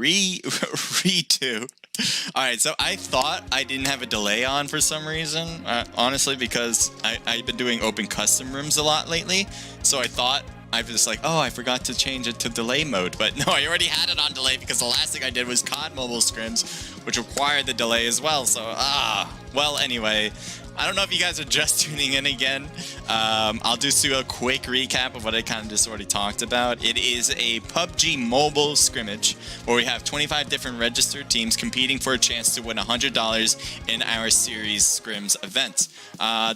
redo. Alright, so I thought I didn't have a delay on for some reason, honestly, because I've been doing open custom rooms a lot lately, so I thought I was just like, oh, I forgot to change it to delay mode, but no, I already had it on delay because the last thing I did was COD Mobile scrims, which required the delay as well, so, well, anyway, I don't know if you guys are just tuning in again. I'll just do a quick recap of what I kind of just already talked about. It is a PUBG mobile scrimmage where we have 25 different registered teams competing for a chance to win $100 in our series scrims event.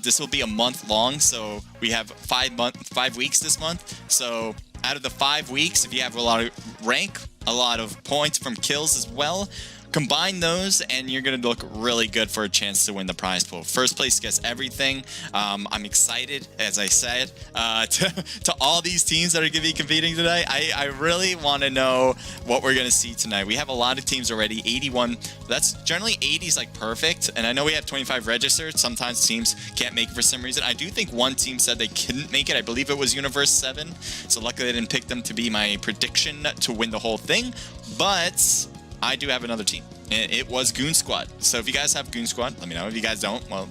This will be a month long, so we have 5 weeks this month. So out of the 5 weeks, if you have a lot of rank, a lot of points from kills as well, combine those and you're going to look really good for a chance to win the prize pool. First place gets everything. I'm excited, as I said, to all these teams that are going to be competing today. I really want to know what we're going to see tonight. We have a lot of teams already, 81. That's generally 80 is like perfect. And I know we have 25 registered. Sometimes teams can't make it for some reason. I do think one team said they couldn't make it. I believe it was Universe 7. So luckily I didn't pick them to be my prediction to win the whole thing. But I do have another team. It was Goon Squad. So if you guys have Goon Squad, let me know. If you guys don't, well,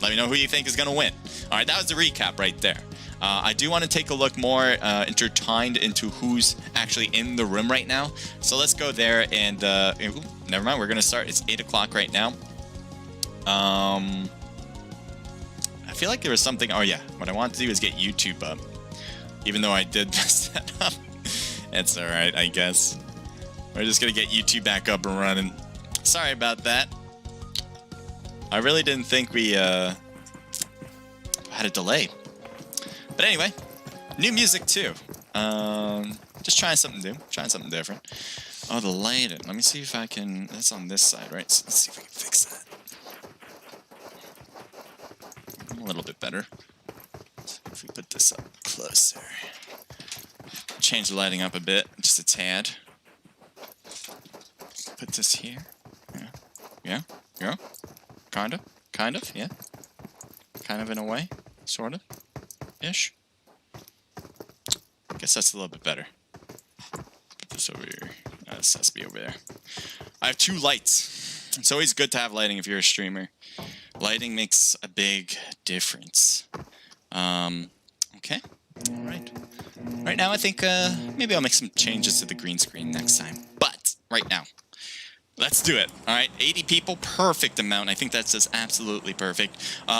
let me know who you think is going to win. All right, that was the recap right there. I do want to take a look more intertwined into who's actually in the room right now. So let's go there and ooh, never mind. We're going to start. It's 8 o'clock right now. I feel like there was something. Oh, yeah. What I want to do is get YouTube up. Even though I did mess that up. It's all right, I guess. We're just going to get YouTube back up and running. Sorry about that. I really didn't think we had a delay. But anyway, new music too. Just trying something new, trying something different. Oh, the lighting. Let me see if I can... That's on this side, right? So let's see if we can fix that. A little bit better. If we put this up closer. Change the lighting up a bit, just a tad. Put this here. Yeah. Kind of, yeah. Kind of in a way, sort of, ish. I guess that's a little bit better. Put this over here. This has to be over there. I have 2 lights. It's always good to have lighting if you're a streamer. Lighting makes a big difference. Okay. All right. Right now, I think maybe I'll make some changes to the green screen next time. But right now, let's do it. All right, 80 people, perfect amount. I think that's just absolutely perfect.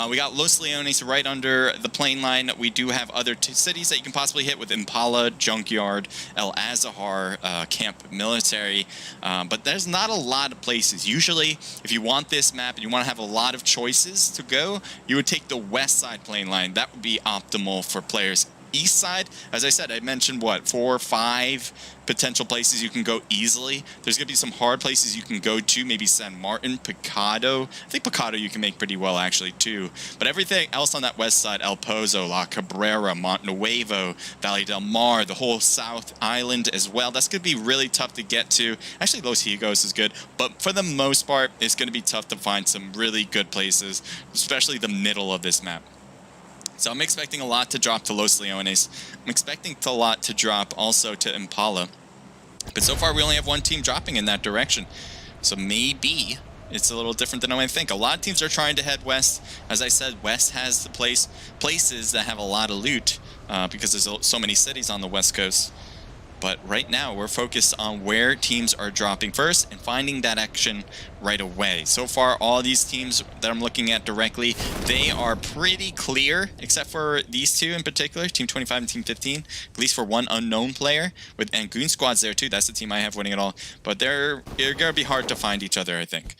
We got Los Leones right under the plane line. We do have other 2 cities that you can possibly hit with Impala, Junkyard, El Azahar, Camp Military. But there's not a lot of places. Usually, if you want this map and you want to have a lot of choices to go, you would take the west side plane line. That would be optimal for players. East side, as I said, I mentioned, what, 4 or 5 potential places you can go easily. There's going to be some hard places you can go to, maybe San Martin, Picado. I think Picado you can make pretty well, actually, too. But everything else on that west side, El Pozo, La Cabrera, Monte Nuevo, Valle del Mar, the whole South Island as well, that's going to be really tough to get to. Actually, Los Higos is good, but for the most part, it's going to be tough to find some really good places, especially the middle of this map. So I'm expecting a lot to drop to Los Leones. I'm expecting a lot to drop also to Impala. But so far we only have 1 team dropping in that direction. So maybe it's a little different than I think. A lot of teams are trying to head west. As I said, west has the places that have a lot of loot because there's so many cities on the west coast. But right now, we're focused on where teams are dropping first and finding that action right away. So far, all these teams that I'm looking at directly, they are pretty clear, except for these 2 in particular, Team 25 and Team 15, at least for 1 unknown player. And Goon Squad's there too. That's the team I have winning it all. But they're going to be hard to find each other, I think.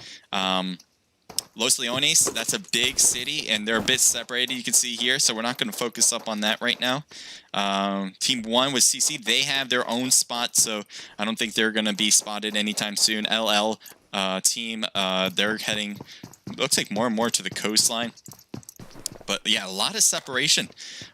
Los Leones, that's a big city, and they're a bit separated, you can see here, so we're not going to focus up on that right now. Team 1 with CC, they have their own spot, so I don't think they're going to be spotted anytime soon. LL team, they're heading, looks like more and more to the coastline. But yeah, a lot of separation.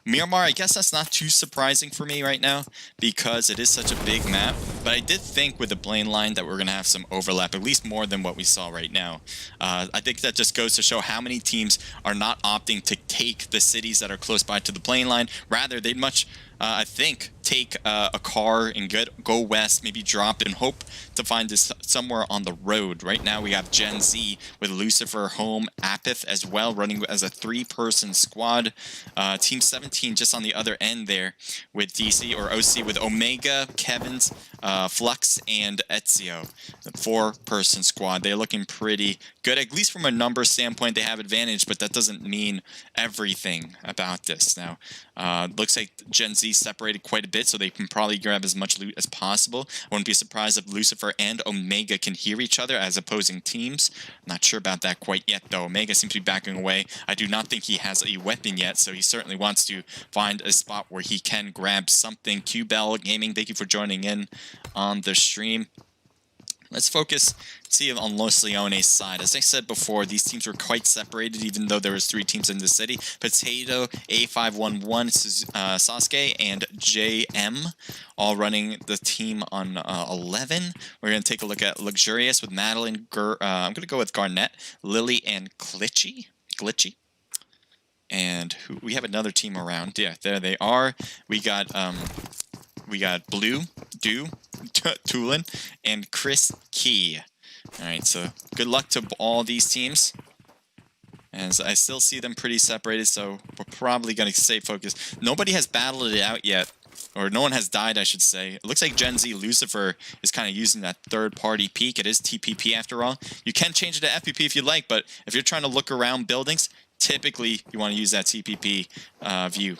Miramar, I guess that's not too surprising for me right now because it is such a big map. But I did think with the plane line that we're going to have some overlap, at least more than what we saw right now. I think that just goes to show how many teams are not opting to take the cities that are close by to the plane line. Rather, they'd much I think, take a car and go west, maybe drop and hope to find this somewhere on the road. Right now we have Gen Z with Lucifer, Home, Apith as well, running as a 3-person squad. Team 17 just on the other end there with DC or OC with Omega, Kevin's, Flux, and Ezio. The 4-person squad. They're looking pretty good, at least from a numbers standpoint. They have advantage, but that doesn't mean everything about this. Now, looks like Gen Z separated quite a bit, so they can probably grab as much loot as possible. I wouldn't be surprised if Lucifer and Omega can hear each other as opposing teams. I'm not sure about that quite yet, though. Omega seems to be backing away. I do not think he has a weapon yet, so he certainly wants to find a spot where he can grab something. QBell Gaming, thank you for joining in on the stream. Let's focus, see on Los Leones' side. As I said before, these teams were quite separated, even though there was 3 teams in the city. Potato, A511, Sasuke, and JM, all running the team on 11. We're going to take a look at Luxurious with Madeline, I'm going to go with Garnett, Lily, and Glitchy. And we have another team around. Yeah, there they are. We got Blue, Tulin, and Chris Key. Alright, so good luck to all these teams. As I still see them pretty separated, so we're probably going to stay focused. Nobody has battled it out yet. Or no one has died, I should say. It looks like Gen Z Lucifer is kind of using that third-party peek. It is TPP after all. You can change it to FPP if you like, but if you're trying to look around buildings, typically you want to use that TPP view.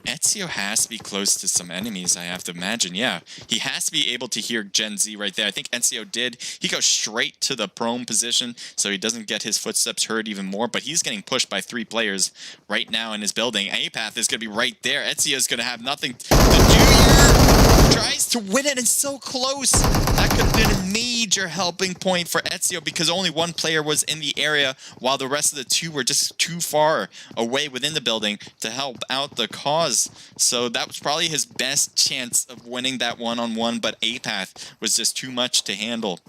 Ezio has to be close to some enemies, I have to imagine. Yeah, he has to be able to hear Gen Z right there. I think Ezio did. He goes straight to the prone position, so he doesn't get his footsteps heard even more. But he's getting pushed by 3 players right now in his building. Apath is going to be right there. Ezio's going to have nothing to do here. Tries to win it, and so close. That could have been a major helping point for Ezio because only 1 player was in the area while the rest of the 2 were just too far away within the building to help out the cause. So that was probably his best chance of winning that one-on-one, but Apath was just too much to handle.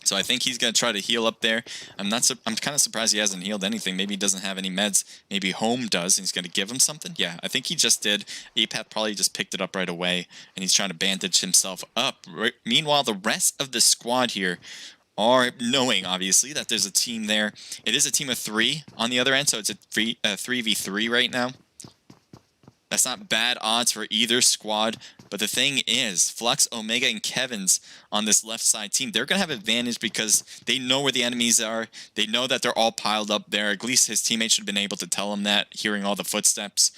So I think he's going to try to heal up there. I'm kind of surprised he hasn't healed anything. Maybe he doesn't have any meds. Maybe Home does, and he's going to give him something. Yeah, I think he just did. Apath probably just picked it up right away, and he's trying to bandage himself up. Meanwhile, the rest of the squad here are knowing, obviously, that there's a team there. It is a team of 3 on the other end, so it's a 3v3 right now. That's not bad odds for either squad, but the thing is, Flux, Omega, and Kevin's on this left side team, they're going to have advantage because they know where the enemies are. They know that they're all piled up there. At least his teammates should have been able to tell him that, hearing all the footsteps.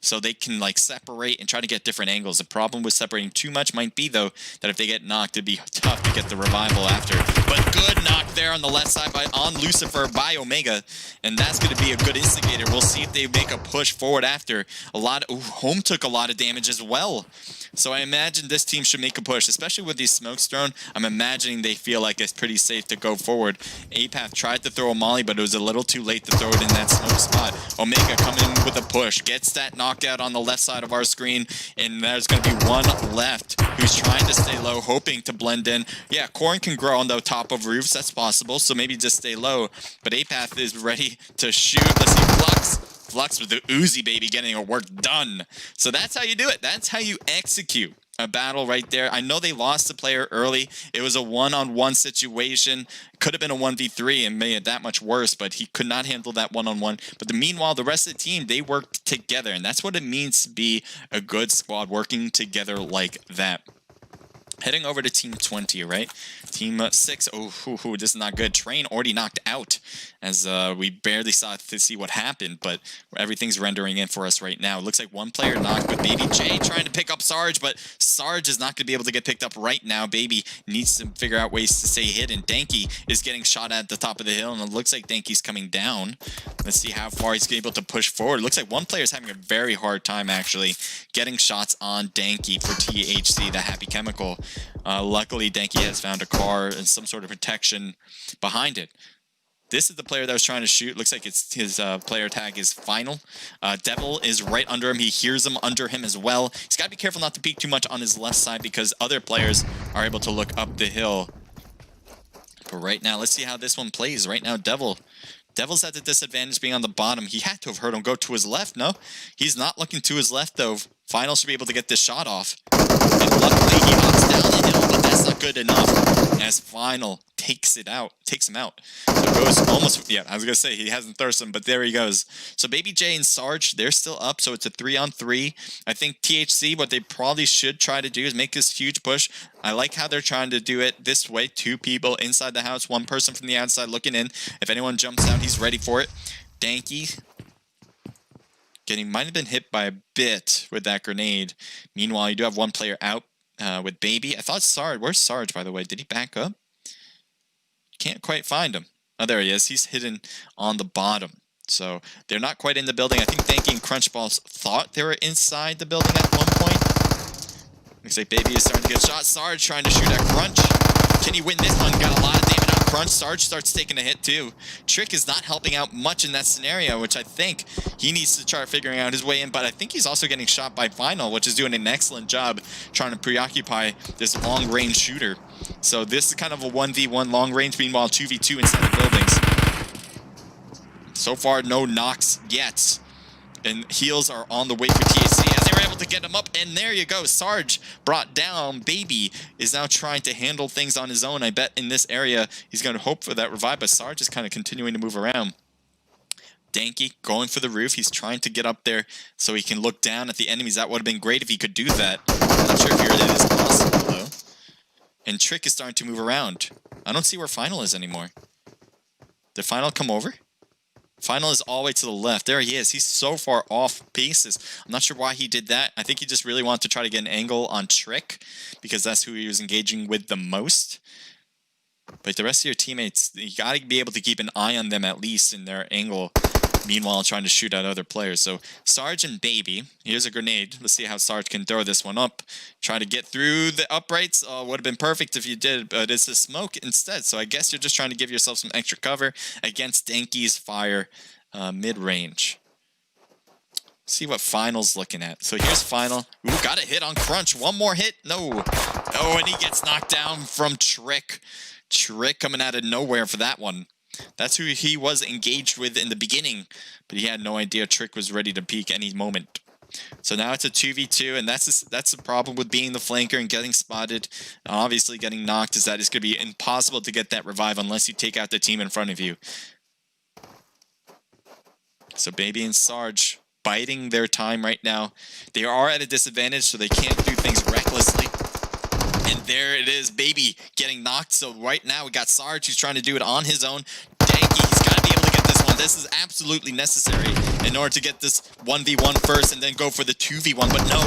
So they can like separate and try to get different angles. The problem with separating too much might be, though, that if they get knocked, it'd be tough to get the revival after. But good knock there on the left side on Lucifer by Omega, and that's going to be a good instigator. We'll see if they make a push forward after. Home took a lot of damage as well. So I imagine this team should make a push, especially with these smokes thrown. I'm imagining they feel like it's pretty safe to go forward. Apath tried to throw a molly, but it was a little too late to throw it in that smoke spot. Omega coming in with a push, gets that knockout on the left side of our screen, and there's going to be 1 left who's trying to stay low, hoping to blend in. Yeah, corn can grow on the top of roofs, that's possible, so maybe just stay low. But Apath is ready to shoot. Let's see, Flux with the Uzi, baby, getting her work done. So that's how you do it. That's how you execute a battle right there. I know they lost the player early. It was a one-on-one situation. Could have been a 1v3 and made it that much worse, but he could not handle that one-on-one. But meanwhile, the rest of the team, they worked together, and that's what it means to be a good squad, working together like that. Heading over to Team 20, right? Team 6. Oh, this is not good. Train already knocked out, as we barely saw to see what happened, but everything's rendering in for us right now. It looks like 1 player knocked, but Baby J trying to pick up Sarge, but Sarge is not going to be able to get picked up right now. Baby needs to figure out ways to stay hidden. Danky is getting shot at the top of the hill, and it looks like Danky's coming down. Let's see how far he's able to push forward. It looks like 1 player is having a very hard time, actually, getting shots on Danky for THC, the Happy Chemical. Luckily, Danky has found a car and some sort of protection behind it. This is the player that was trying to shoot. Looks like it's his player tag is final. Devil is right under him. He hears him under him as well. He's got to be careful not to peek too much on his left side because other players are able to look up the hill. But right now, let's see how this one plays. Right now, Devil Devil's at the disadvantage being on the bottom. He had to have heard him go to his left, no? He's not looking to his left, though. Final should be able to get this shot off. And luckily, he hops down the hill, but that's not good enough. As Final takes him out. So it goes almost, yeah, I was going to say, he hasn't thirsted him, but there he goes. So Baby J and Sarge, they're still up, so it's a 3-on-3. I think THC, what they probably should try to do is make this huge push. I like how they're trying to do it this way. 2 people inside the house, 1 person from the outside looking in. If anyone jumps out, he's ready for it. Danky might have been hit by a bit with that grenade. Meanwhile, you do have 1 player out with Baby. I thought Sarge, where's Sarge, by the way? Did he back up? Can't quite find him. Oh, there he is. He's hidden on the bottom. So they're not quite in the building. I think Danky and Crunchballs thought they were inside the building at one point. Looks like Baby is starting to get shot. Sarge trying to shoot at Crunch. Can he win this one? Got a lot of damage on Crunch. Sarge starts taking a hit too. Trick is not helping out much in that scenario, which I think he needs to start figuring out his way in. But I think he's also getting shot by Final, which is doing an excellent job trying to preoccupy this long-range shooter. So this is kind of a 1v1 long range, meanwhile 2v2 inside the buildings. So far, no knocks yet. And heals are on the way for THC as they were able to get him up. And there you go. Sarge brought down. Baby is now trying to handle things on his own. I bet in this area, he's going to hope for that revive. But Sarge is kind of continuing to move around. Danky going for the roof. He's trying to get up there so he can look down at the enemies. That would have been great if he could do that. I'm not sure if it is possible, though. And Trick is starting to move around. I don't see where Final is anymore. Did Final come over? Final is all the way to the left. There he is. He's so far off bases. I'm not sure why he did that. I think he just really wanted to try to get an angle on Trick because that's who he was engaging with the most. But the rest of your teammates, you got to be able to keep an eye on them at least in their angle. Meanwhile, trying to shoot at other players. So Sarge and Baby. Here's a grenade. Let's see how Sarge can throw this one up. Try to get through the uprights. Would have been perfect if you did, but it's a smoke instead. So I guess you're just trying to give yourself some extra cover against Danky's fire mid-range. See what Final's looking at. So here's Final. Ooh, got a hit on Crunch. 1 more hit. No. Oh, and he gets knocked down from Trick. Trick coming out of nowhere for that one. That's who he was engaged with in the beginning, but he had no idea Trick was ready to peek any moment. So now it's a 2v2, and that's the problem with being the flanker and getting spotted. Obviously, getting knocked is that it's going to be impossible to get that revive unless you take out the team in front of you. So Baby and Sarge biding their time right now. They are at a disadvantage, so they can't do things recklessly. And there it is, Baby getting knocked. So right now we got Sarge who's trying to do it on his own. Danky, he's got to be able to get this one. This is absolutely necessary in order to get this 1v1 first and then go for the 2v1. But no,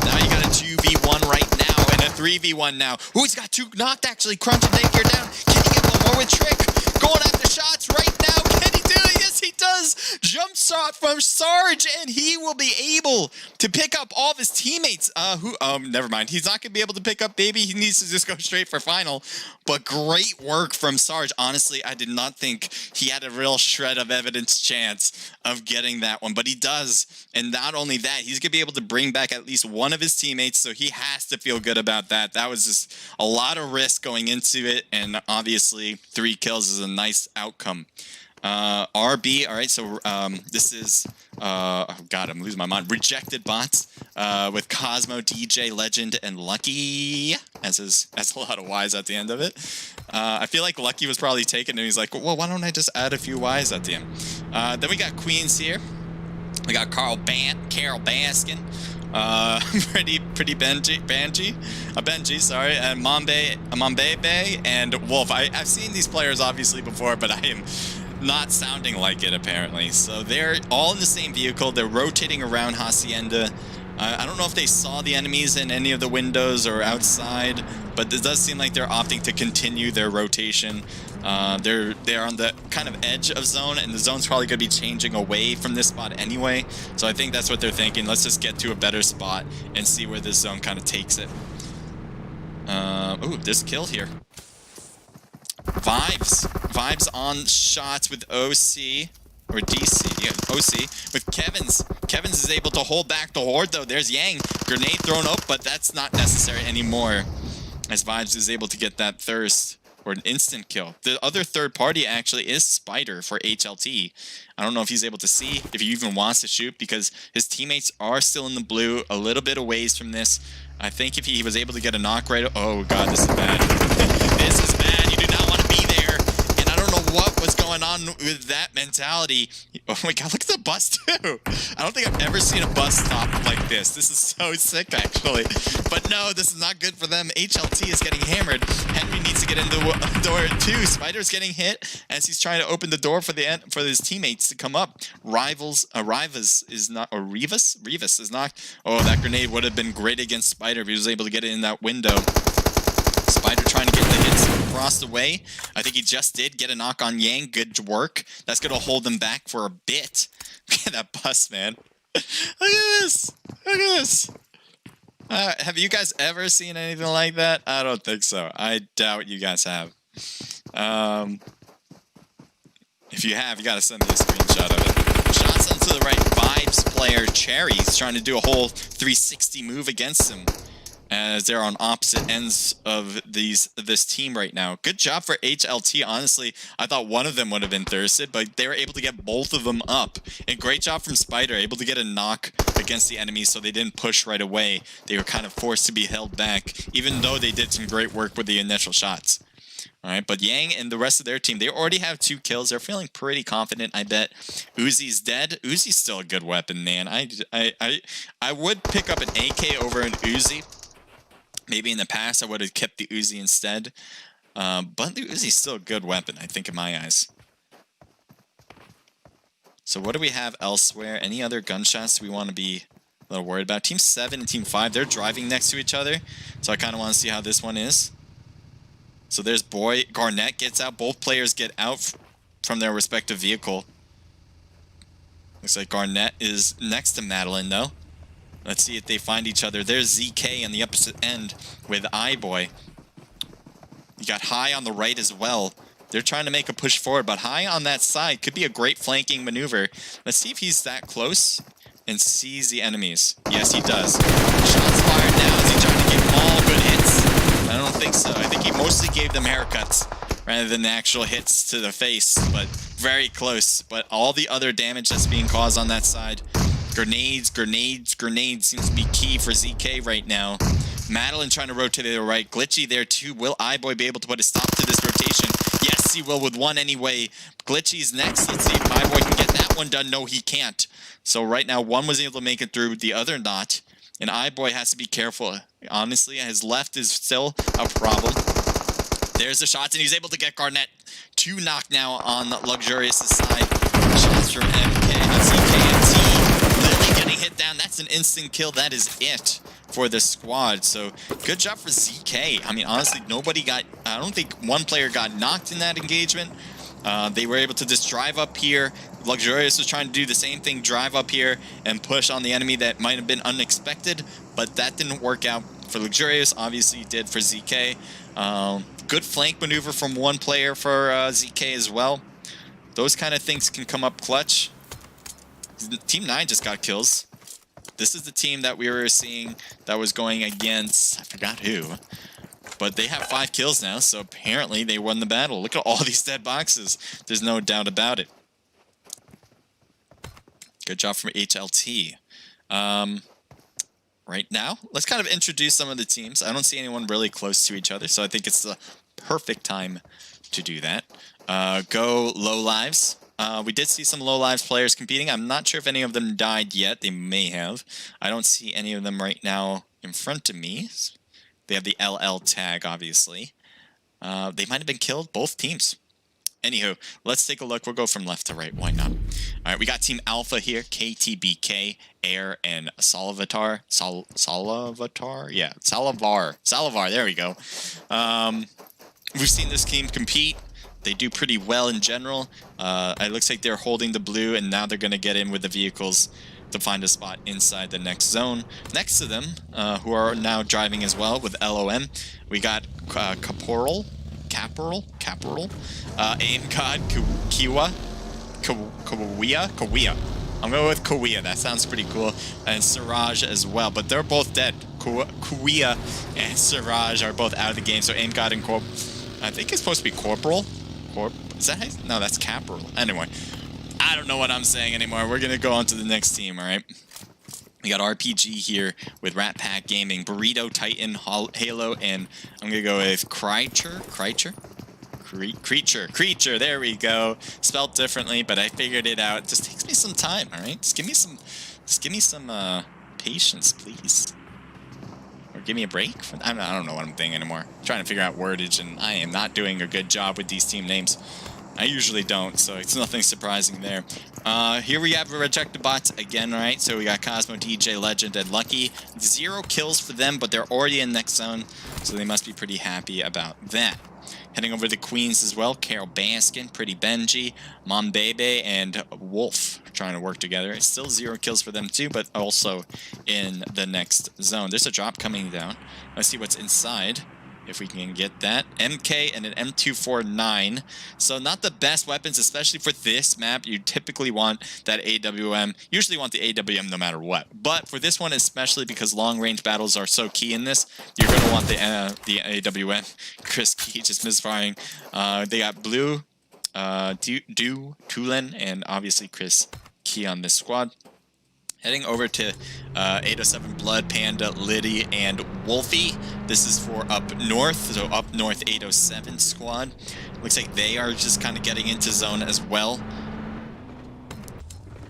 now you got a 2v1 right now and a 3v1 now. Ooh, he's got 2 knocked actually. Crunch and Danky are down. Can he get one more with Trick? Going after shots right now. Can he do it? Yes, he does. Jump shot from Sarge, and he will be able to pick up all of his teammates. Never mind. He's not going to be able to pick up Baby. He needs to just go straight for Final. But great work from Sarge. Honestly, I did not think he had a real shred of evidence chance of getting that one, but he does. And not only that, he's going to be able to bring back at least one of his teammates, so he has to feel good about that. That was just a lot of risk going into it, and obviously 3 kills is a nice outcome. RB, all right, so this is, oh God, I'm losing my mind. Rejected Bots with Cosmo, DJ, Legend, and Lucky, as a lot of Ys at the end of it. I feel like Lucky was probably taken, and he's like, well, why don't I just add a few Ys at the end? Then we got Queens here. We got Carol Baskin. Pretty Benji, sorry, and Mambebe, and Wolf. I've seen these players obviously before, but I am not sounding like it apparently. So they're all in the same vehicle. They're rotating around Hacienda. I don't know if they saw the enemies in any of the windows or outside, but it does seem like they're opting to continue their rotation. They're on the kind of edge of zone, and the zone's probably going to be changing away from this spot anyway. So I think that's what they're thinking. Let's just get to a better spot and see where this zone kind of takes it. Ooh, this kill here. Vibes on shots with OC. Or DC, yeah, OC, with Kevins. Kevins is able to hold back the Horde, though. There's Yang. Grenade thrown up, but that's not necessary anymore. As Vibes is able to get that thirst. or an instant kill. The other third party actually is Spider for HLT. I don't know if he's able to see, if he even wants to shoot, because his teammates are still in the blue, a little bit away from this. I think if he was able to get a knock right... Oh, God, this is bad. This is bad. You do not want to be there. And I don't know what was going on with that mentality. Oh, my God, look at the bus, too. I don't think I've ever seen a bus stop like this. This is so sick, actually. But no, this is not good for them. HLT is getting hammered. Henry needs to get in the door, too. Spider's getting hit as he's trying to open the door for his teammates to come up. Rivas is not... Or Rivas is not... Oh, that grenade would have been great against Spider if he was able to get it in that window. Spider trying to get the hits across the way. I think he just did get a knock on Yang. Good work. That's going to hold them back for a bit. Look at that bus, man. Look at this. Look at this. Have you guys ever seen anything like that? I don't think so. I doubt you guys have. If you have, you got to send me a screenshot of it. Shots onto the right. Vibes player Cherry's trying to do a whole 360 move against him, as they're on opposite ends of this team right now. Good job for HLT. Honestly, I thought one of them would have been thirsted, but they were able to get both of them up. And great job from Spider, able to get a knock against the enemy so they didn't push right away. They were kind of forced to be held back, even though they did some great work with the initial shots. All right, but Yang and the rest of their team, they already have 2 kills. They're feeling pretty confident, I bet. Uzi's dead. Uzi's still a good weapon, man. I would pick up an AK over an Uzi. Maybe in the past I would have kept the Uzi instead. But the Uzi's still a good weapon, I think, in my eyes. So what do we have elsewhere? Any other gunshots we want to be a little worried about? Team 7 and Team 5, they're driving next to each other. So I kind of want to see how this one is. So there's Boy. Garnett gets out. Both players get out from their respective vehicle. Looks like Garnett is next to Madeline, though. Let's see if they find each other. There's ZK on the opposite end with iBoy. You got High on the right as well. They're trying to make a push forward, but High on that side could be a great flanking maneuver. Let's see if he's that close and sees the enemies. Yes, he does. Shots fired now. Is he trying to give all good hits? I don't think so. I think he mostly gave them haircuts rather than the actual hits to the face, but very close. But all the other damage that's being caused on that side. Grenades seems to be key for ZK right now. Madeline trying to rotate to the right. Glitchy there too. Will iBoy be able to put a stop to this rotation? Yes, he will with one anyway. Glitchy's next. Let's see if iBoy can get that one done. No, he can't. So right now, one was able to make it through, the other not. And iBoy has to be careful. Honestly, his left is still a problem. There's the shots, and he's able to get Garnett. 2 knock now on Luxurious' side. Shots from MK, ZKNT. Lily getting hit down. That's an instant kill. That is it for the squad. So good job for ZK. I mean, honestly, nobody got... I don't think one player got knocked in that engagement. They were able to just drive up here. Luxurious was trying to do the same thing, drive up here and push on the enemy that might have been unexpected, but that didn't work out for Luxurious. Obviously, it did for ZK. Good flank maneuver from one player for ZK as well. Those kind of things can come up clutch. Team 9 just got kills. This is the team that we were seeing that was going against, I forgot who. But they have 5 kills now, so apparently they won the battle. Look at all these dead boxes. There's no doubt about it. Good job from HLT. Right now, let's kind of introduce some of the teams. I don't see anyone really close to each other, so I think it's the perfect time to do that. Go low lives. We did see some low lives players competing. I'm not sure if any of them died yet. They may have. I don't see any of them right now in front of me. They have the LL tag, obviously. They might have been killed, both teams. Anywho, let's take a look. We'll go from left to right. Why not? All right, we got Team Alpha here. KTBK, Air, and Salvatore. Salvatore? Yeah, Salavar, there we go. We've seen this team compete. They do pretty well in general. It looks like they're holding the blue, and now they're going to get in with the vehicles to find a spot inside the next zone. Next to them, who are now driving as well with LOM, we got Caporal, Aim God, Kawia. I'm going with Kawia. That sounds pretty cool. And Siraj as well, but they're both dead. Kawia and Siraj are both out of the game, so Aim God and I think it's supposed to be Corporal. Is that how no, that's Caporal. Anyway, I don't know what I'm saying anymore. We're going to go on to the next team, all right? We got RPG here with Rat Pack Gaming, Burrito, Titan, Halo, and I'm going to go with Creature, there we go. Spelled differently, but I figured it out. It just takes me some time, all right? Just give me some patience, please. Or give me a break. I don't know what I'm thinking anymore. I'm trying to figure out wordage, and I am not doing a good job with these team names. I usually don't, so it's nothing surprising there. Here we have the rejected bots again, right? So we got Cosmo, DJ, Legend, and Lucky. 0 kills for them, but they're already in next zone, so they must be pretty happy about that. Heading over to Queens as well. Carol Baskin, Pretty Benji, Mom Bebe, and Wolf trying to work together. It's still 0 kills for them too, but also in the next zone. There's a drop coming down. Let's see what's inside, if we can get that. MK and an M249. So not the best weapons, especially for this map. You typically want that AWM. Usually want the AWM no matter what. But for this one, especially because long-range battles are so key in this, you're going to want the AWM. Chris Key just misfiring. They got Blue, Tulen, and obviously Chris Key on this squad. Heading over to 807 Blood, Panda, Liddy, and Wolfie. This is for up north, so up north 807 squad. Looks like they are just kind of getting into zone as well.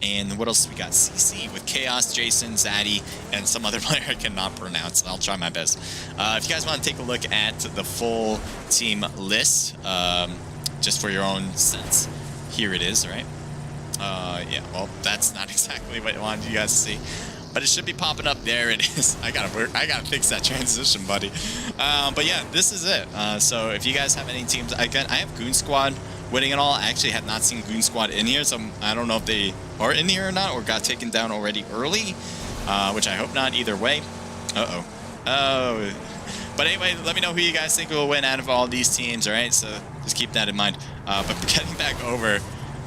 And what else we got? CC with Chaos, Jason, Zaddy, and some other player I cannot pronounce. I'll try my best. If you guys want to take a look at the full team list, just for your own sense, here it is, right? Yeah, well, that's not exactly what I wanted you guys to see, but it should be popping up. There it is. I gotta fix that transition, buddy. But yeah, this is it. So if you guys have any teams, again, I have Goon Squad winning and all. I actually have not seen Goon Squad in here, so I don't know if they are in here or not, or got taken down already early, which I hope not either way. Oh. But anyway, let me know who you guys think will win out of all these teams, all right? So just keep that in mind. But getting back over,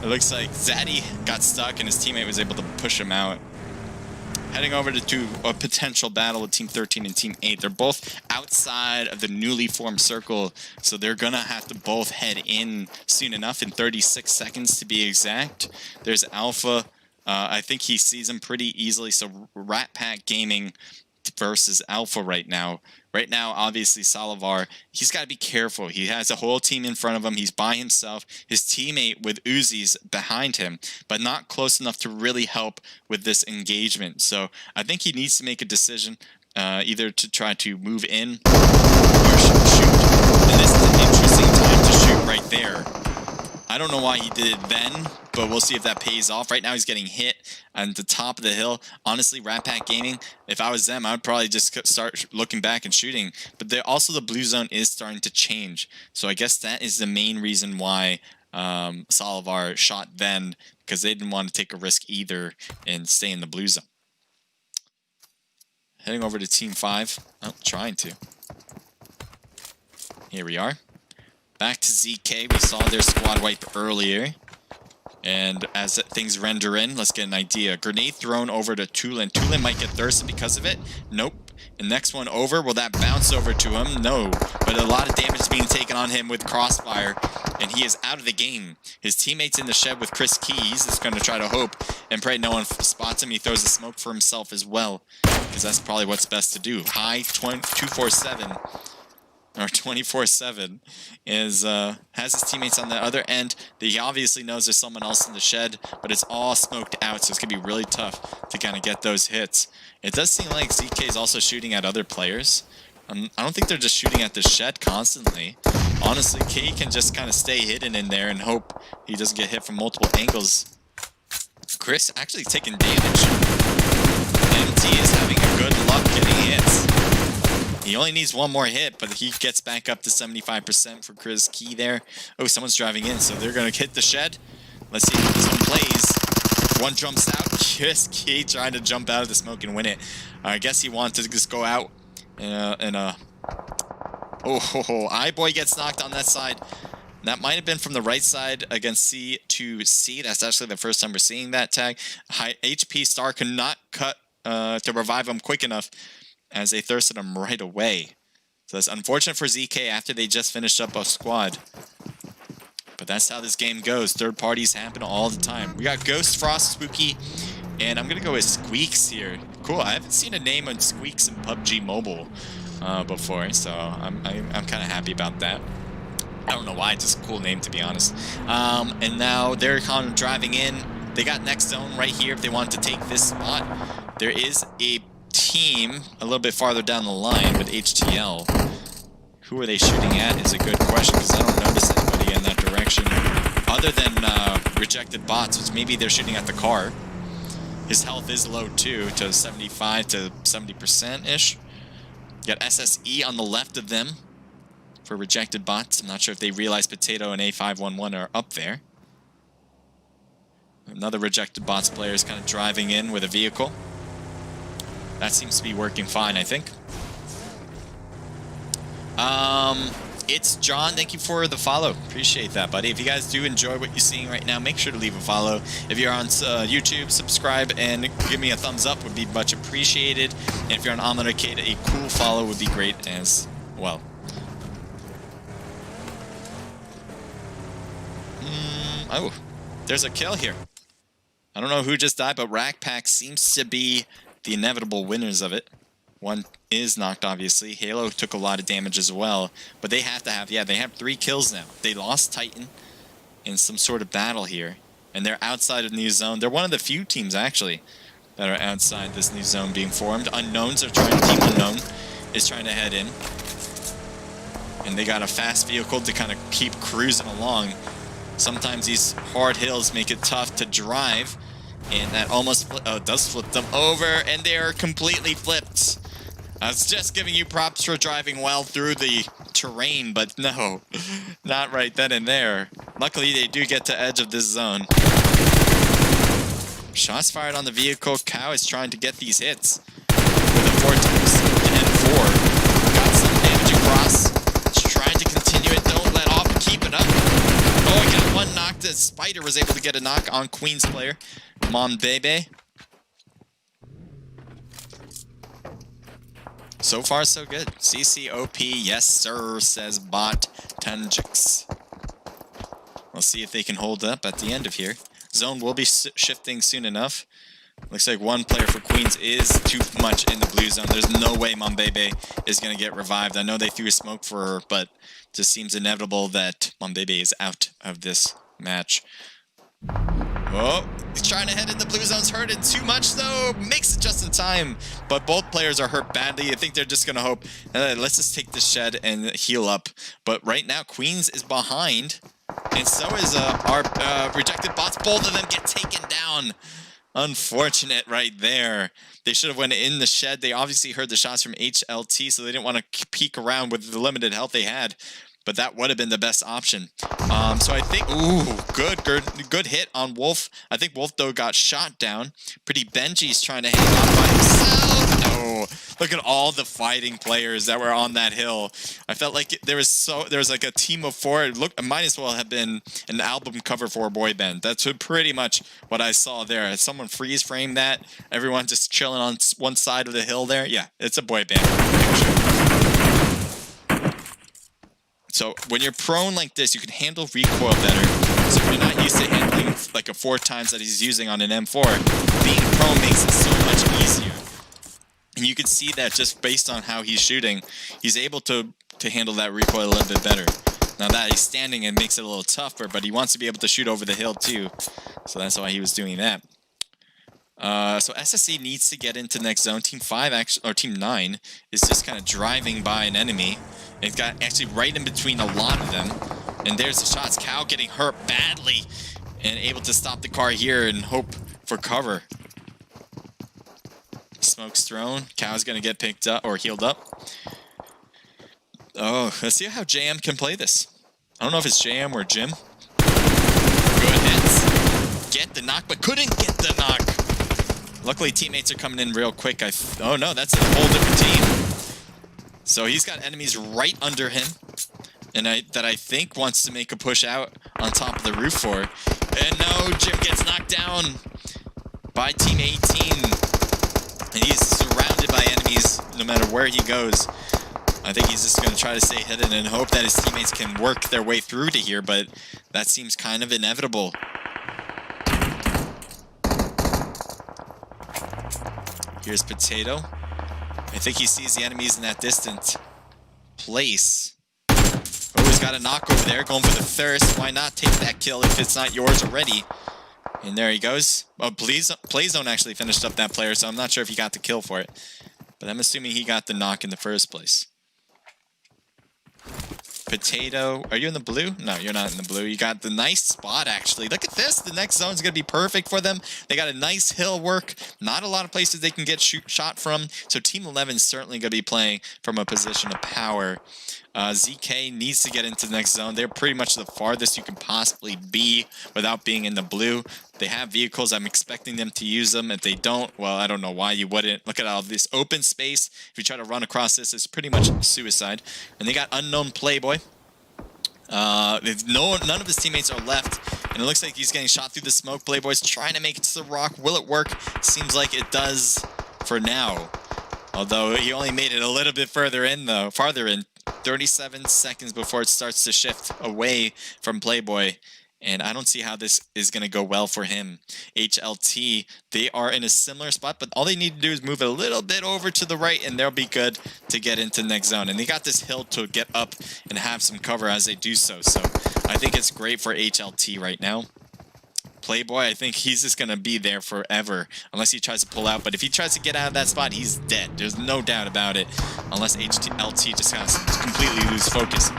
it looks like Zaddy got stuck and his teammate was able to push him out. Heading over to a potential battle with Team 13 and Team 8. They're both outside of the newly formed circle, so they're going to have to both head in soon enough, in 36 seconds to be exact. There's Alpha. I think he sees him pretty easily, so Rat Pack Gaming versus Alpha right now. Right now, obviously, Salivar, he's got to be careful. He has a whole team in front of him. He's by himself. His teammate with Uzis behind him, but not close enough to really help with this engagement. So I think he needs to make a decision, either to try to move in or shoot. And this is an interesting time to shoot right there. I don't know why he did it then, but we'll see if that pays off. Right now he's getting hit on the top of the hill. Honestly, Rat Pack Gaming, if I was them, I would probably just start looking back and shooting. But also the blue zone is starting to change. So I guess that is the main reason why Salivar shot then, because they didn't want to take a risk either and stay in the blue zone. Heading over to Team 5. Oh, trying to. Here we are. Back to ZK. We saw their squad wipe earlier. And as things render in, let's get an idea. Grenade thrown over to Tulen. Tulen might get thirsted because of it. Nope. And next one over. Will that bounce over to him? No. But a lot of damage is being taken on him with Crossfire. And he is out of the game. His teammate's in the shed with Chris Key. He's just going to try to hope and pray no one spots him. He throws a smoke for himself as well, because that's probably what's best to do. High 247. Or 24/7 is has his teammates on the other end. He obviously knows there's someone else in the shed, but it's all smoked out, so it's gonna be really tough to kind of get those hits. It does seem like ZK is also shooting at other players. I don't think they're just shooting at the shed constantly. Honestly, K can just kind of stay hidden in there and hope he doesn't get hit from multiple angles. Chris actually taking damage. MT is having a good luck getting hits. He only needs one more hit, but he gets back up to 75% for Chris Key there. Oh, someone's driving in, so they're going to hit the shed. Let's see if this one plays. One jumps out. Chris Key trying to jump out of the smoke and win it. I guess he wanted to just go out in a... Oh, iBoy gets knocked on that side. That might have been from the right side against C2C. That's actually the first time we're seeing that tag. High HP Star could not cut to revive him quick enough, as they thirsted him right away. So that's unfortunate for ZK after they just finished up a squad. But that's how this game goes. Third parties happen all the time. We got Ghost, Frost, Spooky, and I'm going to go with Squeaks here. Cool, I haven't seen a name on Squeaks in PUBGMobile before, so I'm kind of happy about that. I don't know why, it's just a cool name to be honest. And now they're kind of driving in. They got next zone right here if they want to take this spot. There is a team a little bit farther down the line with HTL. Who are they shooting at is a good question because I don't notice anybody in that direction other than rejected bots, which maybe they're shooting at the car. His health is low too, to 75 to 70%-ish. Got SSE on the left of them for rejected bots. I'm not sure if they realize Potato and A511 are up there. Another rejected bots player is kind of driving in with a vehicle. That seems to be working fine, I think. It's John. Thank you for the follow. Appreciate that, buddy. If you guys do enjoy what you're seeing right now, make sure to leave a follow. If you're on YouTube, subscribe and give me a thumbs up. Would be much appreciated. And if you're on Omelet Arcade, a cool follow would be great as well. Oh, there's a kill here. I don't know who just died, but Rack Pack seems to be the inevitable winners of it. One is knocked, obviously. Halo took a lot of damage as well. But they have to have, yeah, they have 3 kills now. They lost Titan in some sort of battle here. And they're outside of New Zone. They're one of the few teams, actually, that are outside this new zone being formed. Unknowns are trying, Team Unknown is trying to head in. And they got a fast vehicle to kind of keep cruising along. Sometimes these hard hills make it tough to drive. And that almost does flip them over, and they are completely flipped. I was just giving you props for driving well through the terrain, but no, not right then and there. Luckily, they do get to edge of this zone. Shots fired on the vehicle. Cow is trying to get these hits with a 4x M4. Got some damage across. Just trying to continue it. Don't let off and keep it up. Oh, he got one knocked. Spider was able to get a knock on Queen's player. Mom Bebe. So far, so good. CCOP, yes sir, says Bot Tanjix. We'll see if they can hold up at the end of here. Zone will be shifting soon enough. Looks like one player for Queens is too much in the blue zone. There's no way Mambebe is going to get revived. I know they threw a smoke for her, but it just seems inevitable that Mambebe is out of this match. Oh, he's trying to head in the blue zone's hurted too much though. Makes it just in time, but both players are hurt badly. I think they're just gonna hope, let's just take this shed and heal up. But right now, Queens is behind, and so is our rejected bots. Both of them get taken down. Unfortunate right there. They should have went in the shed. They obviously heard the shots from HLT, so they didn't want to peek around with the limited health they had. But that would have been the best option. So I think, ooh, good hit on Wolf. I think Wolf, though, got shot down. Pretty Benji's trying to hang on by himself. No, look at all the fighting players that were on that hill. I felt like there was like a team of 4. It might as well have been an album cover for a boy band. That's pretty much what I saw there. Someone freeze framed that. Everyone just chilling on one side of the hill there. Yeah, it's a boy band picture. So when you're prone like this, you can handle recoil better. So if you're not used to handling like a 4 times that he's using on an M4, being prone makes it so much easier. And you can see that just based on how he's shooting, he's able to handle that recoil a little bit better. Now that he's standing, it makes it a little tougher, but he wants to be able to shoot over the hill too. So that's why he was doing that. So SSC needs to get into next zone. Team 5 actually, or Team 9 is just kind of driving by an enemy. It's got actually right in between a lot of them. And there's the shots. Cow getting hurt badly and able to stop the car here and hope for cover. Smoke's thrown. Cow's going to get picked up or healed up. Oh, let's see how JM can play this. I don't know if it's JM or Jim. Good hits. Get the knock, but couldn't get the knock. Luckily, teammates are coming in real quick. Oh no, that's a whole different team. So he's got enemies right under him, and that I think wants to make a push out on top of the roof for. And no, Jim gets knocked down by Team 18. And he's surrounded by enemies no matter where he goes. I think he's just going to try to stay hidden and hope that his teammates can work their way through to here, but that seems kind of inevitable. Here's Potato. I think he sees the enemies in that distant place. Oh, he's got a knock over there, going for the thirst. Why not take that kill if it's not yours already? And there he goes. Oh, Playzone actually finished up that player, so I'm not sure if he got the kill for it. But I'm assuming he got the knock in the first place. Potato, are you in the blue? No, you're not in the blue. You got the nice spot, actually. Look at this. The next zone's going to be perfect for them. They got a nice hill work. Not a lot of places they can get shot from. So Team 11 is certainly going to be playing from a position of power. ZK needs to get into the next zone. They're pretty much the farthest you can possibly be without being in the blue. They have vehicles. I'm expecting them to use them. If they don't, well, I don't know why you wouldn't. Look at all this open space. If you try to run across this, it's pretty much suicide. And they got unknown Playboy. None of his teammates are left, and it looks like he's getting shot through the smoke. Playboy's trying to make it to the rock. Will it work? Seems like it does for now. Although he only made it a little bit farther in. 37 seconds before it starts to shift away from Playboy. And I don't see how this is going to go well for him. HLT, they are in a similar spot, but all they need to do is move a little bit over to the right, and they'll be good to get into the next zone. And they got this hill to get up and have some cover as they do so. So I think it's great for HLT right now. Playboy, I think he's just going to be there forever unless he tries to pull out. But if he tries to get out of that spot, he's dead. There's no doubt about it. Unless HLT just has to completely lose focus.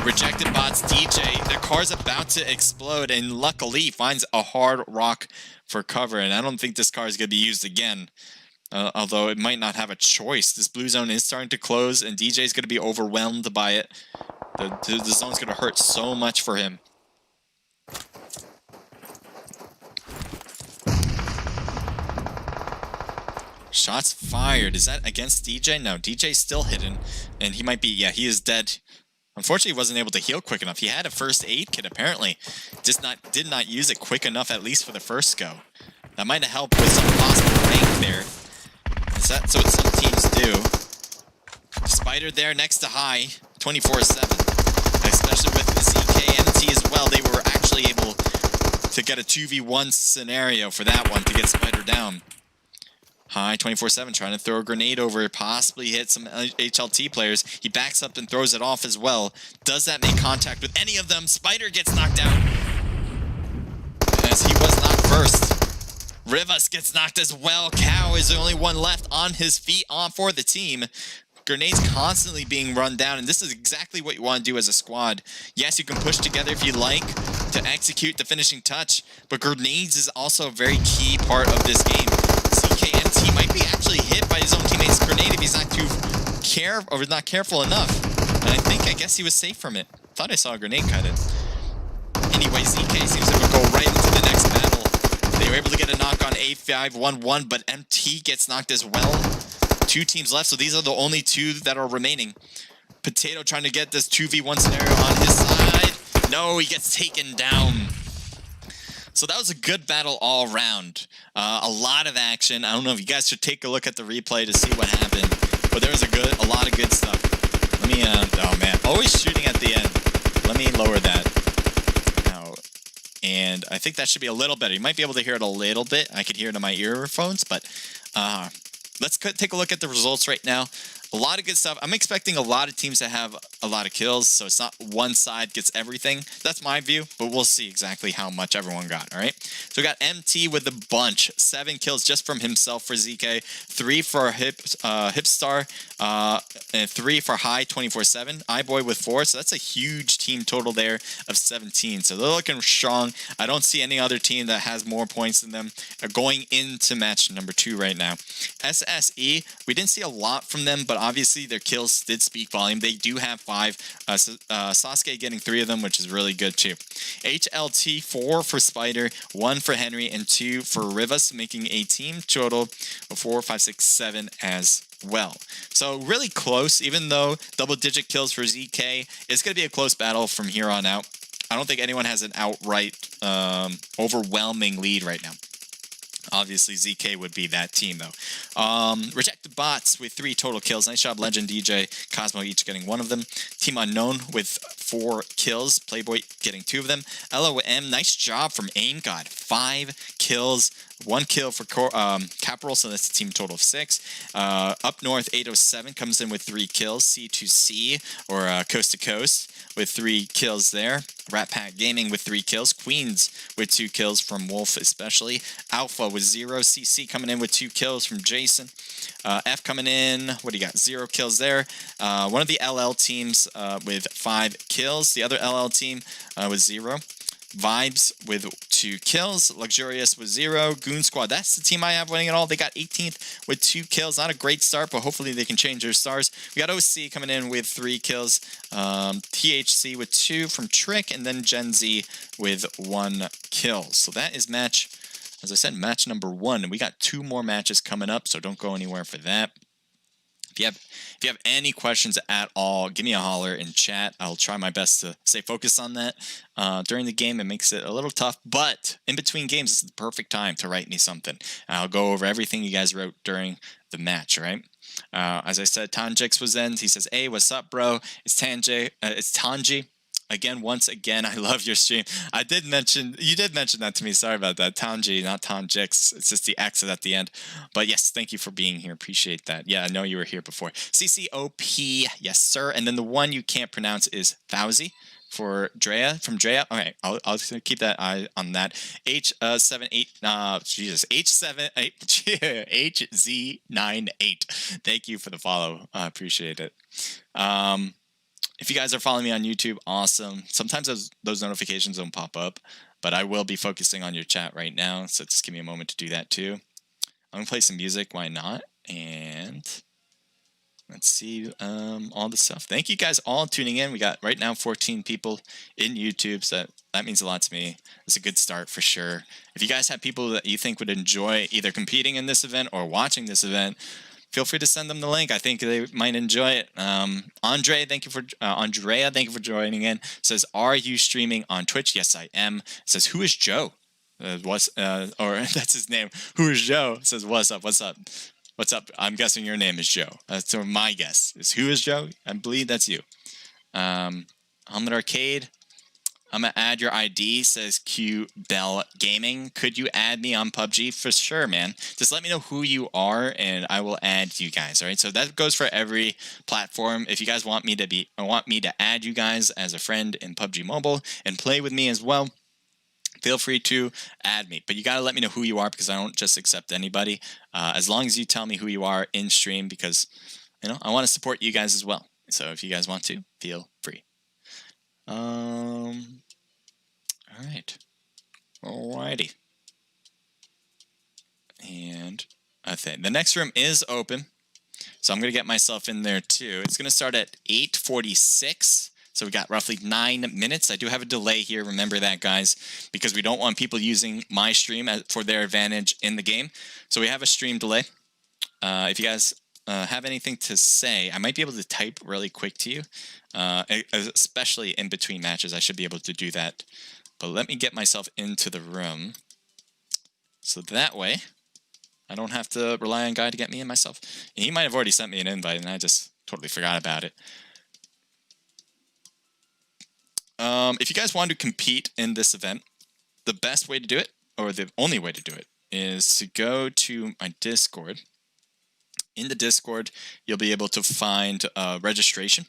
Rejected bots, DJ. Their car's about to explode, and luckily he finds a hard rock for cover. And I don't think this car is going to be used again. Although it might not have a choice. This blue zone is starting to close, and DJ is going to be overwhelmed by it. The zone's going to hurt so much for him. Shots fired. Is that against DJ? No, DJ's still hidden. And he might be, yeah, he is dead. Unfortunately, he wasn't able to heal quick enough. He had a first aid kit, apparently. Did not use it quick enough, at least for the first go. That might have helped with some possible rank there. That's what some teams do. Spider there next to High, 24/7. Especially with the ZKMT as well. They were actually able to get a 2v1 scenario for that one to get Spider down. High, 24/7, trying to throw a grenade over, possibly hit some HLT players. He backs up and throws it off as well. Does that make contact with any of them? Spider gets knocked out, as he was knocked first. Rivas gets knocked as well. Cow is the only one left on his feet for the team. Grenades constantly being run down, and this is exactly what you want to do as a squad. Yes, you can push together if you like to execute the finishing touch, but grenades is also a very key part of this game. ZKMT might be actually hit by his own teammate's grenade if he's not careful enough. And I guess he was safe from it. Thought I saw a grenade kind of. Anyway, ZK seems to go right into the next battle. They were able to get a knock on A511, but MT gets knocked as well. 2 teams left, so these are the only 2 that are remaining. Potato trying to get this 2v1 scenario on his side. No, he gets taken down. So that was a good battle all around. A lot of action. I don't know if you guys should take a look at the replay to see what happened, but there was a lot of good stuff. Let me, oh man, always shooting at the end. Let me lower that now. And I think that should be a little better. You might be able to hear it a little bit. I could hear it in my earphones, but let's take a look at the results right now. A lot of good stuff. I'm expecting a lot of teams to have a lot of kills, so it's not one side gets everything. That's my view, but we'll see exactly how much everyone got, all right? So we got MT with a bunch. 7 kills just from himself for ZK, 3 for Hipstar, and 3 for High, 24/7. iBoy with 4, so that's a huge team total there of 17. So they're looking strong. I don't see any other team that has more points than them going into match number 2 right now. SSE, we didn't see a lot from them, but obviously their kills did speak volume. They do have 5. Sasuke getting 3 of them, which is really good too. HLT, 4 for Spider, 1 for Henry, and 2 for Rivas, making a team total of 4, 5, 6, 7 as well. So really close, even though double-digit kills for ZK. It's going to be a close battle from here on out. I don't think anyone has an outright overwhelming lead right now. Obviously, ZK would be that team, though. Rejected Bots with 3 total kills. Nice job, Legend, DJ, Cosmo each getting 1 of them. Team Unknown with 4 kills. Playboy getting 2 of them. LOM, nice job from Aim God. 5 kills. 1 kill for Caporal, so that's a team total of 6. Up North, 807 comes in with 3 kills. C2C, or Coast to Coast, with 3 kills there. Rat Pack Gaming with 3 kills. Queens with 2 kills from Wolf especially. Alpha with 0. CC coming in with 2 kills from Jason. F coming in, what do you got? 0 kills there. One of the LL teams with 5 kills. The other LL team with 0. Vibes with 2 kills. Luxurious with 0. Goon Squad, that's the team I have winning it all. They got 18th with 2 kills. Not a great start, but hopefully they can change their stars. We got OC coming in with 3 kills. THC with 2 from Trick, and then Gen Z with 1 kill. So that is match, as I said, match number 1. And we got 2 more matches coming up, so don't go anywhere for that. If you have any questions at all, give me a holler in chat. I'll try my best to stay focused on that. During the game, it makes it a little tough, but in between games, it's the perfect time to write me something. And I'll go over everything you guys wrote during the match, right? As I said, Tanjix was in. He says, "Hey, what's up, bro? It's Tanji. Again, once again, I love your stream." You did mention that to me. Sorry about that. Tanji, not Tanjix. It's just the X at the end. But yes, thank you for being here. Appreciate that. Yeah, I know you were here before. CCOP, yes, sir. And then the one you can't pronounce is Fauzi for Drea, from Drea. Okay, I'll keep that eye on that. HZ98. Thank you for the follow. I appreciate it. If you guys are following me on YouTube, awesome. Sometimes those notifications don't pop up, but I will be focusing on your chat right now, so just give me a moment to do that too. I'm going to play some music, why not? And let's see all the stuff. Thank you guys all tuning in. We got right now 14 people in YouTube, so that means a lot to me. It's a good start for sure. If you guys have people that you think would enjoy either competing in this event or watching this event, feel free to send them the link. I think they might enjoy it. Andrea, thank you for joining in. Says, "Are you streaming on Twitch?" Yes, I am. Says, "Who is Joe?" Or that's his name. Who is Joe? Says, "What's up? What's up? What's up?" I'm guessing your name is Joe. So my guess is, who is Joe? I believe that's you. Helmet Arcade. I'm going to add your ID, says Q Bell Gaming. Could you add me on PUBG? For sure, man. Just let me know who you are, and I will add you guys, all right? So that goes for every platform. If you guys want me to add you guys as a friend in PUBG Mobile and play with me as well, feel free to add me. But you got to let me know who you are, because I don't just accept anybody. As long as you tell me who you are in stream, because, you know, I want to support you guys as well. So if you guys want to, feel free. All right. Alrighty. And I think the next room is open, so I'm going to get myself in there too. It's going to start at 8:46, so we got roughly 9 minutes. I do have a delay here, remember that, guys, because we don't want people using my stream for their advantage in the game. So we have a stream delay. If you guys have anything to say, I might be able to type really quick to you, especially in between matches. I should be able to do that. But let me get myself into the room, so that way I don't have to rely on Guy to get me in myself. And he might have already sent me an invite, and I just totally forgot about it. If you guys want to compete in this event, the best way to do it, or the only way to do it, is to go to my Discord. In the Discord, you'll be able to find registration,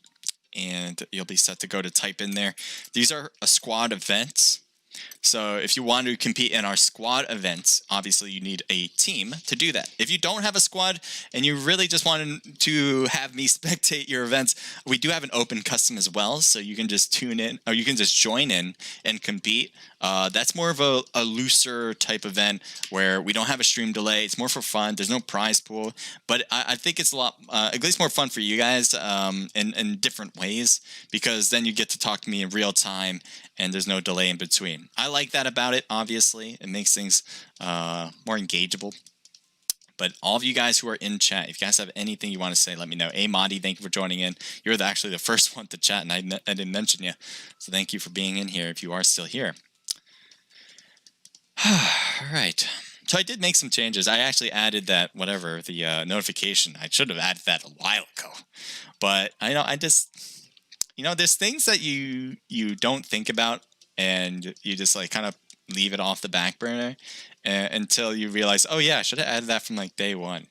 and you'll be set to go to type in there. These are squad events. So if you want to compete in our squad events, obviously you need a team to do that. If you don't have a squad and you really just want to have me spectate your events, we do have an open custom as well. So you can just tune in, or you can just join in and compete. That's more of a looser type event where we don't have a stream delay. It's more for fun. There's no prize pool, but I think it's a lot, at least more fun for you guys in different ways, because then you get to talk to me in real time and there's no delay in between. I like that about it, obviously. It makes things more engageable. But all of you guys who are in chat, if you guys have anything you want to say, let me know. Hey, Madi, thank you for joining in. You're actually the first one to chat, and I didn't mention you. So thank you for being in here if you are still here. All right. So I did make some changes. I actually added that whatever the notification. I should have added that a while ago, but I just there's things that you don't think about, and you just like kind of leave it off the back burner until you realize, oh yeah, I should have added that from like day one.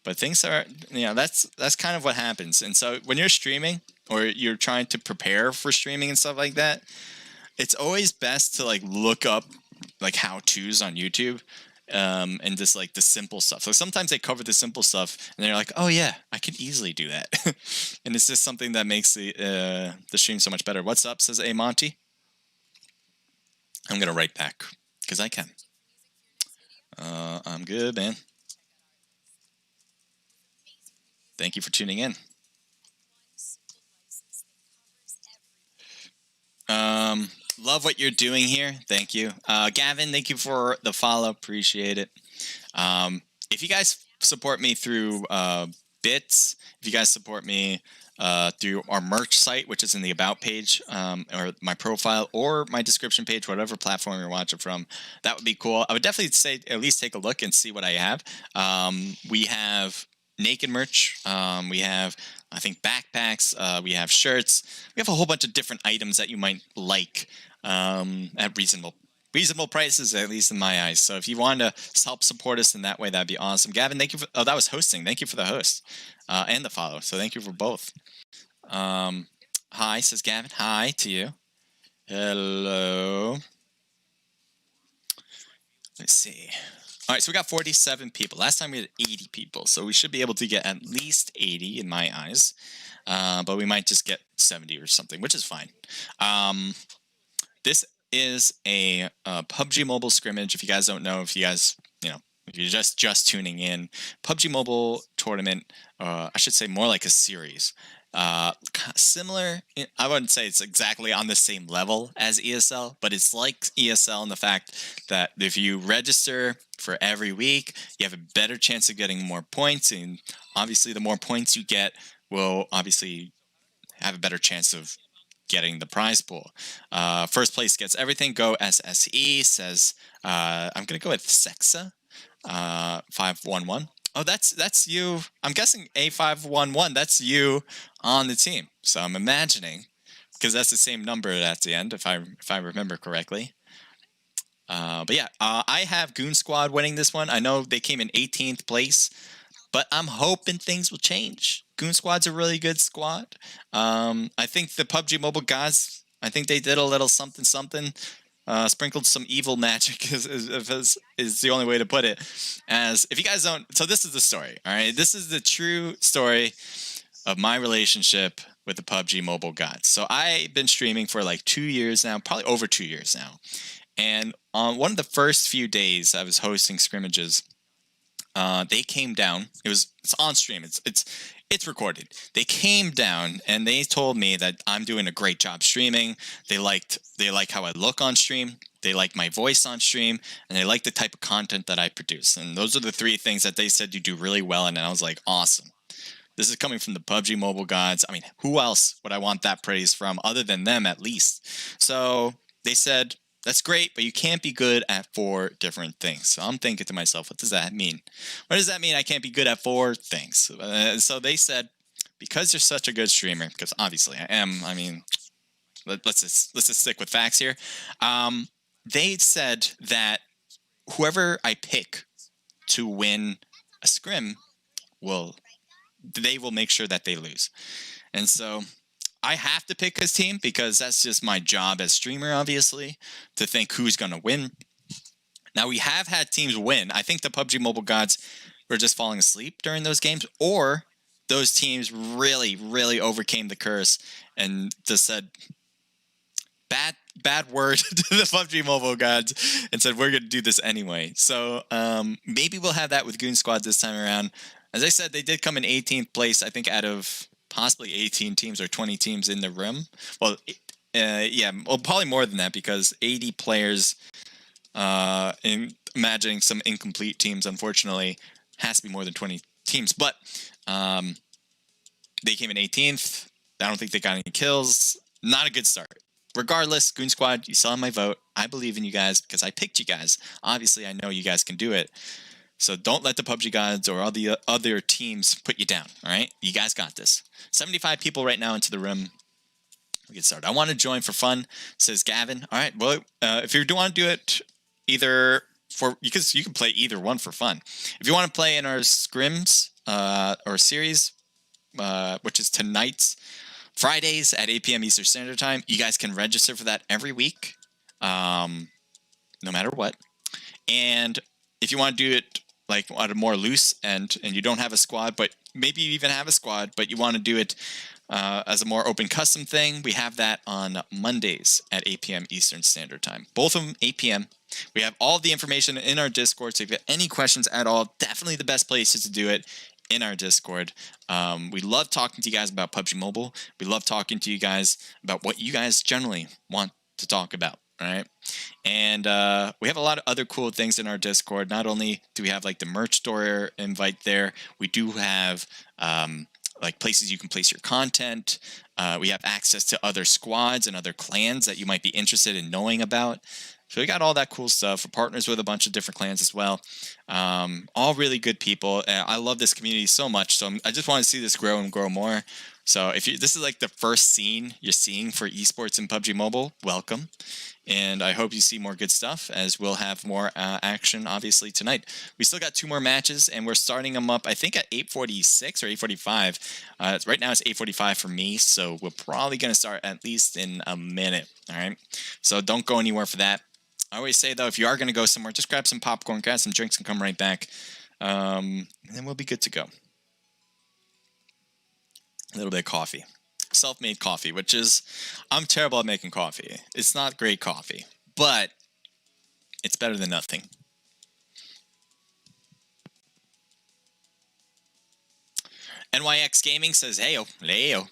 But things are that's kind of what happens. And so when you're streaming or you're trying to prepare for streaming and stuff like that, it's always best to like look up like how-tos on YouTube, and just like the simple stuff. So sometimes they cover the simple stuff and they're like, oh yeah, I could easily do that. And it's just something that makes the stream so much better. What's up, says A Monty. I'm gonna write back because I can. I'm good, man. Thank you for tuning in. Love what you're doing here. Thank you. Gavin, thank you for the follow. Appreciate it. If you guys support me through bits, if you guys support me through our merch site, which is in the About page, or my profile, or my description page, whatever platform you're watching from, that would be cool. I would definitely say at least take a look and see what I have. We have naked merch. We have, I think, backpacks. We have shirts. We have a whole bunch of different items that you might like at reasonable prices, at least in my eyes. So if you want to help support us in that way, that'd be awesome. Gavin, thank you for, that was hosting. Thank you for the host and the follow. So thank you for both. Hi, says Gavin. Hi to you. Hello. Let's see. All right, so we got 47 people. Last time we had 80 people, so we should be able to get at least 80 in my eyes. But we might just get 70 or something, which is fine. This is a PUBG Mobile scrimmage. If you guys don't know, if you guys, if you're just tuning in, PUBG Mobile tournament, I should say more like a series. Similar, I wouldn't say it's exactly on the same level as ESL, but it's like ESL in the fact that if you register for every week, you have a better chance of getting more points, and obviously the more points you get will obviously have a better chance of getting the prize pool. First place gets everything. Go SSE, says, I'm going to go with Sexa, 511. Oh, that's you. I'm guessing A511. That's you on the team. So I'm imagining, because that's the same number at the end, if I remember correctly. But yeah, I have Goon Squad winning this one. I know they came in 18th place, but I'm hoping things will change. Goon Squad's a really good squad. I think the PUBG Mobile guys, I think they did a little something. Sprinkled some evil magic is the only way to put it. As if you guys don't, so this is the story. All right, this is the true story of my relationship with the PUBG Mobile gods. So I've been streaming for like 2 years now, probably over 2 years now. And on one of the first few days I was hosting scrimmages, they came down. It's on stream. It's recorded. They came down and they told me that I'm doing a great job streaming. They like how I look on stream. They like my voice on stream, and they like the type of content that I produce. And those are the 3 things that they said you do really well in. And I was like, awesome. This is coming from the PUBG Mobile gods. I mean, who else would I want that praise from other than them, at least? So they said, that's great, but you can't be good at 4 different things. So I'm thinking to myself, what does that mean? What does that mean I can't be good at 4 things? So they said, because you're such a good streamer, because obviously I am, I mean, let's just stick with facts here. They said that whoever I pick to win a scrim, they will make sure that they lose. And so I have to pick his team because that's just my job as streamer, obviously, to think who's going to win. Now, we have had teams win. I think the PUBG Mobile gods were just falling asleep during those games, or those teams really, really overcame the curse and just said bad word to the PUBG Mobile gods and said, we're going to do this anyway. So maybe we'll have that with Goon Squad this time around. As I said, they did come in 18th place, I think, out of possibly 18 teams or 20 teams in the room. Well, yeah, well, probably more than that, because 80 players, imagining some incomplete teams, unfortunately, has to be more than 20 teams. But they came in 18th. I don't think they got any kills. Not a good start. regardless, Goon Squad, you still have my vote. I believe in you guys because I picked you guys. Obviously, I know you guys can do it. So don't let the PUBG gods or all the other teams put you down, all right? You guys got this. 75 people right now into the room. We get started. I want to join for fun, says Gavin. All right, well, if you do want to do it either for, because you can play either one for fun. If you want to play in our scrims or series, which is tonight's Fridays at 8 p.m. Eastern Standard Time, you guys can register for that every week, no matter what. And if you want to do it like on a more loose end and you don't have a squad, but maybe you even have a squad, but you want to do it as a more open custom thing, we have that on Mondays at 8 p.m. Eastern Standard Time. Both of them 8 p.m. We have all the information in our Discord, so if you have any questions at all, definitely the best places to do it in our Discord. We love talking to you guys about PUBG Mobile. We love talking to you guys about what you guys generally want to talk about. All right. And we have a lot of other cool things in our Discord. Not only do we have like the merch store invite there, we do have like places you can place your content. We have access to other squads and other clans that you might be interested in knowing about. So we got all that cool stuff. We're partners with a bunch of different clans as well. All really good people. I love this community so much. So I just want to see this grow and grow more. So if this is like the first scene you're seeing for esports in PUBG Mobile, welcome. And I hope you see more good stuff, as we'll have more action, obviously, tonight. We still got 2 more matches, and we're starting them up, I think, at 8:46 or 8:45. Right now, it's 8:45 for me, so we're probably going to start at least in a minute, all right? So don't go anywhere for that. I always say, though, if you are going to go somewhere, just grab some popcorn, grab some drinks, and come right back. And then we'll be good to go. A little bit of coffee. Self-made coffee, which is, I'm terrible at making coffee. It's not great coffee, but it's better than nothing. NYX Gaming says, "Heyo, heyo,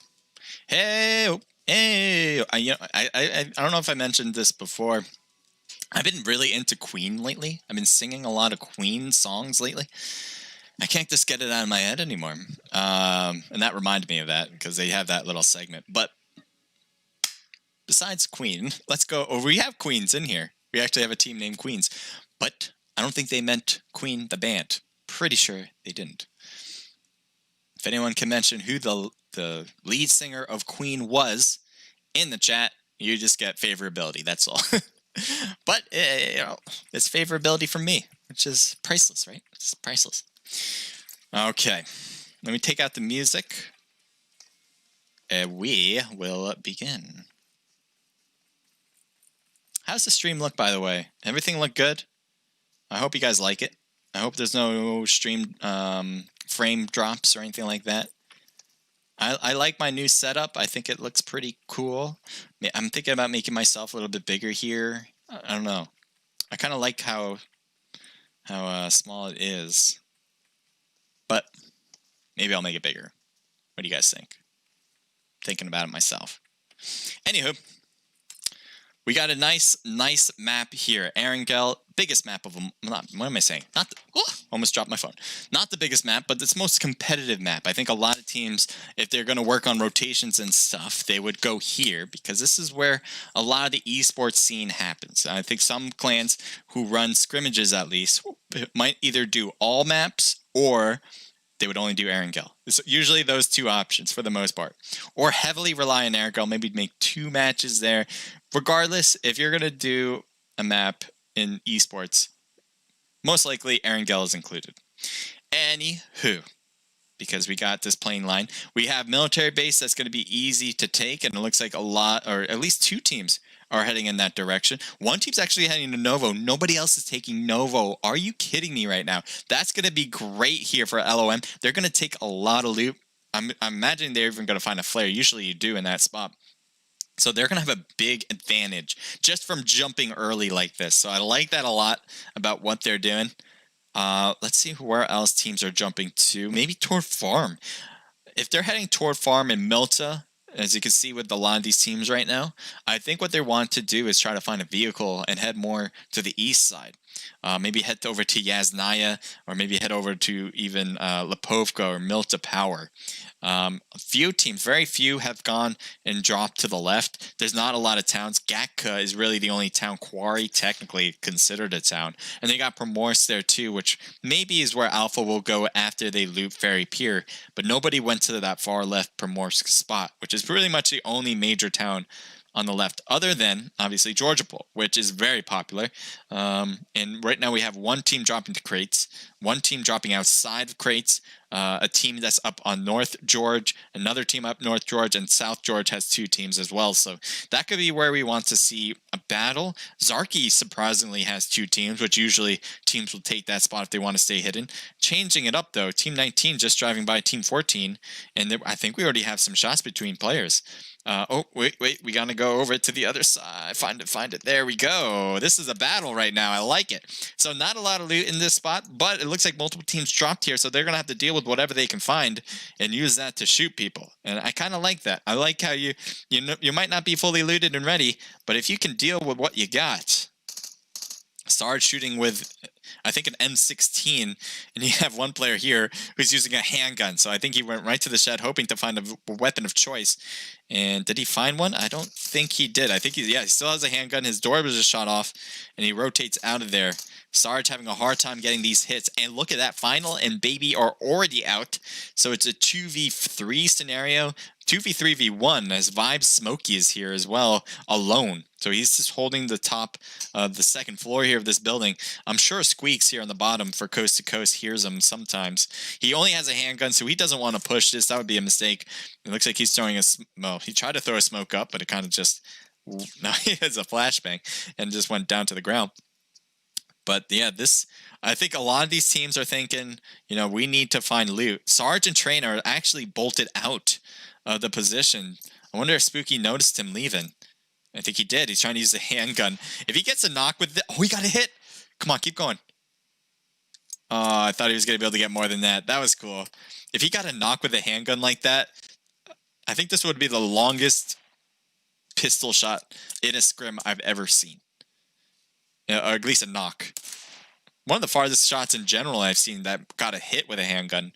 heyo, heyo." I don't know if I mentioned this before. I've been really into Queen lately. I've been singing a lot of Queen songs lately. I can't just get it out of my head anymore. And that reminded me of that because they have that little segment. But besides Queen, let's go. Oh, we have Queens in here. We actually have a team named Queens. But I don't think they meant Queen the band. Pretty sure they didn't. If anyone can mention who the lead singer of Queen was in the chat, you just get favorability. That's all. But you know, it's favorability from me, which is priceless, right? It's priceless. Okay, let me take out the music, and we will begin. How's the stream look, by the way? Everything look good? I hope you guys like it. I hope there's no stream frame drops or anything like that. I like my new setup. I think it looks pretty cool. I'm thinking about making myself a little bit bigger here. I don't know. I kind of like how small it is. But maybe I'll make it bigger. What do you guys think? Thinking about it myself. Anywho, we got a nice map here. Erangel, biggest map of them. What am I saying? Not the, almost dropped my phone. Not the biggest map, but it's most competitive map. I think a lot of teams, if they're going to work on rotations and stuff, they would go here because this is where a lot of the esports scene happens. I think some clans who run scrimmages, at least, might either do all maps or they would only do Erangel. It's usually those 2 options for the most part. Or heavily rely on Erangel, maybe make 2 matches there. Regardless, if you're going to do a map in esports, most likely Erangel is included. Anywho, because we got this plane line, we have military base that's going to be easy to take, and it looks like a lot, or at least 2 teams are heading in that direction. 1 team's actually heading to Novo. Nobody else is taking Novo. Are you kidding me right now? That's going to be great here for LOM. They're going to take a lot of loot. I'm imagining they're even going to find a flare. Usually you do in that spot. So they're going to have a big advantage just from jumping early like this. So I like that a lot about what they're doing. Let's see where else teams are jumping to. Maybe toward farm. If they're heading toward farm in Milta, as you can see with a lot of these teams right now, I think what they want to do is try to find a vehicle and head more to the east side. Maybe head over to Yasnaya, or maybe head over to even Lipovka or Milta Power. A few teams, very few, have gone and dropped to the left. There's not a lot of towns. Gatka is really the only town. Quarry technically considered a town. And they got Primorsk there too, which maybe is where Alpha will go after they loot Ferry Pier. But nobody went to that far left Primorsk spot, which is pretty much the only major town on the left, other than, obviously, Georgopol, which is very popular. And right now we have one team dropping to crates, one team dropping outside of crates, a team that's up on North George, another team up North George, and South George has 2 teams as well. So that could be where we want to see a battle. Zarki surprisingly has 2 teams, which usually teams will take that spot if they want to stay hidden. Changing it up, though, Team 19 just driving by Team 14, and I think we already have some shots between players. Oh, wait, we gotta go over to the other side. Find it. There we go. This is a battle right now. I like it. So not a lot of loot in this spot, but it looks like multiple teams dropped here, so they're gonna have to deal with whatever they can find and use that to shoot people. And I kind of like that. I like how you might not be fully looted and ready, but if you can deal with what you got. Sarge shooting with, I think, an M16, and you have one player here who's using a handgun. So I think he went right to the shed hoping to find a weapon of choice. And did he find one? I don't think he did. I think he still has a handgun. His door was just shot off, and he rotates out of there. Sarge having a hard time getting these hits. And look at that. Final and Baby are already out. So it's a 2v3 scenario. 2v3v1 as Vibe Smokey is here as well, alone. So he's just holding the top of the second floor here of this building. I'm sure Squeaks here on the bottom for Coast to Coast hears him sometimes. He only has a handgun, so he doesn't want to push this. That would be a mistake. It looks like he's throwing well, he tried to throw a smoke up, but it kind of just, no, he has a flashbang and just went down to the ground. But yeah, I think a lot of these teams are thinking, we need to find loot. Sarge and Train are actually bolted out of the position. I wonder if Spooky noticed him leaving. I think he did. He's trying to use the handgun. If he gets a knock with oh, he got a hit. Come on, keep going. I thought he was going to be able to get more than that. That was cool. If he got a knock with a handgun like that, I think this would be the longest pistol shot in a scrim I've ever seen. Or at least a knock. One of the farthest shots in general I've seen that got a hit with a handgun,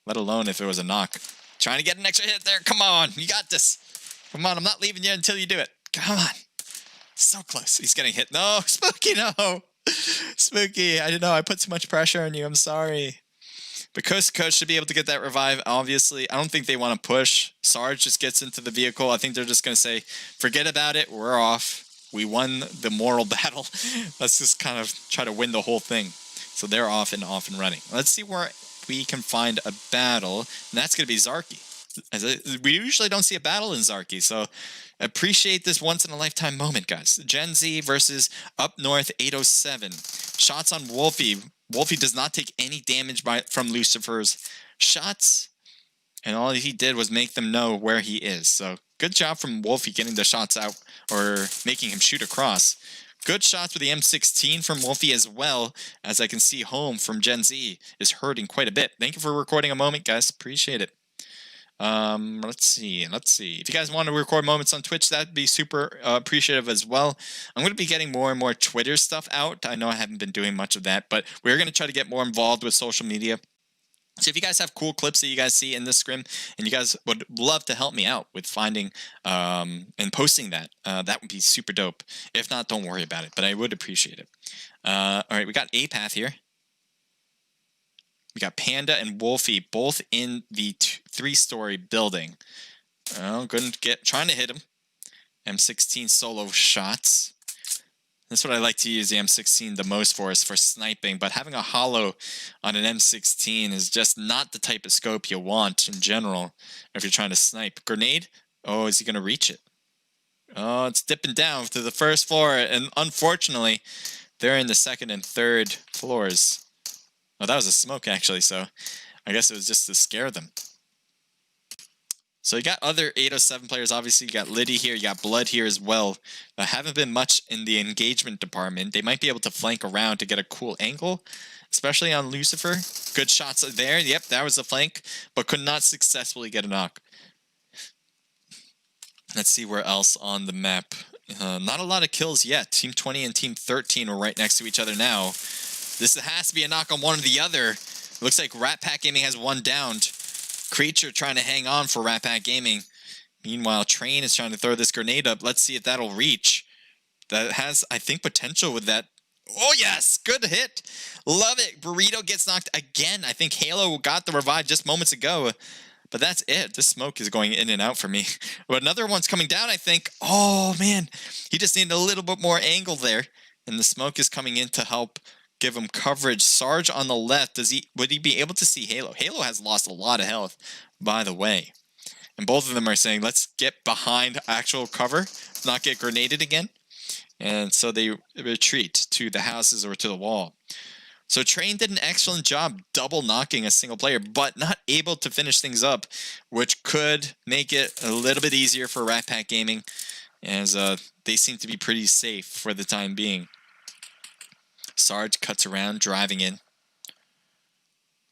let alone if it was a knock. Trying to get an extra hit there. Come on, you got this. Come on, I'm not leaving you until you do it. Come on. So close. He's getting hit. No, Spooky, no. Spooky, I didn't know. I put too much pressure on you. I'm sorry. But Coast to Coast should be able to get that revive, obviously. I don't think they want to push. Sarge just gets into the vehicle. I think they're just going to say, forget about it. We're off. We won the moral battle. Let's just kind of try to win the whole thing. So they're off and running. Let's see where we can find a battle. And that's going to be Zarki. We usually don't see a battle in Zarki, so appreciate this once-in-a-lifetime moment, guys. Gen Z versus Up North 807. Shots on Wolfie. Wolfie does not take any damage from Lucifer's shots, and all he did was make them know where he is. So good job from Wolfie getting the shots out, or making him shoot across. Good shots with the M16 from Wolfie as well, as I can see Home from Gen Z is hurting quite a bit. Thank you for recording a moment, guys. Appreciate it. Let's see. If you guys want to record moments on Twitch, that'd be super appreciative as well. I'm going to be getting more and more Twitter stuff out. I know I haven't been doing much of that, but we're going to try to get more involved with social media. So if you guys have cool clips that you guys see in this scrim, and you guys would love to help me out with finding and posting that, that would be super dope. If not, don't worry about it, but I would appreciate it. All right, we got A-Path here. We got Panda and Wolfie both in the 3-story building. Oh, trying to hit him. M16 solo shots. That's what I like to use the M16 the most for, is for sniping. But having a hollow on an M16 is just not the type of scope you want in general if you're trying to snipe. Grenade? Oh, is he going to reach it? Oh, it's dipping down to the first floor. And unfortunately, they're in the second and third floors. Oh, that was a smoke, actually, so I guess it was just to scare them. So you got other 807 players. Obviously, you got Liddy here. You got Blood here as well. There haven't been much in the engagement department. They might be able to flank around to get a cool angle, especially on Lucifer. Good shots there. Yep, that was a flank, but could not successfully get a knock. Let's see where else on the map. Not a lot of kills yet. Team 20 and Team 13 are right next to each other now. This has to be a knock on one or the other. Looks like Rat Pack Gaming has one downed. Creature trying to hang on for Rat Pack Gaming. Meanwhile, Train is trying to throw this grenade up. Let's see if that'll reach. That has, I think, potential with that. Oh, yes! Good hit! Love it! Burrito gets knocked again. I think Halo got the revive just moments ago. But that's it. This smoke is going in and out for me. But another one's coming down, I think. Oh, man. He just needed a little bit more angle there. And the smoke is coming in to help give him coverage. Sarge on the left. Would he be able to see Halo? Halo has lost a lot of health, by the way. And both of them are saying, let's get behind actual cover, not get grenaded again. And so they retreat to the houses or to the wall. So Train did an excellent job double knocking a single player, but not able to finish things up, which could make it a little bit easier for Rat Pack Gaming, as they seem to be pretty safe for the time being. Sarge cuts around, driving in.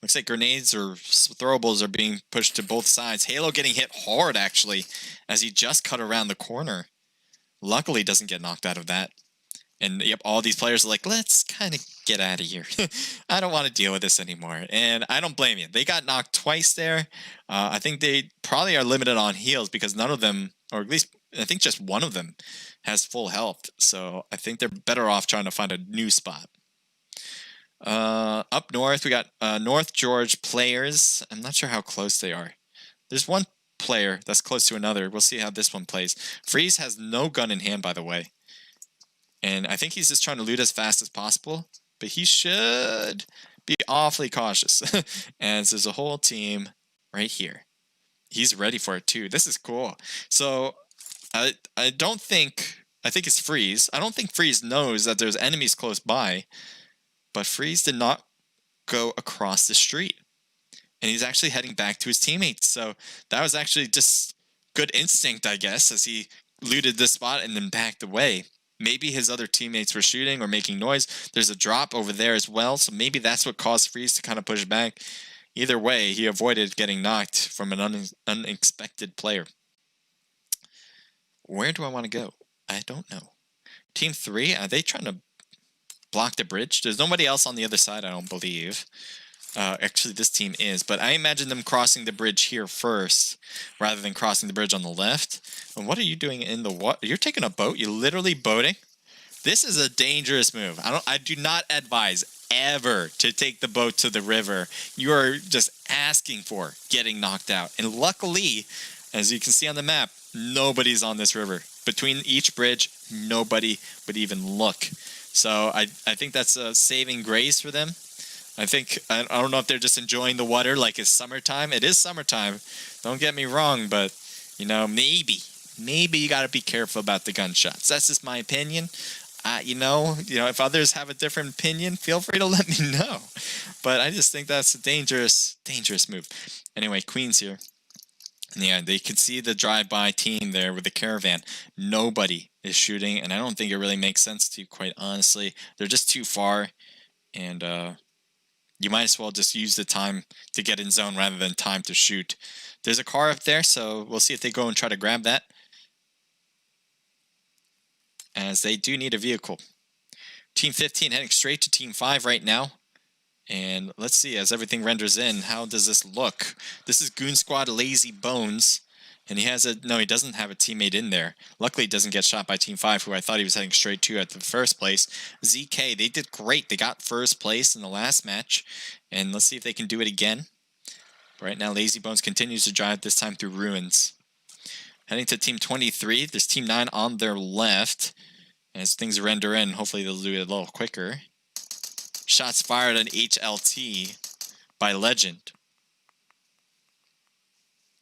Looks like grenades or throwables are being pushed to both sides. Halo getting hit hard, actually, as he just cut around the corner. Luckily, doesn't get knocked out of that. And yep, all these players are like, let's kind of get out of here. I don't want to deal with this anymore. And I don't blame you. They got knocked twice there. I think they probably are limited on heals because none of them, or at least I think just one of them, has full health. So I think they're better off trying to find a new spot. Up north, we got North George players. I'm not sure how close they are. There's one player that's close to another. We'll see how this one plays. Freeze has no gun in hand, by the way. And I think he's just trying to loot as fast as possible. But he should be awfully cautious. And there's a whole team right here. He's ready for it too. This is cool. So I think it's Freeze. I don't think Freeze knows that there's enemies close by. But Freeze did not go across the street. And he's actually heading back to his teammates. So that was actually just good instinct, I guess, as he looted this spot and then backed away. Maybe his other teammates were shooting or making noise. There's a drop over there as well. So maybe that's what caused Freeze to kind of push back. Either way, he avoided getting knocked from an unexpected player. Where do I want to go? I don't know. Team 3, are they trying to block the bridge? There's nobody else on the other side, I don't believe. Actually, this team is, but I imagine them crossing the bridge here first, rather than crossing the bridge on the left. And what are you doing in the water? You're taking a boat? You're literally boating? This is a dangerous move. I do not advise ever to take the boat to the river. You are just asking for getting knocked out. And luckily, as you can see on the map, nobody's on this river. Between each bridge, nobody would even look. So I think that's a saving grace for them. I don't know if they're just enjoying the water like it's summertime. It is summertime. Don't get me wrong, but, you know, maybe you got to be careful about the gunshots. That's just my opinion. You know, if others have a different opinion, feel free to let me know. But I just think that's a dangerous move. Anyway, Queen's here. And yeah, they could see the drive-by team there with the caravan. Nobody is shooting, and I don't think it really makes sense to, quite honestly. They're just too far, and you might as well just use the time to get in zone rather than time to shoot. There's a car up there, so we'll see if they go and try to grab that, as they do need a vehicle. Team 15 heading straight to Team 5 right now. And let's see, as everything renders in, how does this look? This is Goon Squad Lazy Bones. And he doesn't have a teammate in there. Luckily, he doesn't get shot by Team 5, who I thought he was heading straight to at the first place. ZK, they did great. They got first place in the last match. And let's see if they can do it again. Right now, Lazy Bones continues to drive, this time through ruins. Heading to Team 23, there's Team 9 on their left. As things render in, hopefully they'll do it a little quicker. Shots fired on HLT by Legend.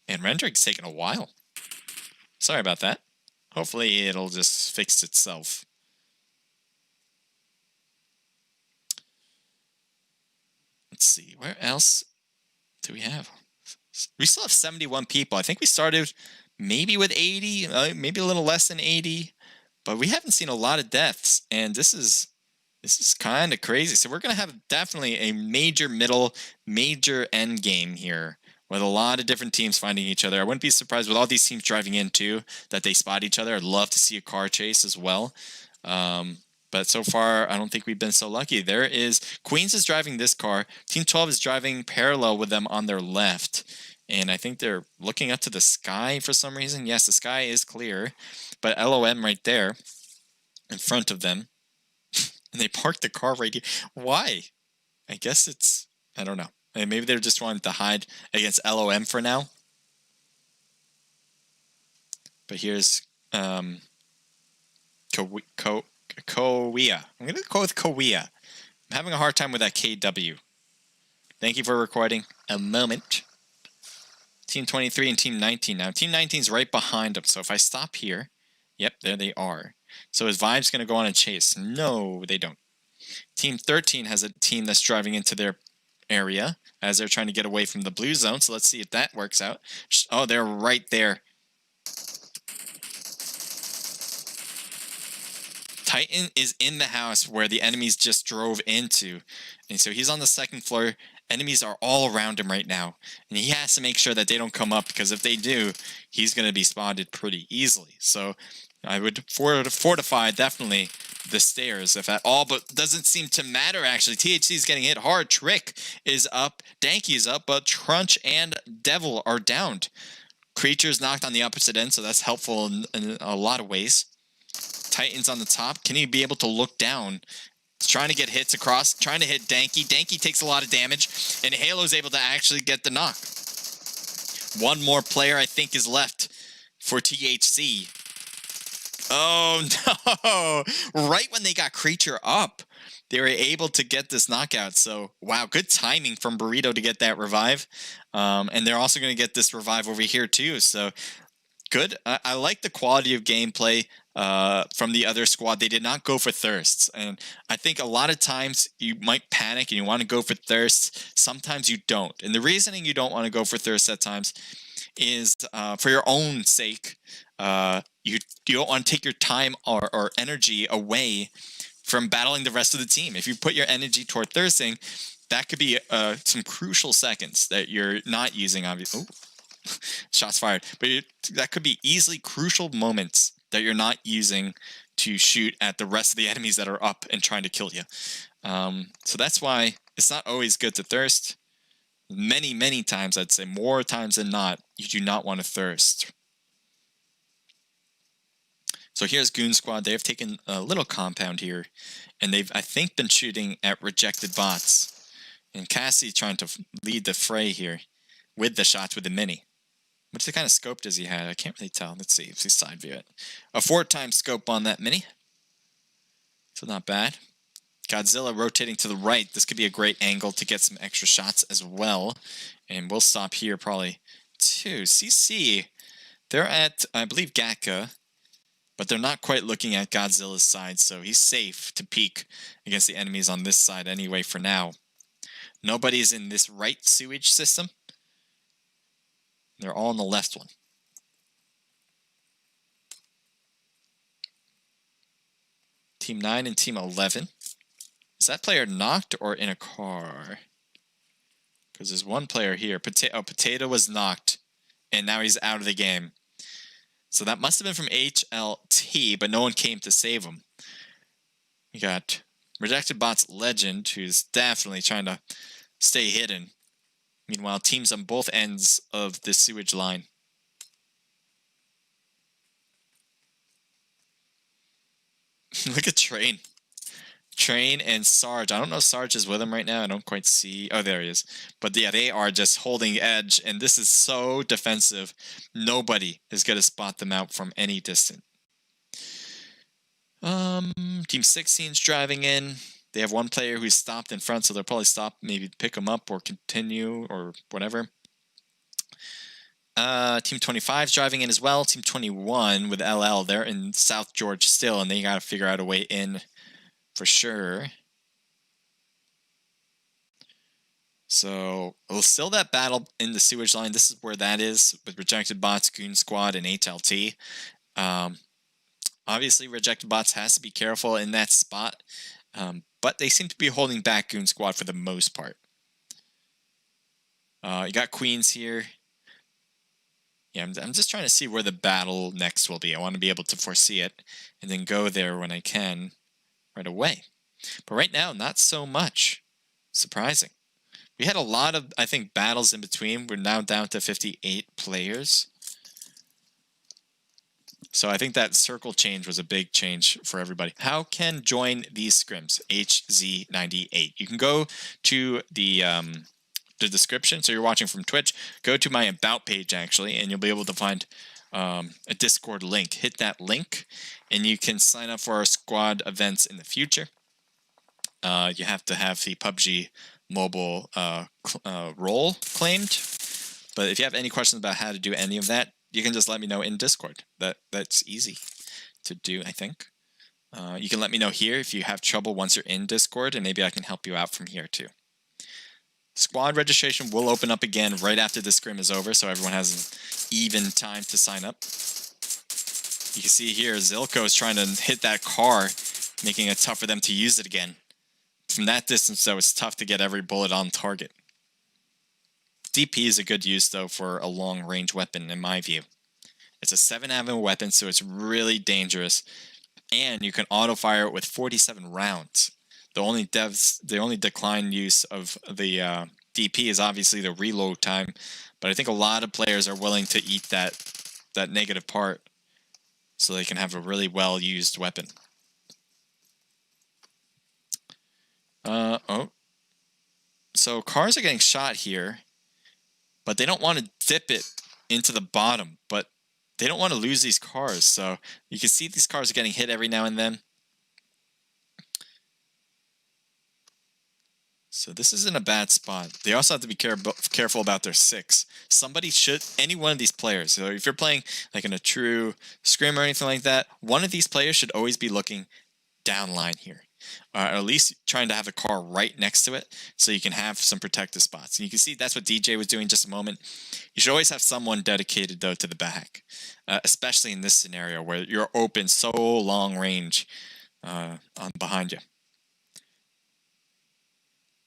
And rendering's taking a while. Sorry about that. Hopefully it'll just fix itself. Let's see, where else do we have? We still have 71 people. I think we started maybe with 80, maybe a little less than 80. But we haven't seen a lot of deaths, and this is kind of crazy. So we're going to have definitely a major middle, major end game here with a lot of different teams finding each other. I wouldn't be surprised with all these teams driving in too that they spot each other. I'd love to see a car chase as well. But so far, I don't think we've been so lucky. There is Queens is driving this car. Team 12 is driving parallel with them on their left. And I think they're looking up to the sky for some reason. Yes, the sky is clear. But LOM right there in front of them. And they parked the car right here. Why? I guess it's... I don't know. Maybe they're just wanting to hide against LOM for now. But here's... Kowea. I'm going to go with Kowea. I'm having a hard time with that KW. Thank you for recording. A moment. Team 23 and Team 19 now. Team 19 is right behind them. So if I stop here, yep, there they are. So is Vibe's going to go on a chase? No, they don't. Team 13 has a team that's driving into their area as they're trying to get away from the blue zone. So let's see if that works out. Oh, they're right there. Titan is in the house where the enemies just drove into. And so he's on the second floor. Enemies are all around him right now. And he has to make sure that they don't come up, because if they do, he's going to be spotted pretty easily. So I would fortify definitely the stairs, if at all, but doesn't seem to matter actually. THC is getting hit hard. Trick is up. Danky is up, but Trunch and Devil are downed. Creature's knocked on the opposite end, so that's helpful in a lot of ways. Titan's on the top. Can he be able to look down? He's trying to get hits across, trying to hit Danky. Danky takes a lot of damage, and Halo's able to actually get the knock. One more player, I think, is left for THC. Oh, no. Right when they got Creature up, they were able to get this knockout. So, wow, good timing from Burrito to get that revive. And they're also going to get this revive over here, too. So, good. I like the quality of gameplay from the other squad. They did not go for thirsts, and I think a lot of times you might panic and you want to go for thirsts. Sometimes you don't, and the reasoning you don't want to go for thirsts at times is for your own sake. You don't want to take your time or energy away from battling the rest of the team. If you put your energy toward thirsting, that could be some crucial seconds that you're not using, obviously. Oh. Shots fired. But that could be easily crucial moments that you're not using to shoot at the rest of the enemies that are up and trying to kill you. So that's why it's not always good to thirst. Many times, I'd say more times than not, you do not want to thirst. So here's Goon Squad. They have taken a little compound here, and they've, I think, been shooting at rejected bots. And Cassie trying to lead the fray here with the shots with the mini. What's the kind of scope does he have? I can't really tell. Let's see if we side view it. A 4x scope on that mini. So not bad. Godzilla rotating to the right. This could be a great angle to get some extra shots as well. And we'll stop here probably too. CC, they're at, I believe, Gatka. But they're not quite looking at Godzilla's side. So he's safe to peek against the enemies on this side anyway for now. Nobody's in this right sewage system. They're all on the left one. Team 9 and Team 11. Is that player knocked or in a car? Because there's one player here. Potato was knocked, and now he's out of the game. So that must have been from HLT, but no one came to save him. You got Rejected Bots Legend, who's definitely trying to stay hidden. Meanwhile, teams on both ends of the sewage line. Look at Train. Train and Sarge. I don't know if Sarge is with him right now. I don't quite see. Oh, there he is. But yeah, they are just holding edge. And this is so defensive. Nobody is going to spot them out from any distance. Team 16 is driving in. They have one player who's stopped in front, so they'll probably stop, maybe pick him up or continue or whatever. Team 25 is driving in as well. Team 21 with LL, they're in South George still, and they got to figure out a way in for sure. So, still that battle in the sewage line. This is where that is with Rejected Bots, Goon Squad, and HLT. Obviously, Rejected Bots has to be careful in that spot. But they seem to be holding back Goon Squad for the most part. You got queens here. Yeah, I'm just trying to see where the battle next will be. I want to be able to foresee it and then go there when I can right away. But right now, not so much. Surprising. We had a lot of, I think, battles in between. We're now down to 58 players. So I think that circle change was a big change for everybody. How can join these scrims? HZ98. You can go to the description. So you're watching from Twitch. Go to my About page, actually, and you'll be able to find a Discord link. Hit that link, and you can sign up for our squad events in the future. You have to have the PUBGMobile role claimed. But if you have any questions about how to do any of that, you can just let me know in Discord. That's easy to do, I think. You can let me know here if you have trouble once you're in Discord, and maybe I can help you out from here too. Squad registration will open up again right after the scrim is over, so everyone has an even time to sign up. You can see here, Zilko is trying to hit that car, making it tough for them to use it again. From that distance, though, it's tough to get every bullet on target. DP is a good use, though, for a long-range weapon, in my view. It's a 7-ammo weapon, so it's really dangerous. And you can auto-fire it with 47 rounds. The only decline use of the DP is obviously the reload time, but I think a lot of players are willing to eat that negative part so they can have a really well-used weapon. So cars are getting shot here, but they don't want to dip it into the bottom, but they don't want to lose these cars, so you can see these cars are getting hit every now and then. So this isn't a bad spot. They also have to be careful about their 6. Somebody should, any one of these players, so if you're playing like in a true scrim or anything like that, one of these players should always be looking down line here. Or at least trying to have a car right next to it so you can have some protective spots. And you can see that's what DJ was doing just a moment. You should always have someone dedicated, though, to the back, especially in this scenario where you're open so long range on behind you.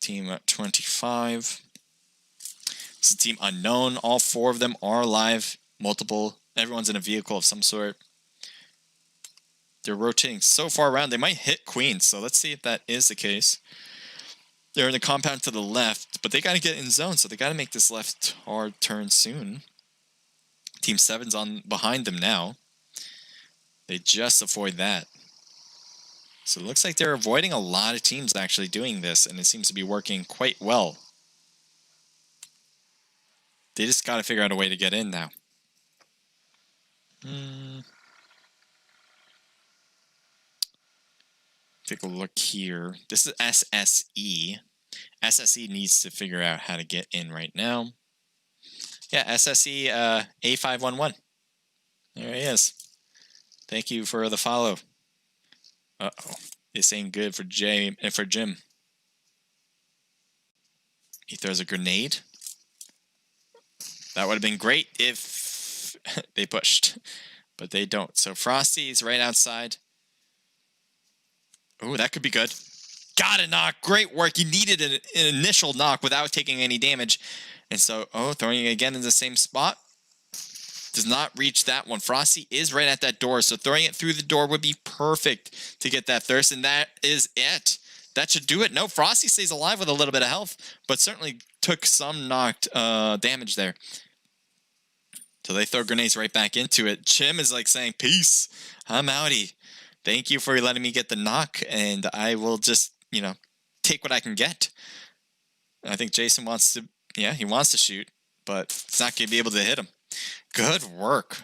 Team 25. It's a team unknown. All 4 of them are alive. Everyone's in a vehicle of some sort. They're rotating so far around, they might hit Queen, so let's see if that is the case. They're in the compound to the left, but they got to get in zone, so they got to make this left hard turn soon. Team 7's on behind them now. They just avoid that. So it looks like they're avoiding a lot of teams actually doing this, and it seems to be working quite well. They just got to figure out a way to get in now. Take a look here. This is SSE. SSE needs to figure out how to get in right now. Yeah, SSE A511. There he is. Thank you for the follow. Uh-oh. This ain't good for Jim. He throws a grenade. That would have been great if they pushed. But they don't. So Frosty's right outside. Oh, that could be good. Got a knock. Great work. You needed an initial knock without taking any damage. And so, throwing it again in the same spot. Does not reach that one. Frosty is right at that door, so throwing it through the door would be perfect to get that thirst, and that is it. That should do it. No, Frosty stays alive with a little bit of health, but certainly took some knocked damage there. So they throw grenades right back into it. Chim is like saying, peace, I'm outie. Thank you for letting me get the knock, and I will just, take what I can get. I think Jason wants to, he wants to shoot, but it's not going to be able to hit him. Good work.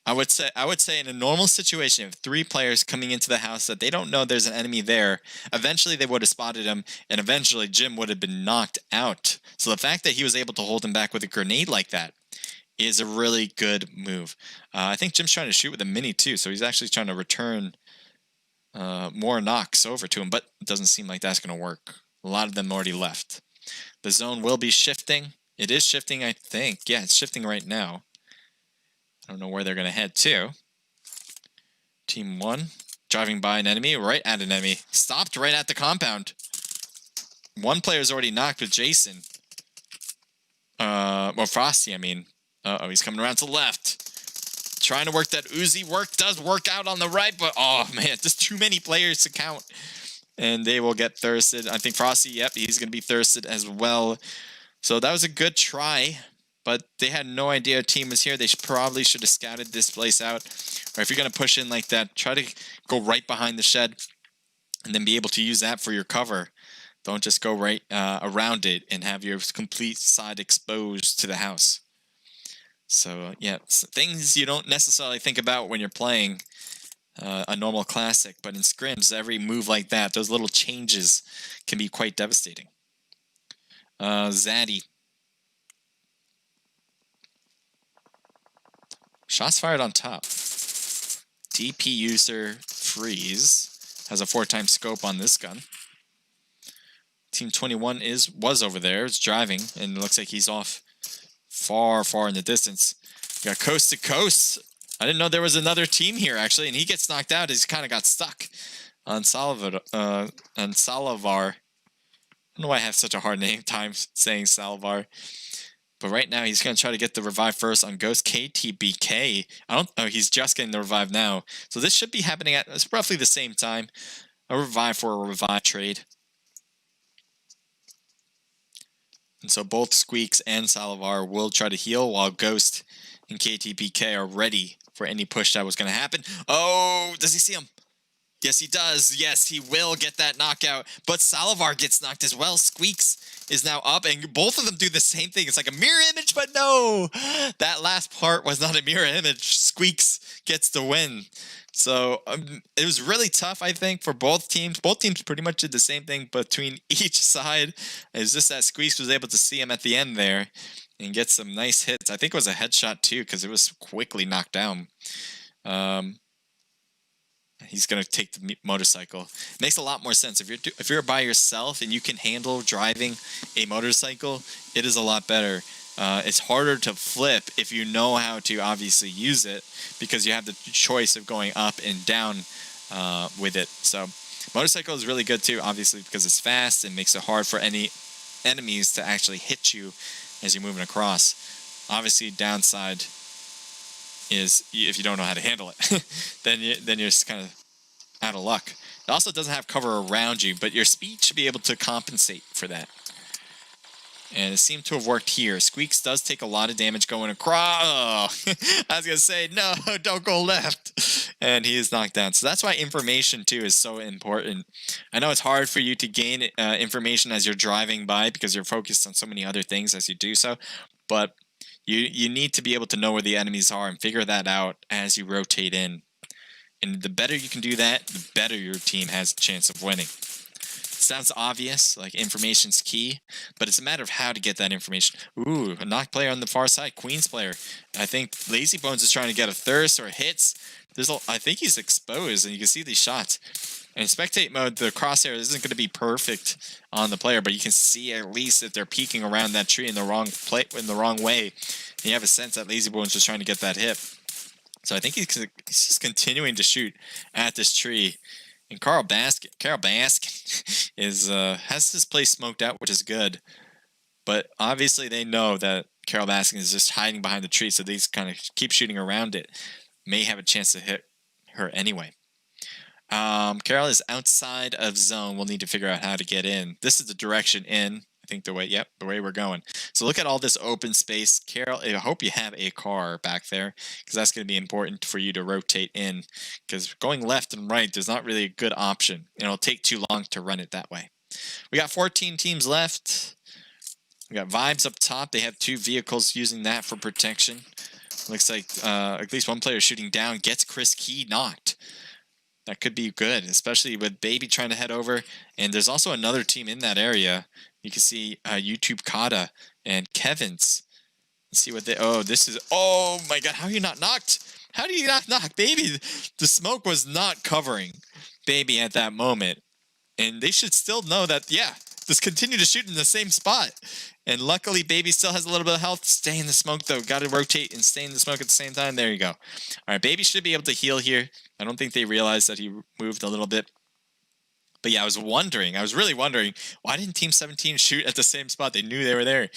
I would say in a normal situation, if 3 players coming into the house that they don't know there's an enemy there, eventually they would have spotted him, and eventually Jim would have been knocked out. So the fact that he was able to hold him back with a grenade like that is a really good move. I think Jim's trying to shoot with a mini too, so he's actually trying to return more knocks over to him, but it doesn't seem like that's going to work. A lot of them already left. The zone will be shifting. It is shifting, I think. Yeah, it's shifting right now. I don't know where they're going to head to. Team 1, driving by an enemy, right at an enemy. Stopped right at the compound. One player's already knocked with Jason. well, Frosty, I mean. Uh-oh, he's coming around to the left. Trying to work that Uzi. Does work out on the right, but oh man, just too many players to count. And they will get thirsted. I think Frosty, yep, he's going to be thirsted as well. So that was a good try, but they had no idea a team was here. They probably should have scouted this place out. Or if you're going to push in like that, try to go right behind the shed and then be able to use that for your cover. Don't just go right around it and have your complete side exposed to the house. So, yeah, things you don't necessarily think about when you're playing a normal classic, but in scrims, every move like that, those little changes can be quite devastating. Zaddy. Shots fired on top. DP user Freeze has a 4-time scope on this gun. Team 21 was over there. It's driving, and it looks like he's off far, far in the distance. We got coast to coast. I didn't know there was another team here, actually, and he gets knocked out. He's kind of got stuck on Salivar. I don't know why I have such a hard time saying Salivar. But right now, he's going to try to get the revive first on Ghost KTBK. Oh, he's just getting the revive now. So this should be happening at roughly the same time. A revive for a revive trade. And so both Squeaks and Salivar will try to heal while Ghost and KTBK are ready for any push that was going to happen. Oh, does he see him? Yes, he does. Yes, he will get that knockout. But Salivar gets knocked as well. Squeaks is now up, and both of them do the same thing. It's like a mirror image, but no! That last part was not a mirror image. Squeaks gets the win. So it was really tough, I think, for both teams. Both teams pretty much did the same thing between each side. It's just that Squeaks was able to see him at the end there and get some nice hits. I think it was a headshot, too, because it was quickly knocked down. He's going to take the motorcycle. It makes a lot more sense. If you're by yourself and you can handle driving a motorcycle, it is a lot better. It's harder to flip if you know how to obviously use it, because you have the choice of going up and down with it. So motorcycle is really good too, obviously, because it's fast and makes it hard for any enemies to actually hit you as you're moving across. Obviously, downside is if you don't know how to handle it, then you're just kind of out of luck. It also doesn't have cover around you, but your speed should be able to compensate for that. And it seemed to have worked here. Squeaks does take a lot of damage going across. I was going to say, no, don't go left. And he is knocked down. So that's why information, too, is so important. I know it's hard for you to gain information as you're driving by because you're focused on so many other things as you do so. But you need to be able to know where the enemies are and figure that out as you rotate in. And the better you can do that, the better your team has a chance of winning. Sounds obvious, like information's key, but it's a matter of how to get that information. Ooh, a knock player on the far side, Queen's player. I think Lazy Bones is trying to get a thirst or hits. I think he's exposed, and you can see these shots. In spectate mode, the crosshair isn't going to be perfect on the player, but you can see at least if they're peeking around that tree in the wrong way. And you have a sense that Lazy Bones is trying to get that hit. So I think he's just continuing to shoot at this tree. And Carol Baskin is has this place smoked out, which is good. But obviously they know that Carol Baskin is just hiding behind the tree, so they just kind of keep shooting around it. May have a chance to hit her anyway. Carol is outside of zone. We'll need to figure out how to get in. This is the direction in. I think the way we're going. So look at all this open space. Carol, I hope you have a car back there, because that's going to be important for you to rotate in, because going left and right, there's not really a good option. It'll take too long to run it that way. We got 14 teams left. We got Vibes up top. They have 2 vehicles using that for protection. Looks like at least one player shooting down gets Chris Key knocked. That could be good, especially with Baby trying to head over. And there's also another team in that area. You can see YouTube Kata and Kevin's. Let's see what they... Oh, this is... Oh, my God. How are you not knocked? How do you not knock Baby? The smoke was not covering Baby at that moment. And they should still know that, yeah, just continue to shoot in the same spot. And luckily, Baby still has a little bit of health. Stay in the smoke, though. Got to rotate and stay in the smoke at the same time. There you go. All right, Baby should be able to heal here. I don't think they realized that he moved a little bit. But yeah, I was really wondering, why didn't Team 17 shoot at the same spot? They knew they were there.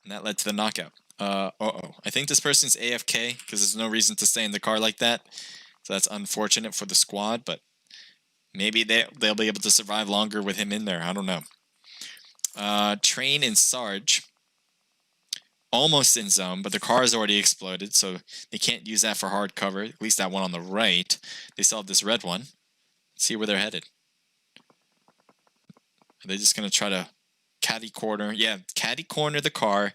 And that led to the knockout. I think this person's AFK because there's no reason to stay in the car like that. So that's unfortunate for the squad, but maybe they'll be able to survive longer with him in there. I don't know. Train and Sarge. Almost in zone, but the car has already exploded, so they can't use that for hard cover. At least that one on the right. They still have this red one. Let's see where they're headed. Are they just going to try to caddy corner? Yeah, caddy corner the car,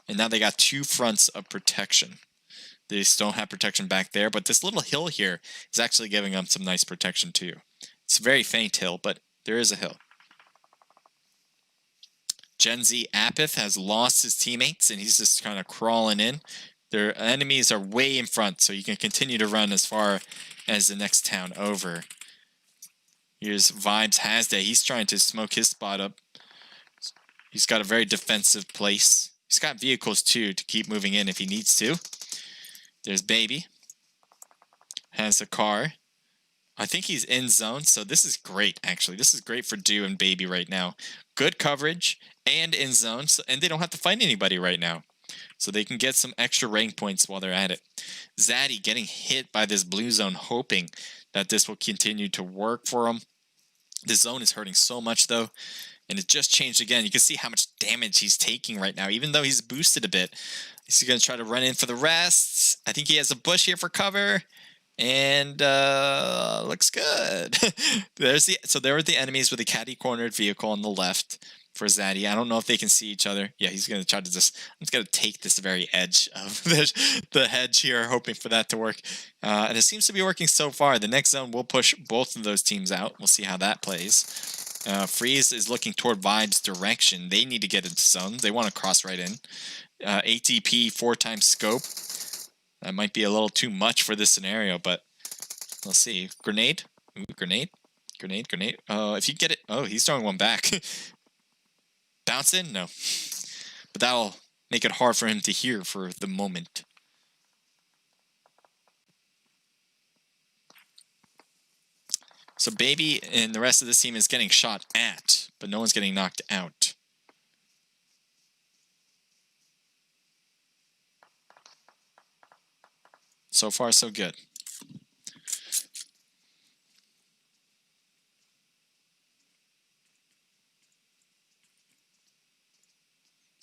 and now they got two fronts of protection. They just don't have protection back there, but this little hill here is actually giving them some nice protection too. It's a very faint hill, but there is a hill. Gen Z Apith has lost his teammates, and he's just kind of crawling in. Their enemies are way in front, so you can continue to run as far as the next town over. Here's Vibes Hasday. He's trying to smoke his spot up. He's got a very defensive place. He's got vehicles, too, to keep moving in if he needs to. There's Baby. Has a car. I think he's in zone, so this is great, actually. This is great for Do and Baby right now. Good coverage and in zone, and they don't have to fight anybody right now. So they can get some extra rank points while they're at it. Zaddy getting hit by this blue zone, hoping that this will continue to work for him. The zone is hurting so much, though, and it just changed again. You can see how much damage he's taking right now, even though he's boosted a bit. He's going to try to run in for the rest. I think he has a bush here for cover. And looks good. So there are the enemies with a caddy-cornered vehicle on the left for Zaddy. I don't know if they can see each other. Yeah, he's going to try to just... I'm just going to take this very edge of the hedge here, hoping for that to work. And it seems to be working so far. The next zone will push both of those teams out. We'll see how that plays. Freeze is looking toward Vibe's direction. They need to get into zone. They want to cross right in. ATP 4x scope. That might be a little too much for this scenario, but let's see. Grenade. Ooh, grenade. Grenade, grenade. If you get it... Oh, he's throwing one back. Bounce in? No. But that'll make it hard for him to hear for the moment. So Baby and the rest of this team is getting shot at, but no one's getting knocked out. So far, so good.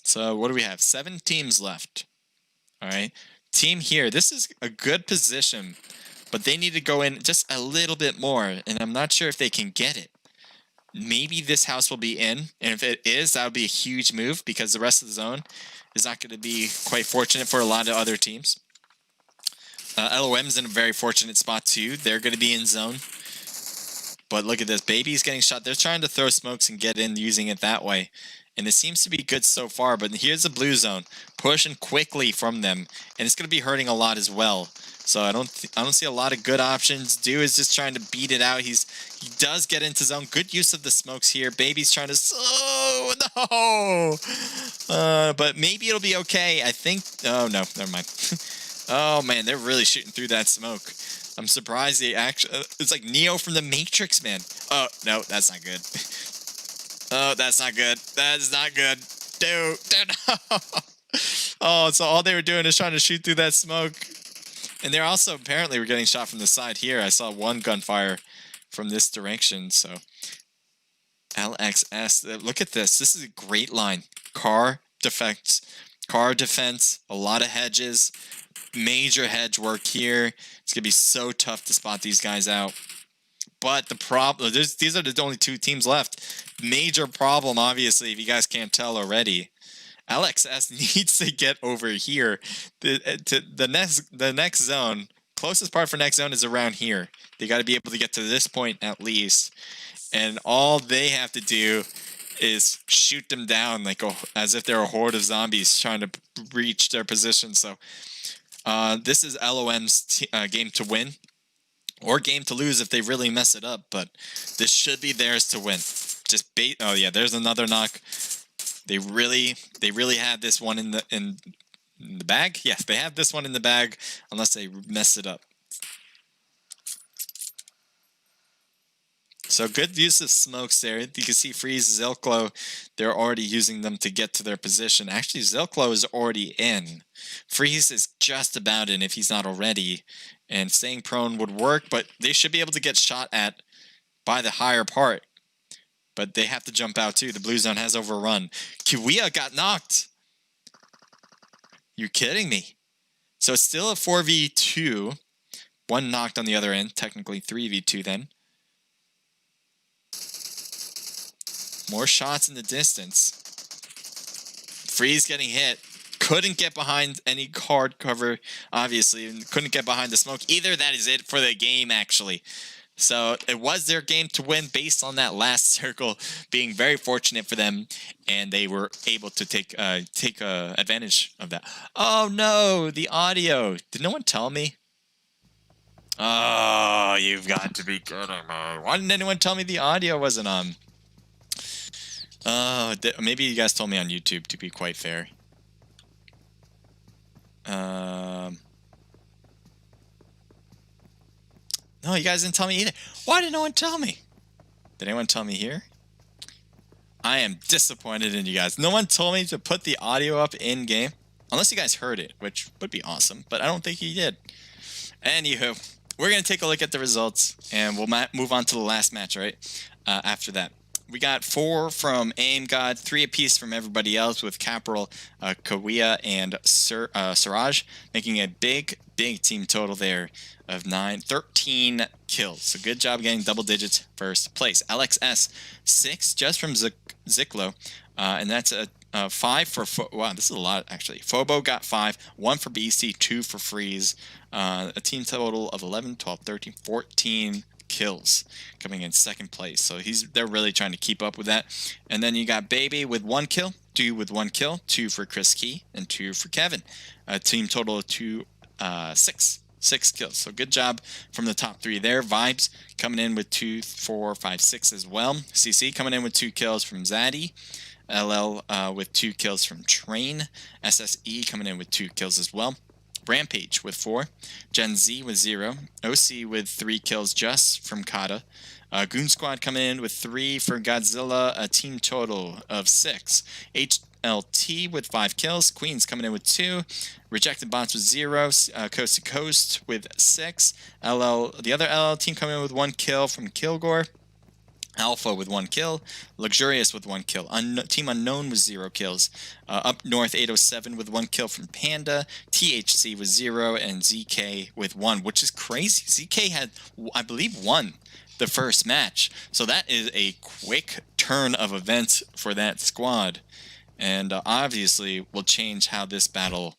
So what do we have? 7 teams left. All right. Team here, this is a good position, but they need to go in just a little bit more, and I'm not sure if they can get it. Maybe this house will be in, and if it is, that would be a huge move because the rest of the zone is not going to be quite fortunate for a lot of other teams. LOM's in a very fortunate spot too. They're going to be in zone. But look at this. Baby's getting shot. They're trying to throw smokes and get in using it that way. And it seems to be good so far. But here's the blue zone. Pushing quickly from them. And it's going to be hurting a lot as well. So I don't see a lot of good options. Do is just trying to beat it out. He does get into zone. Good use of the smokes here. Baby's trying to... Oh, no! But maybe it'll be okay. I think... Oh, no. Never mind. Oh, man, they're really shooting through that smoke. I'm surprised they actually... it's like Neo from the Matrix, man. Oh, no, that's not good. Oh, that's not good. That is not good. Dude, no. Oh, so all they were doing is trying to shoot through that smoke. And they're also apparently were getting shot from the side here. I saw one gunfire from this direction, so... LXS, look at this. This is a great line. Car defense, a lot of hedges... Major hedge work here. It's going to be so tough to spot these guys out. But the problem... These are the only 2 teams left. Major problem, obviously, if you guys can't tell already. LXS needs to get over here. The next zone, closest part for next zone is around here. They got to be able to get to this point at least. And all they have to do is shoot them down like as if they're a horde of zombies trying to reach their position. So... this is LOM's game to win, or game to lose if they really mess it up, but this should be theirs to win. Just bait. Oh yeah, there's another knock. They really had this one in the bag. Yes, they have this one in the bag, unless they mess it up. So good use of smokes there. You can see Freeze, Zilklo, they're already using them to get to their position. Actually, Zilklo is already in. Freeze is just about in if he's not already. And staying prone would work, but they should be able to get shot at by the higher part. But they have to jump out too. The blue zone has overrun. Kiwia got knocked. You kidding me? So it's still a 4v2. One knocked on the other end. Technically 3v2 then. More shots in the distance. Freeze getting hit. Couldn't get behind any card cover, obviously. And couldn't get behind the smoke either. That is it for the game, actually. So it was their game to win based on that last circle being very fortunate for them. And they were able to take advantage of that. Oh, no. The audio. Did no one tell me? Oh, you've got to be kidding me. Why didn't anyone tell me the audio wasn't on? Maybe you guys told me on YouTube, to be quite fair. No, you guys didn't tell me either. Why did no one tell me? Did anyone tell me here? I am disappointed in you guys. No one told me to put the audio up in-game. Unless you guys heard it, which would be awesome. But I don't think you did. Anywho, we're going to take a look at the results. And we'll move on to the last match, right? After that. We got 4 from Aim God, 3 apiece from everybody else with Caporal, Kawia, and Siraj, making a big team total there of 13 kills. So good job getting double digits first place. LXS, 6 just from Ziklo, and that's a 5 for... Wow, this is a lot, actually. Phobo got 5, 1 for BC, 2 for Freeze. A team total of 11, 12, 13, 14 kills coming in second place. So they're really trying to keep up with that. And then you got Baby with 1 kill, 2 with 1 kill, 2 for Chris Key, and 2 for Kevin. A team total of 6 kills. So good job from the top 3 there. Vibes coming in with 2, 4, 5, 6 as well. CC coming in with 2 kills from Zaddy. LL with 2 kills from Train. SSE coming in with 2 kills as well. Rampage with 4, Gen Z with 0, OC with 3 kills just from Kata, Goon Squad coming in with 3 for Godzilla, a team total of 6, HLT with 5 kills, Queens coming in with 2, Rejected Bots with 0, Coast to Coast with 6, the other LL team coming in with 1 kill from Kilgore, Alpha with 1 kill, Luxurious with 1 kill, Team Unknown with 0 kills, Up North 807 with 1 kill from Panda, THC with 0, and ZK with 1, which is crazy. ZK had, I believe, won the first match, so that is a quick turn of events for that squad, and obviously will change how this battle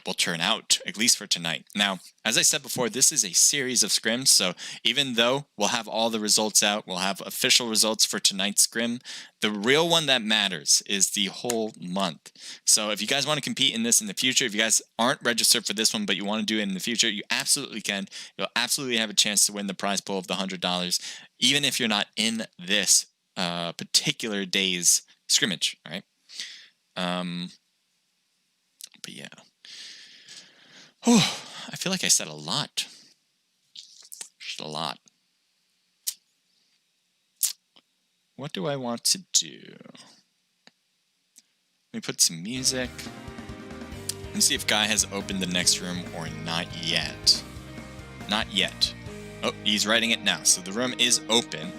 will turn out, at least for tonight. Now, as I said before, this is a series of scrims, so even though we'll have all the results out, we'll have official results for tonight's scrim, the real one that matters is the whole month. So if you guys want to compete in this in the future, if you guys aren't registered for this one, but you want to do it in the future, you absolutely can. You'll absolutely have a chance to win the prize pool of the $100, even if you're not in this particular day's scrimmage, all right? But yeah. Oh, I feel like I said a lot. Just a lot. What do I want to do? Let me put some music. Let me see if Guy has opened the next room or not yet. Not yet. Oh, he's writing it now. So the room is open.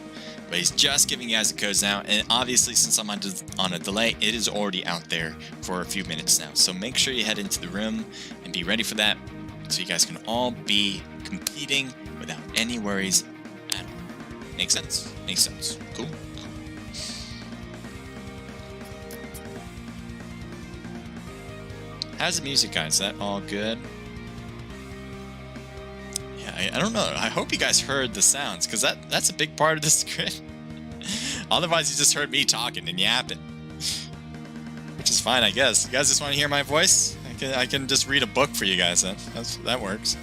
But he's just giving you guys the codes now, and obviously since I'm on a delay, it is already out there for a few minutes now. So make sure you head into the room and be ready for that, so you guys can all be competing without any worries at all. Makes sense? Makes sense. Cool. How's the music, guys? Is that all good? Yeah, I don't know. I hope you guys heard the sounds, because that's a big part of the script. Otherwise, you just heard me talking and yapping. Which is fine, I guess. You guys just want to hear my voice? I can just read a book for you guys then. That works.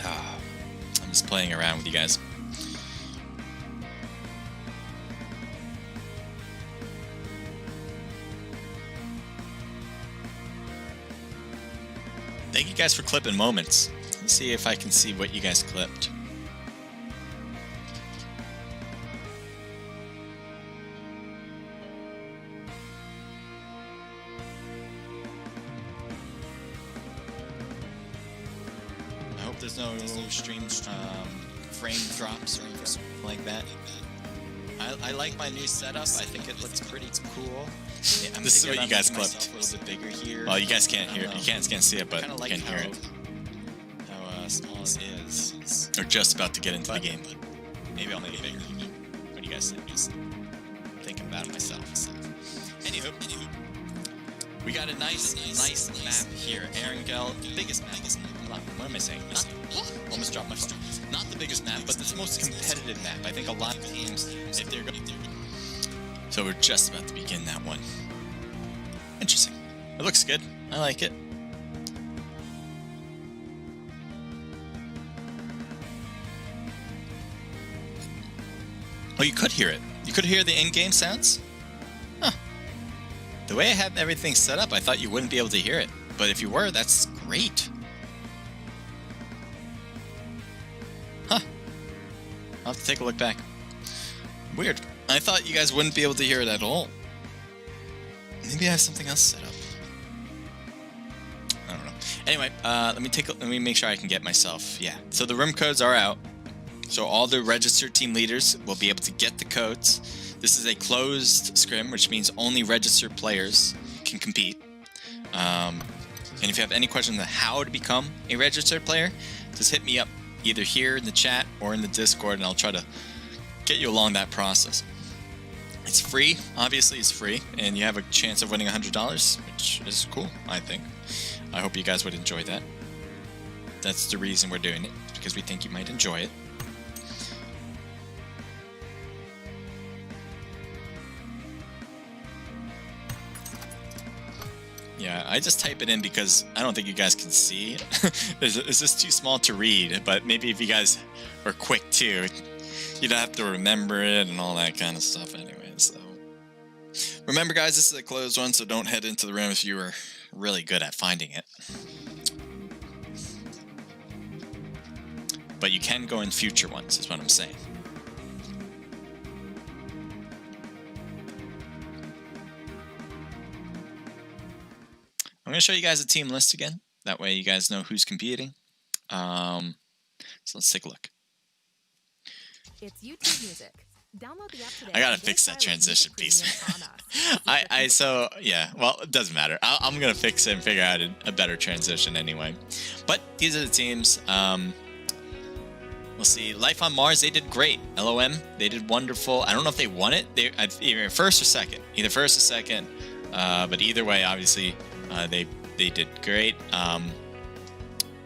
I'm just playing around with you guys. Thank you guys for clipping moments. Let's see if I can see what you guys clipped. There's no stream frame drops or anything like that. I like my new setup. I think it looks pretty cool. Yeah, this is what you guys clipped. A little bit bigger here. Well, you guys can't hear it. You can't see it, but you can hear it. How small it is. We're just about to get into the game, but maybe I'll make it bigger. What do you guys think? Just thinking about it myself. So. Anywho, we got a nice map here. Erangel, biggest map. What am I saying? Almost dropped my phone. Not the biggest map, but the most competitive map. I think a lot of teams, if they're going. So we're just about to begin that one. Interesting. It looks good. I like it. Oh, you could hear it. You could hear the in-game sounds? Huh. The way I have everything set up, I thought you wouldn't be able to hear it. But if you were, that's great. Huh. I'll have to take a look back. Weird. I thought you guys wouldn't be able to hear it at all. Maybe I have something else set up. I don't know. Anyway, let me make sure I can get myself. Yeah. So the room codes are out. So all the registered team leaders will be able to get the codes. This is a closed scrim, which means only registered players can compete. And if you have any questions on how to become a registered player, just hit me up either here in the chat or in the Discord, and I'll try to get you along that process. It's free. Obviously, it's free, and you have a chance of winning $100, which is cool, I think. I hope you guys would enjoy that. That's the reason we're doing it, because we think you might enjoy it. Yeah, I just type it in because I don't think you guys can see. It's just too small to read, but maybe if you guys are quick too, you don't have to remember it and all that kind of stuff anyway. So remember, guys, this is a closed one, so don't head into the room if you were really good at finding it. But you can go in future ones, is what I'm saying. I'm going to show you guys a team list again. That way you guys know who's competing. So let's take a look. It's YouTube Music. Download the app today. I gotta fix that transition piece. So yeah, well, it doesn't matter. I'm gonna fix it and figure out a better transition anyway. But these are the teams. We'll see. Life on Mars, they did great. LOM, they did wonderful. I don't know if they won it. They either first or second. But either way, obviously, they did great.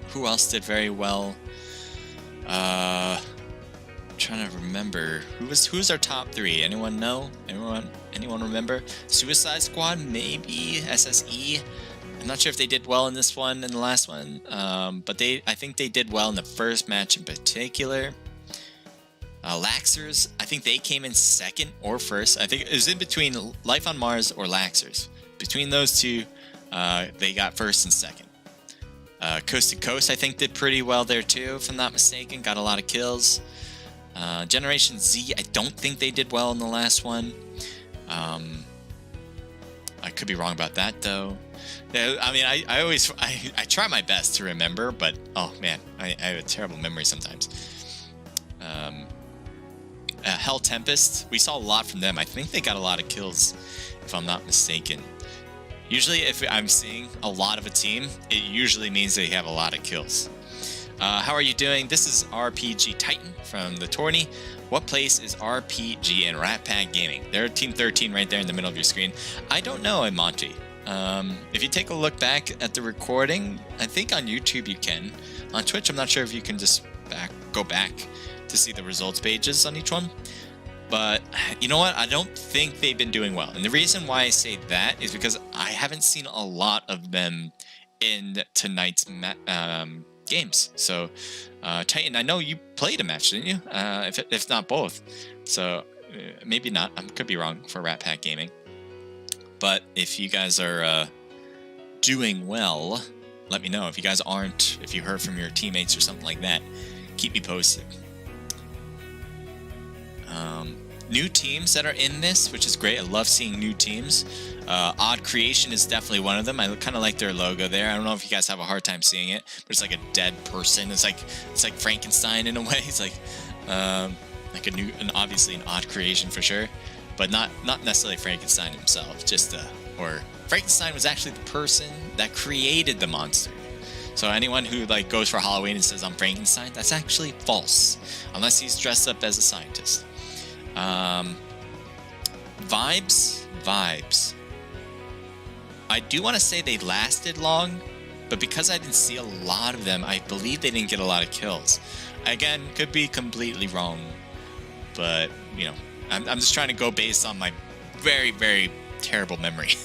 Who else did very well? Trying to remember who's our top three. Anyone know? Anyone remember? Suicide Squad, maybe. SSE. I'm not sure if they did well in this one and the last one, but I think they did well in the first match in particular. Laxers, I think they came in second or first. I think it was in between Life on Mars or Laxers. Between those two, they got first and second. Coast to Coast, I think, did pretty well there too, if I'm not mistaken. Got a lot of kills. Generation Z, I don't think they did well in the last one. I could be wrong about that though. Yeah, I mean, I try my best to remember, but oh man, I have a terrible memory sometimes. Hell Tempest, we saw a lot from them. I think they got a lot of kills, if I'm not mistaken. Usually, if I'm seeing a lot of a team, it usually means they have a lot of kills. How are you doing? This is RPG Titan from the tourney. What place is RPG and Rat Pack Gaming? They're Team 13 right there in the middle of your screen. I don't know, Monty. If you take a look back at the recording, I think on YouTube you can. On Twitch, I'm not sure if you can just go back to see the results pages on each one. But you know what? I don't think they've been doing well. And the reason why I say that is because I haven't seen a lot of them in tonight's games. So, Titan, I know you played a match, didn't you? If not both. So, maybe not. I could be wrong for Rat Pack Gaming. But if you guys are doing well, let me know. If you guys aren't, if you heard from your teammates or something like that, keep me posted. new teams that are in this, which is great. I love seeing new teams. Odd Creation is definitely one of them. I kind of like their logo there. I don't know if you guys have a hard time seeing it, but it's like a dead person. It's like Frankenstein in a way. It's like obviously an Odd Creation for sure, but not necessarily Frankenstein himself. Or Frankenstein was actually the person that created the monster. So anyone who like goes for Halloween and says I'm Frankenstein, that's actually false, unless he's dressed up as a scientist. Vibes. I do want to say they lasted long, but because I didn't see a lot of them, I believe they didn't get a lot of kills. Again, could be completely wrong, but you know, I'm just trying to go based on my very, very terrible memory.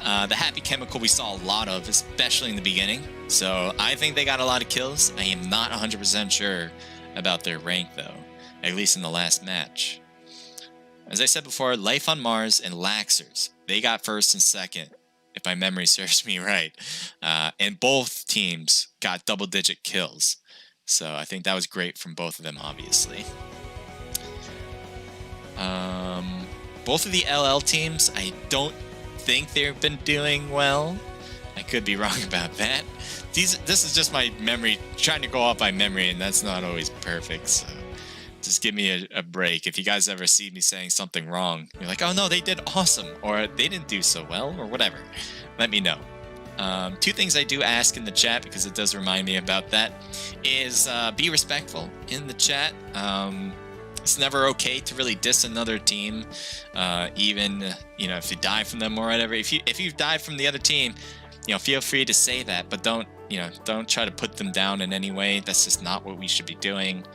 The Happy Chemical we saw a lot of, especially in the beginning, so I think they got a lot of kills. I am not 100% sure about their rank though, at least in the last match. As I said before, Life on Mars and Laxers, they got first and second, if my memory serves me right. And both teams got double-digit kills. So I think that was great from both of them, obviously. Both of the LL teams, I don't think they've been doing well. I could be wrong about that. This is just my memory, trying to go off by memory, and that's not always perfect, so just give me a break. If you guys ever see me saying something wrong, you're like, oh no, they did awesome, or they didn't do so well, or whatever, let me know. Two things I do ask in the chat, because it does remind me about that, is be respectful in the chat. It's never okay to really diss another team, even if you die from them or whatever. If you die from the other team, feel free to say that, but don't try to put them down in any way. That's just not what we should be doing.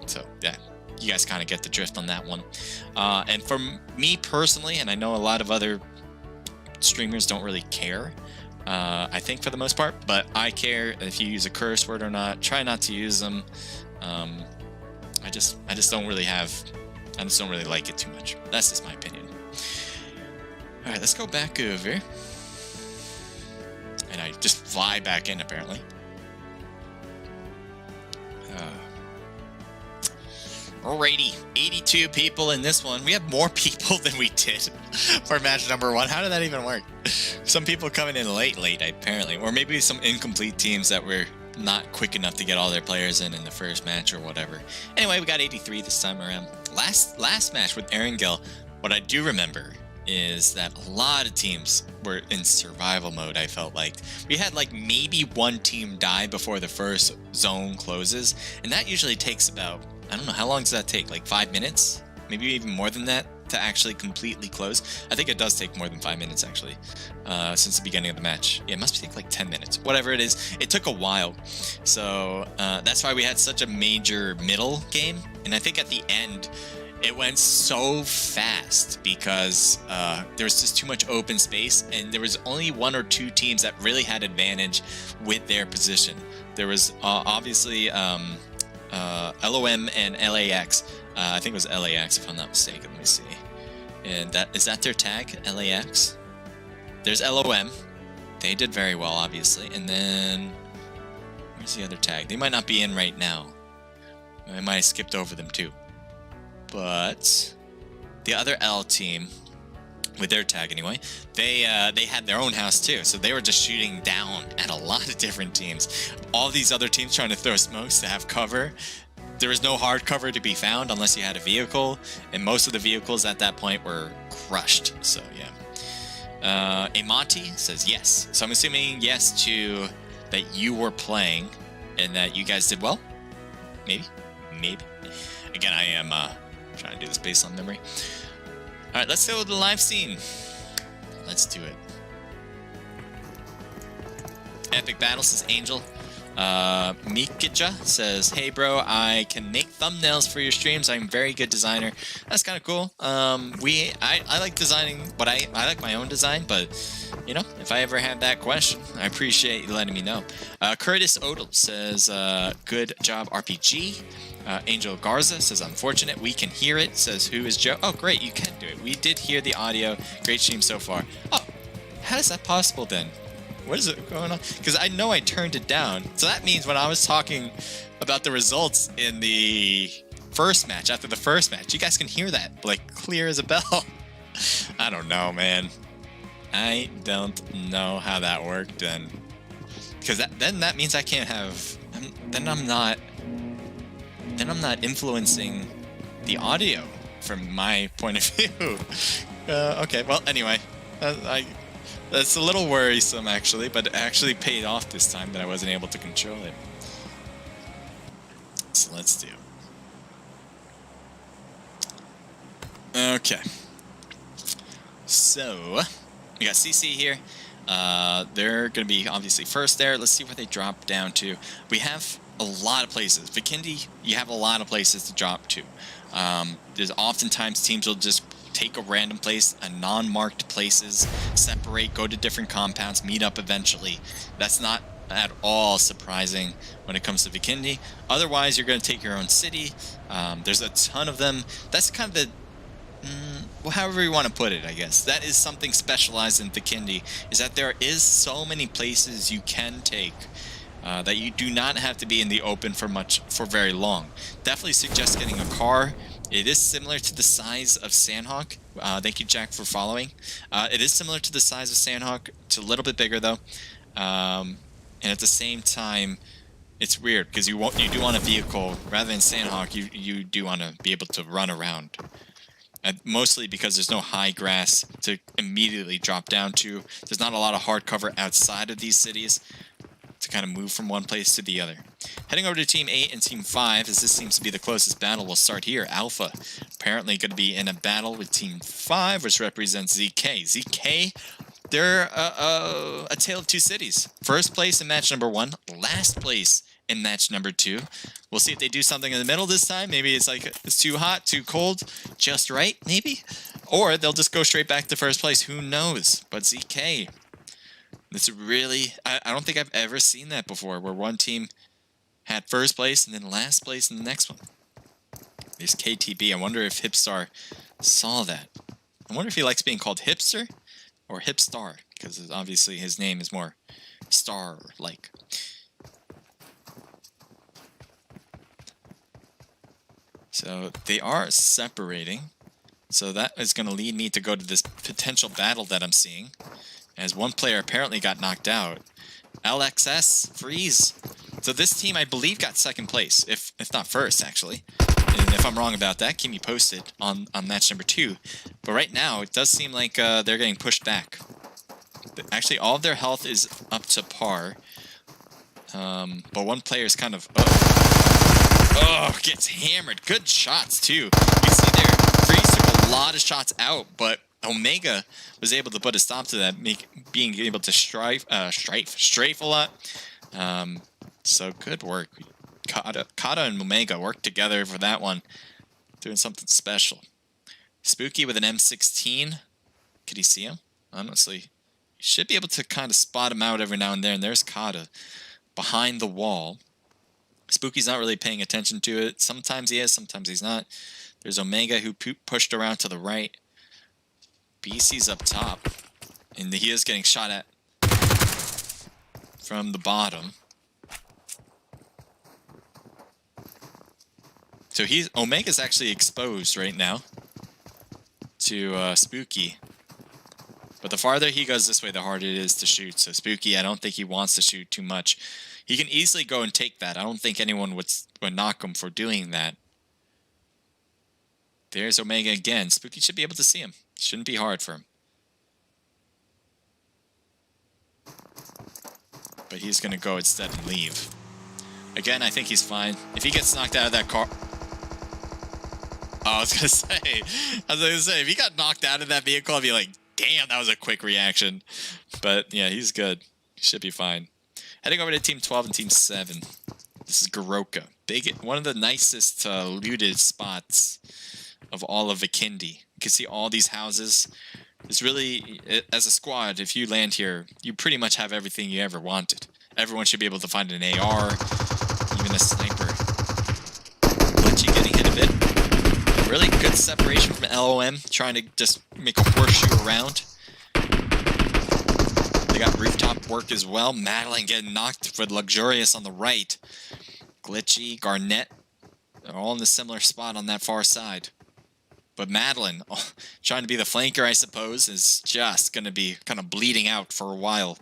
So yeah, you guys kind of get the drift on that one. And for me personally, and I know a lot of other streamers don't really care, I think for the most part, but I care if you use a curse word or not. Try not to use them. I just don't really like it too much. That's just my opinion. All right, let's go back over. And I just fly back in apparently. Alrighty, 82 people in this one. We have more people than we did for match number 1. How did that even work? Some people coming in late, apparently. Or maybe some incomplete teams that were not quick enough to get all their players in the first match or whatever. Anyway, we got 83 this time around. Last match with Erangel, what I do remember is that a lot of teams were in survival mode, I felt like. We had like maybe one team die before the first zone closes, and that usually takes about, I don't know, how long does that take? Like 5 minutes? Maybe even more than that to actually completely close. I think it does take more than 5 minutes actually, since the beginning of the match. Yeah, it must take like 10 minutes. Whatever it is, it took a while. So that's why we had such a major middle game. And I think at the end, it went so fast because there was just too much open space, and there was only 1 or 2 teams that really had advantage with their position. There was obviously LOM and LAX. I think it was LAX if I'm not mistaken. Let me see. And is that their tag? LAX? There's LOM. They did very well, obviously. And then where's the other tag? They might not be in right now. I might have skipped over them too. But the other L team, with their tag anyway, they had their own house too, so they were just shooting down at a lot of different teams. All these other teams trying to throw smokes to have cover. There was no hard cover to be found unless you had a vehicle, and most of the vehicles at that point were crushed. So yeah. Amati says yes, so I'm assuming yes to that you were playing and that you guys did well. Maybe. Again, I am trying to do this based on memory. Alright, let's go to the live scene. Let's do it. Epic Battle says Angel. Mikija says, hey bro, I can make thumbnails for your streams. I'm a very good designer. That's kind of cool. I like designing, but I like my own design, but if I ever had that question, I appreciate you letting me know. Curtis Odell says, good job RPG. Angel Garza says, unfortunate, we can hear it. Says, who is Joe? Oh, great, you can do it. We did hear the audio. Great stream so far. Oh, how is that possible then? What is it going on? Because I know I turned it down. So that means when I was talking about the results in the first match after the first match. You guys can hear that, like, clear as a bell. I don't know, man. I don't know how that worked then. Because then that means I can't have... Then I'm not influencing the audio from my point of view. Okay, well, anyway. That's a little worrisome, actually, but it actually paid off this time that I wasn't able to control it. So let's do. Okay. So, we got CC here. They're going to be obviously first there. Let's see where they drop down to. We have a lot of places. Vikindi, you have a lot of places to drop to. There's oftentimes teams will just take a random place, a non-marked places, separate, go to different compounds, meet up eventually. That's not at all surprising when it comes to Vikindi. Otherwise, you're going to take your own city. There's a ton of them. That's kind of the... well, however you want to put it, I guess. That is something specialized in Vikindi, is that there is so many places you can take that you do not have to be in the open for very long. Definitely suggest getting a car. It is similar to the size of Sandhawk. Thank you, Jack, for following. It is similar to the size of Sandhawk. It's a little bit bigger, though. And at the same time, it's weird, because you do want a vehicle. Rather than Sandhawk, you do want to be able to run around. Mostly because there's no high grass to immediately drop down to. There's not a lot of hard cover outside of these cities to kind of move from one place to the other. Heading over to Team 8 and Team 5, as this seems to be the closest battle, we'll start here. Alpha apparently going to be in a battle with Team 5, which represents ZK. ZK, they're a tale of two cities. First place in match number 1, last place in match number 2. We'll see if they do something in the middle this time. Maybe it's like, it's too hot, too cold, just right, maybe? Or they'll just go straight back to first place. Who knows? But ZK, it's really... I don't think I've ever seen that before, where one team had first place and then last place in the next one. There's KTB. I wonder if Hipstar saw that. I wonder if he likes being called Hipster or Hipstar, because obviously his name is more star-like. So they are separating. So that is going to lead me to go to this potential battle that I'm seeing. As one player apparently got knocked out. LXS, freeze. So this team, I believe, got second place, if not first, actually. And if I'm wrong about that, keep me posted on match number 2. But right now, it does seem like they're getting pushed back. Actually, all of their health is up to par. But one player is kind of... Oh, gets hammered. Good shots, too. You see there, Freeze took a lot of shots out, but Omega was able to put a stop to that, being able to strafe a lot. So good work. Kata and Omega worked together for that one, doing something special. Spooky with an M16. Could he see him? Honestly, you should be able to kind of spot him out every now and then. And there's Kata behind the wall. Spooky's not really paying attention to it. Sometimes he is, sometimes he's not. There's Omega who pushed around to the right. BC's up top. And he is getting shot at from the bottom. So Omega's actually exposed right now to Spooky. But the farther he goes this way, the harder it is to shoot. So Spooky, I don't think he wants to shoot too much. He can easily go and take that. I don't think anyone would knock him for doing that. There's Omega again. Spooky should be able to see him. Shouldn't be hard for him. But he's going to go instead and leave. Again, I think he's fine. If he gets knocked out of that car... Oh, I was going to say, if he got knocked out of that vehicle, I'd be like, damn, that was a quick reaction. But yeah, he's good. He should be fine. Heading over to Team 12 and Team 7. This is Goroka. One of the nicest looted spots of all of Vikindi. You can see all these houses. It's really, as a squad, if you land here, you pretty much have everything you ever wanted. Everyone should be able to find an AR, even a sniper. Glitchy getting hit a bit. Really good separation from LOM, trying to just make a horseshoe around. They got rooftop work as well. Madeline getting knocked with Luxurious on the right. Glitchy, Garnett They're all in the similar spot on that far side. But Madeline, trying to be the flanker, I suppose, is just going to be kind of bleeding out for a while.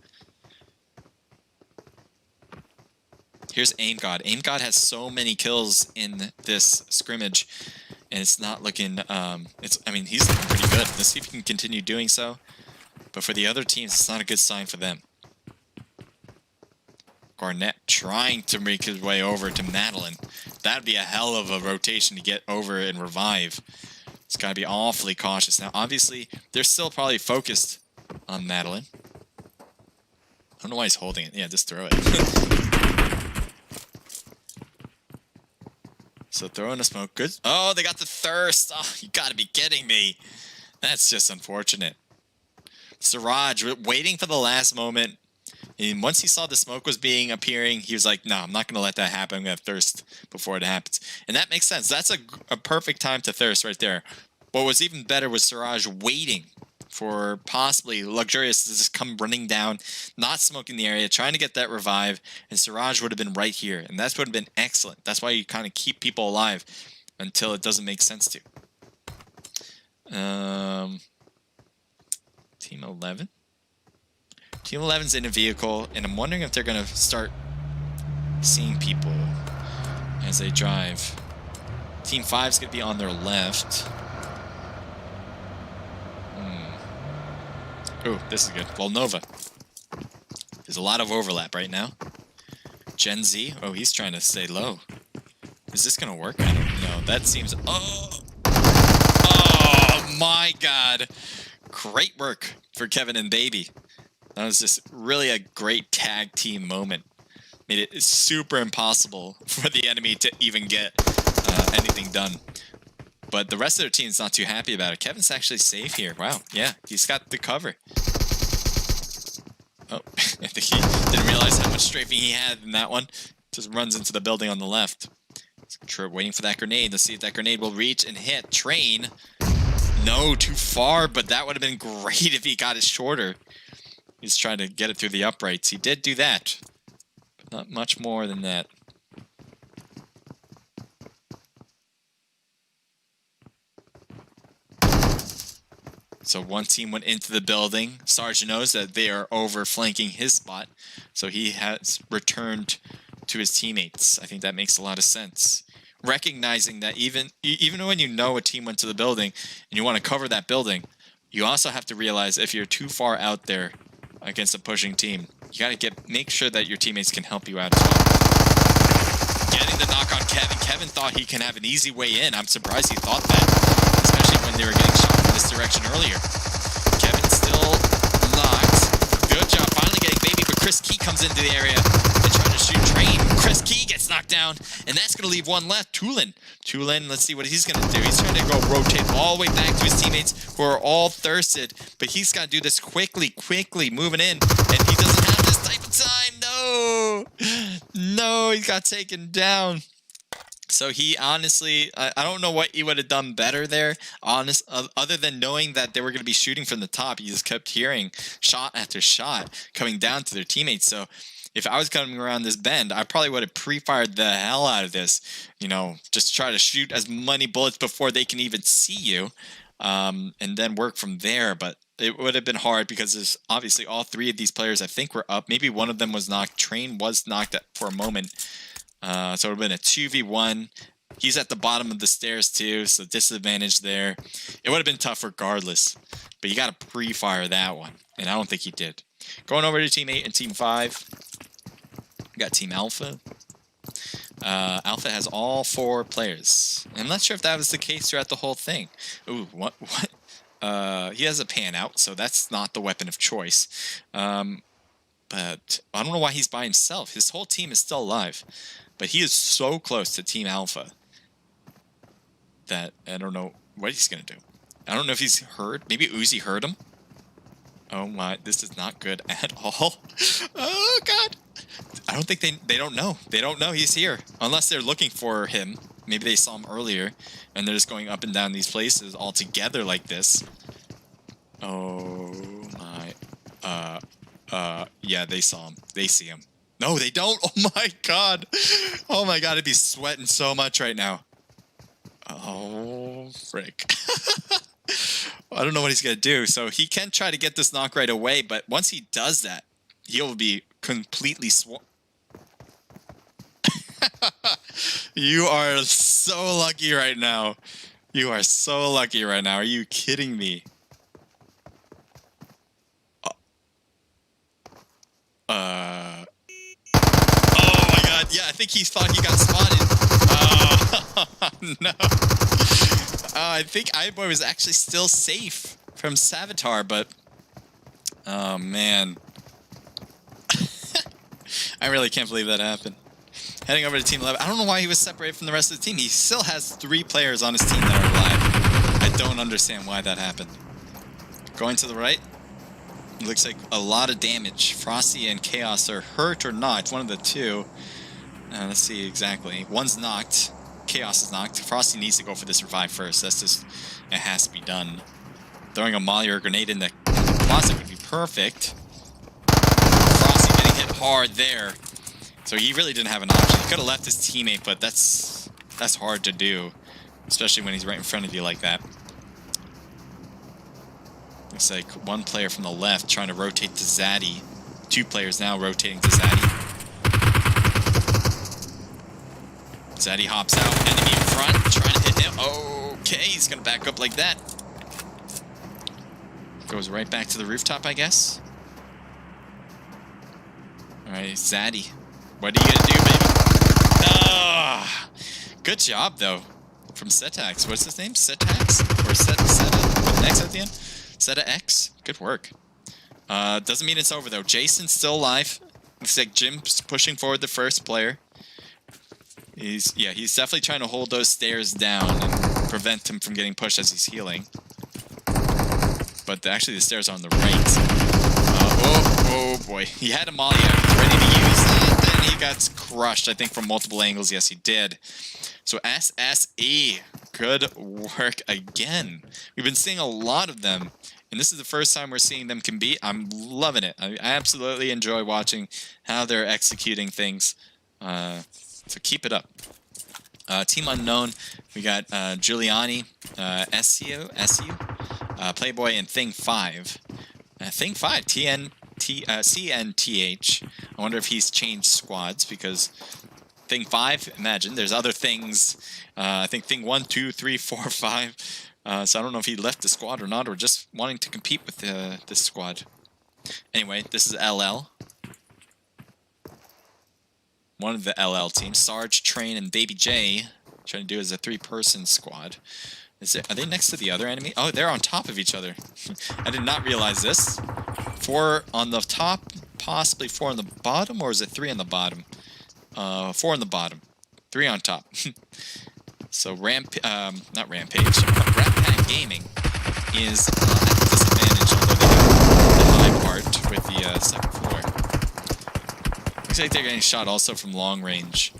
Here's AimGod. AimGod has so many kills in this scrimmage, and it's not looking... I mean, he's looking pretty good. Let's see if he can continue doing so. But for the other teams, it's not a good sign for them. Garnett trying to make his way over to Madeline. That'd be a hell of a rotation to get over and revive. It's got to be awfully cautious. Now, obviously, they're still probably focused on Madeline. I don't know why he's holding it. Yeah, just throw it. So throwing a smoke. Good. Oh, they got the thirst. Oh, you got to be kidding me. That's just unfortunate. Siraj waiting for the last moment. And once he saw the smoke was appearing, he was like, no, I'm not going to let that happen. I'm going to thirst before it happens. And that makes sense. That's a perfect time to thirst right there. What was even better was Siraj waiting for possibly Luxurious to just come running down, not smoking the area, trying to get that revive, and Siraj would have been right here. And that would have been excellent. That's why you kind of keep people alive until it doesn't make sense to. Team 11. Team 11's in a vehicle, and I'm wondering if they're going to start seeing people as they drive. Team 5's going to be on their left. Oh, this is good. Well, Nova. There's a lot of overlap right now. Gen Z. Oh, he's trying to stay low. Is this going to work? I don't know. That seems... Oh! Oh, my God. Great work for Kevin and Baby. That was just really a great tag team moment. Made it super impossible for the enemy to even get anything done. But the rest of their team's not too happy about it. Kevin's actually safe here. Wow, yeah, he's got the cover. Oh, I think he didn't realize how much strafing he had in that one. Just runs into the building on the left. Waiting for that grenade. Let's see if that grenade will reach and hit. Train. No, too far, but that would have been great if he got it shorter. He's trying to get it through the uprights. He did do that, but not much more than that. So one team went into the building. Sarge knows that they are overflanking his spot, so he has returned to his teammates. I think that makes a lot of sense. Recognizing that even when you know a team went to the building and you want to cover that building, you also have to realize if you're too far out there against a pushing team, you got to make sure that your teammates can help you out as well. Getting the knock on Kevin. Kevin thought he can have an easy way in. I'm surprised he thought that, especially when they were getting shot from this direction earlier. Kevin still knocked. Good job finally getting Baby, but Chris Key comes into the area and trying to shoot Train. Chris Key gets knocked down, and that's going to leave one left. Tulin, let's see what he's going to do. He's trying to go rotate all the way back to his teammates who are all thirsted, but he's got to do this quickly, moving in, and he doesn't have this type of time. No, he got taken down. So he honestly, I don't know what he would have done better there, other than knowing that they were going to be shooting from the top. He just kept hearing shot after shot coming down to their teammates. So if I was coming around this bend, I probably would have pre-fired the hell out of this, you know, just try to shoot as many bullets before they can even see you, and then work from there. But it would have been hard because there's obviously all three of these players I think were up. Maybe one of them was knocked. Train was knocked for a moment. So it would have been a 2v1. He's at the bottom of the stairs too, so disadvantage there. It would have been tough regardless, but you got to pre-fire that one, and I don't think he did. Going over to Team 8 and Team 5. We got Team Alpha. Alpha has all 4 players. I'm not sure if that was the case throughout the whole thing. Ooh, what? He has a pan out, so that's not the weapon of choice. But I don't know why he's by himself. His whole team is still alive. But he is so close to Team Alpha that I don't know what he's going to do. I don't know if he's heard. Maybe Uzi heard him. Oh my, this is not good at all. Oh God. I don't think they don't know. They don't know he's here. Unless they're looking for him. Maybe they saw him earlier and they're just going up and down these places all together like this. Oh my. Yeah, they saw him. They see him. No, they don't. Oh my God. Oh my God, I'd be sweating so much right now. Oh, frick. I don't know what he's going to do. So he can try to get this knock right away, but once he does that, he'll be completely You are so lucky right now. You are so lucky right now. Are you kidding me? Oh my god. Yeah, I think he thought he got spotted. No. I think iBoy was actually still safe from Savitar, but... Oh, man. I really can't believe that happened. Heading over to Team 11. I don't know why he was separated from the rest of the team. He still has 3 players on his team that are alive. I don't understand why that happened. Going to the right. Looks like a lot of damage. Frosty and Chaos are hurt or not. One of the two. Let's see exactly. One's knocked. Chaos is knocked. Frosty needs to go for this revive first. That's just... It has to be done. Throwing a molly or a grenade in the closet would be perfect. Frosty getting hit hard there. So he really didn't have an option. He could have left his teammate, but that's hard to do. Especially when he's right in front of you like that. Looks like one player from the left trying to rotate to Zaddy. 2 players now rotating to Zaddy. Zaddy hops out. Enemy in front. Trying to hit him. Okay, he's going to back up like that. Goes right back to the rooftop, I guess. Alright, Zaddy. What are you going to do, baby? Ah! Good job, though. From Setax. What's his name? Setax? Or Seta? With an X at the end? Seta X. Good work. Doesn't mean it's over, though. Jason's still alive. Looks like Jim's pushing forward the first player. He's definitely trying to hold those stairs down and prevent him from getting pushed as he's healing. But actually, the stairs are on the right. Oh boy. He had a molly out. He's ready to use it, and he got crushed, I think, from multiple angles. Yes, he did. So SSE. Good work again. We've been seeing a lot of them, and this is the first time we're seeing them compete. I'm loving it. I absolutely enjoy watching how they're executing things. So keep it up. Team Unknown, we got Giuliani, SU, Playboy, and Thing 5. Thing 5, CNTH. I wonder if he's changed squads, because Thing 5, imagine, there's other things. I think Thing 1, 2, 3, 4, 5. So I don't know if he left the squad or not, or just wanting to compete with this squad. Anyway, this is LL. One of the LL teams, Sarge, Train, and Baby J, trying to do as a 3-person squad. Are they next to the other enemy? Oh, they're on top of each other. I did not realize this. 4 on the top, possibly 4 on the bottom, or is it 3 on the bottom? 4 on the bottom, 3 on top. So not Rampage, Rat Pack Gaming is at a disadvantage, although they have the high part with the second floor. Looks like they're getting shot also from long range.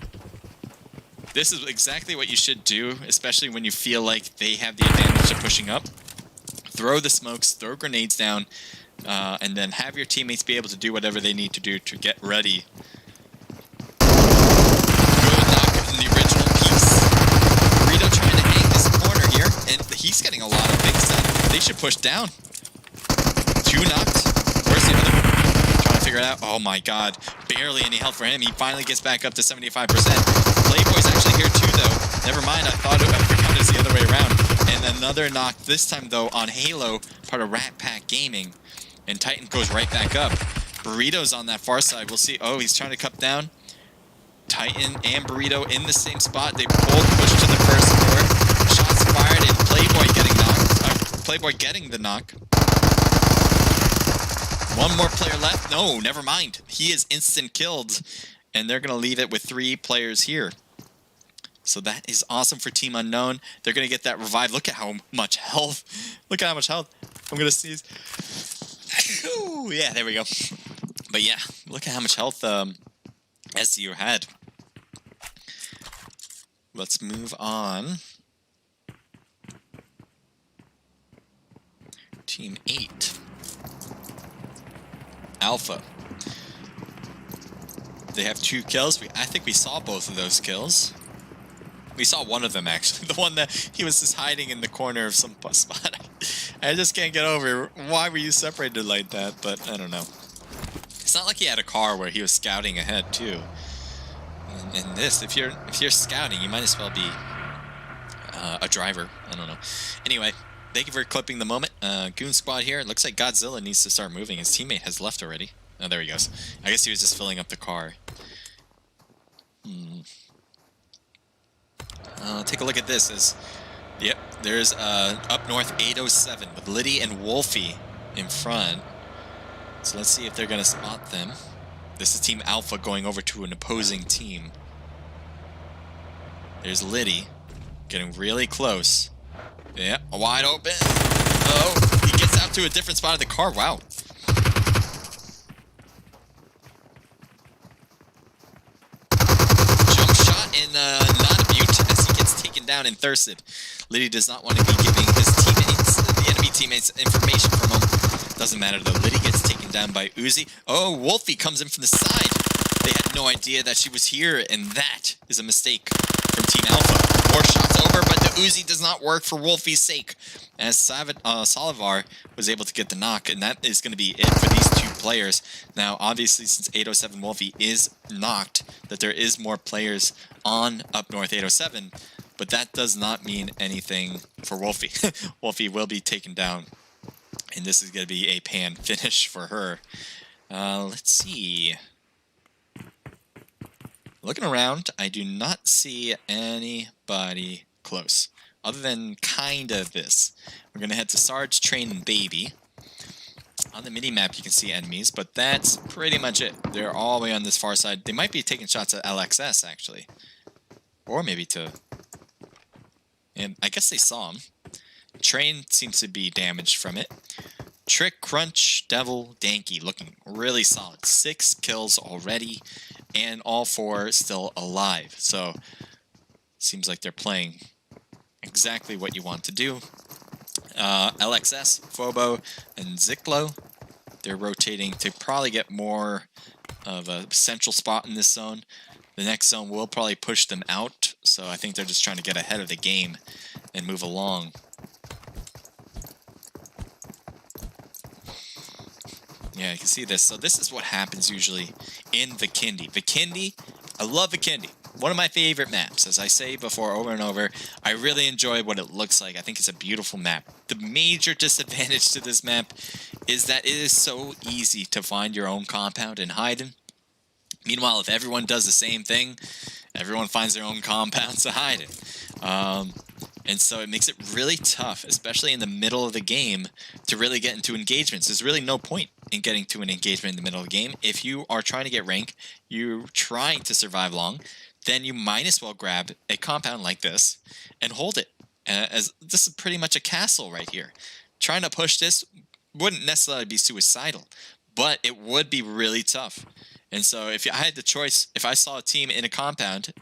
This is exactly what you should do, especially when you feel like they have the advantage of pushing up. Throw the smokes, throw grenades down, and then have your teammates be able to do whatever they need to do to get ready. Good knock in the original piece. Burrito trying to hang this corner here, and he's getting a lot of things done. They should push down. 2 knocked. Where's the other one? Trying to figure it out. Oh my god. Barely any health for him. He finally gets back up to 75%. Playboy's actually here too, though. Never mind, I thought it was the other way around. And another knock, this time, though, on Halo, part of Rat Pack Gaming. And Titan goes right back up. Burrito's on that far side. We'll see. Oh, he's trying to cut down. Titan and Burrito in the same spot. They both push to the first floor. Shots fired, and Playboy getting knocked. Playboy getting the knock. One more player left. No, never mind. He is instant killed. And they're going to leave it with 3 players here. So that is awesome for Team Unknown. They're going to get that revive. Look at how much health. Look at how much health. I'm going to sneeze. Ooh, yeah, there we go. But yeah, look at how much health SU had. Let's move on. Team 8. Alpha. They have 2 kills. I think we saw both of those kills. We saw one of them, actually. The one that he was just hiding in the corner of some spot. I just can't get over why were you separated like that, but I don't know. It's not like he had a car where he was scouting ahead, too. In this, if you're scouting, you might as well be a driver. I don't know. Anyway, thank you for clipping the moment. Goon Squad here. It looks like Godzilla needs to start moving. His teammate has left already. Oh, there he goes. I guess he was just filling up the car. Take a look at this. Yep, there's up north 807 with Liddy and Wolfie in front. So let's see if they're going to spot them. This is Team Alpha going over to an opposing team. There's Liddy getting really close. Yeah, wide open. Oh, he gets out to a different spot of the car. Wow. Jump shot and not a mute as he gets taken down and thirsted. Liddy does not want to be giving his teammates, the enemy teammates, information from him. Doesn't matter though. Liddy gets taken down by Uzi. Oh, Wolfie comes in from the side. They had no idea that she was here, and that is a mistake from Team Alpha. 4 shots over, but the Uzi does not work for Wolfie's sake, as Salivar was able to get the knock, and that is going to be it for these two players. Now, obviously, since 807 Wolfie is knocked, that there is more players on up north 807, but that does not mean anything for Wolfie. Wolfie will be taken down, and this is going to be a pan finish for her. Let's see. Looking around, I do not see anybody close, other than kind of this. We're going to head to Sarge, Train, and Baby. On the mini-map, you can see enemies, but that's pretty much it. They're all the way on this far side. They might be taking shots at LXS, actually. Or maybe to... And I guess they saw him. Train seems to be damaged from it. Trick, Crunch, Devil, Danky looking really solid. 6 kills already, and all 4 still alive. So, seems like they're playing exactly what you want to do. LXS, Phobo, and Ziklo, they're rotating to probably get more of a central spot in this zone. The next zone will probably push them out, so I think they're just trying to get ahead of the game and move along. Yeah, you can see this. So this is what happens usually in Vikendi. Vikendi, I love Vikendi. One of my favorite maps. As I say before over and over, I really enjoy what it looks like. I think it's a beautiful map. The major disadvantage to this map is that it is so easy to find your own compound and hide in. Meanwhile, if everyone does the same thing, everyone finds their own compounds to hide in. And so it makes it really tough, especially in the middle of the game, to really get into engagements. There's really no point in getting to an engagement in the middle of the game. If you are trying to get rank, you're trying to survive long, then you might as well grab a compound like this and hold it. As this is pretty much a castle right here. Trying to push this wouldn't necessarily be suicidal, but it would be really tough. And so if I had the choice, if I saw a team in a compound,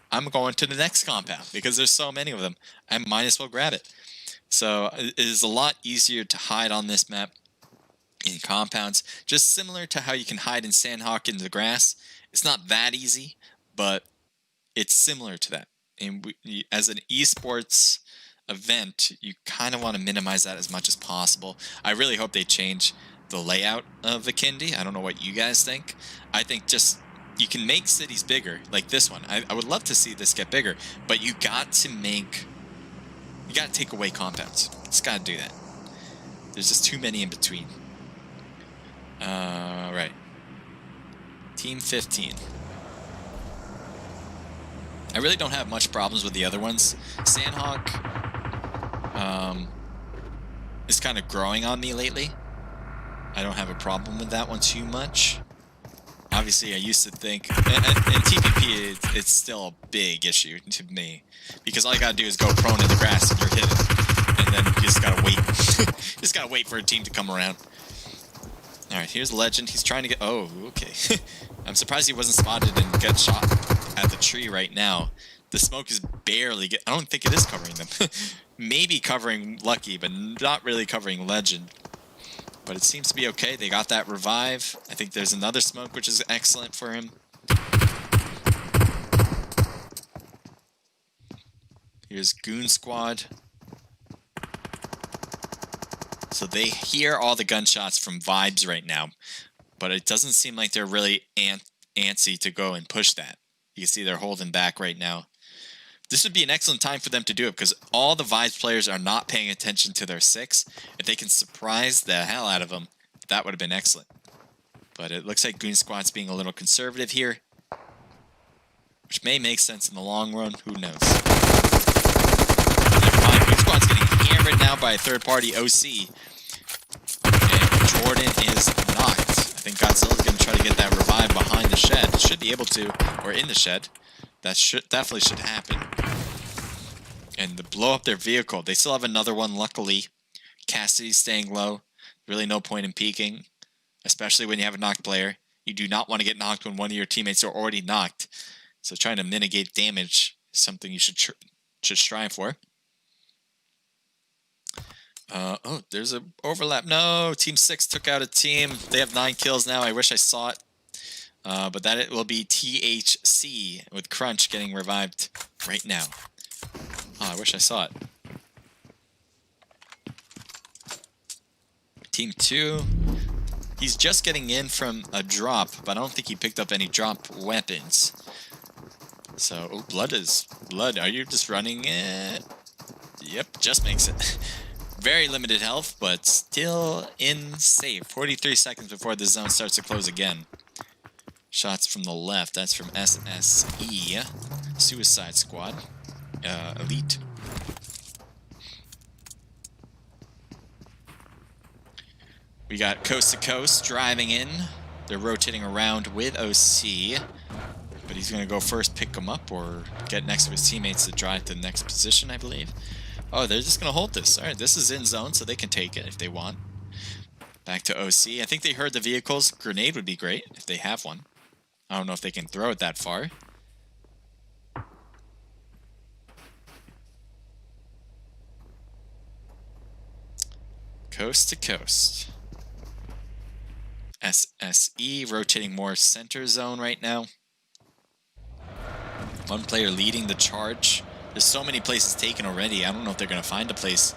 I'm going to the next compound because there's so many of them. I might as well grab it. So it is a lot easier to hide on this map in compounds, just similar to how you can hide in Sandhawk in the grass. It's not that easy, but it's similar to that. And as an esports event, you kind of want to minimize that as much as possible. I really hope they change the layout of Vikendi. I don't know what you guys think. I think just you can make cities bigger, like this one. I would love to see this get bigger, but you got to take away compounds. Just got to do that. There's just too many in between. Right. Team 15. I really don't have much problems with the other ones. Sandhawk is kind of growing on me lately. I don't have a problem with that one too much. Obviously, I used to think, in TPP, it's still a big issue to me, because all you gotta do is go prone in the grass and you're hidden, and then you just gotta wait. Just gotta wait for a team to come around. All right, here's Legend. He's trying to get. Oh, okay. I'm surprised he wasn't spotted and got shot at the tree right now. The smoke is barely. I don't think it is covering them. Maybe covering Lucky, but not really covering Legend. But it seems to be okay. They got that revive. I think there's another smoke, which is excellent for him. Here's Goon Squad. So they hear all the gunshots from Vibes right now, but it doesn't seem like they're really antsy to go and push that. You can see they're holding back right now. This would be an excellent time for them to do it because all the Vibes players are not paying attention to their 6. If they can surprise the hell out of them, that would have been excellent. But it looks like Goon Squad's being a little conservative here, which may make sense in the long run. Who knows? Never mind. Goon Squad's getting hammered now by a third-party OC. And Jordan is knocked. I think Godzilla's going to try to get that revive behind the shed. Should be able to, or in the shed. That definitely should happen. And to blow up their vehicle. They still have another one, luckily. Cassidy's staying low. Really no point in peeking, especially when you have a knocked player. You do not want to get knocked when one of your teammates are already knocked. So trying to mitigate damage is something you should strive for. Oh, there's an overlap. No, Team 6 took out a team. They have 9 kills now. I wish I saw it. But that it will be THC with Crunch getting revived right now. Oh, I wish I saw it. Team 2. He's just getting in from a drop, but I don't think he picked up any drop weapons. So, oh, Blood is... Blood, are you just running it? Yep, just makes it. Very limited health, but still in safe. 43 seconds before the zone starts to close again. Shots from the left. That's from SSE. Suicide Squad. Elite. We got Coast to Coast driving in. They're rotating around with OC. But he's going to go first, pick him up, or get next to his teammates to drive to the next position, I believe. Oh, they're just going to hold this. Alright, this is in zone, so they can take it if they want. Back to OC. I think they heard the vehicles. Grenade would be great if they have one. I don't know if they can throw it that far. Coast to Coast. SSE rotating more center zone right now. One player leading the charge. There's so many places taken already. I don't know if they're going to find a place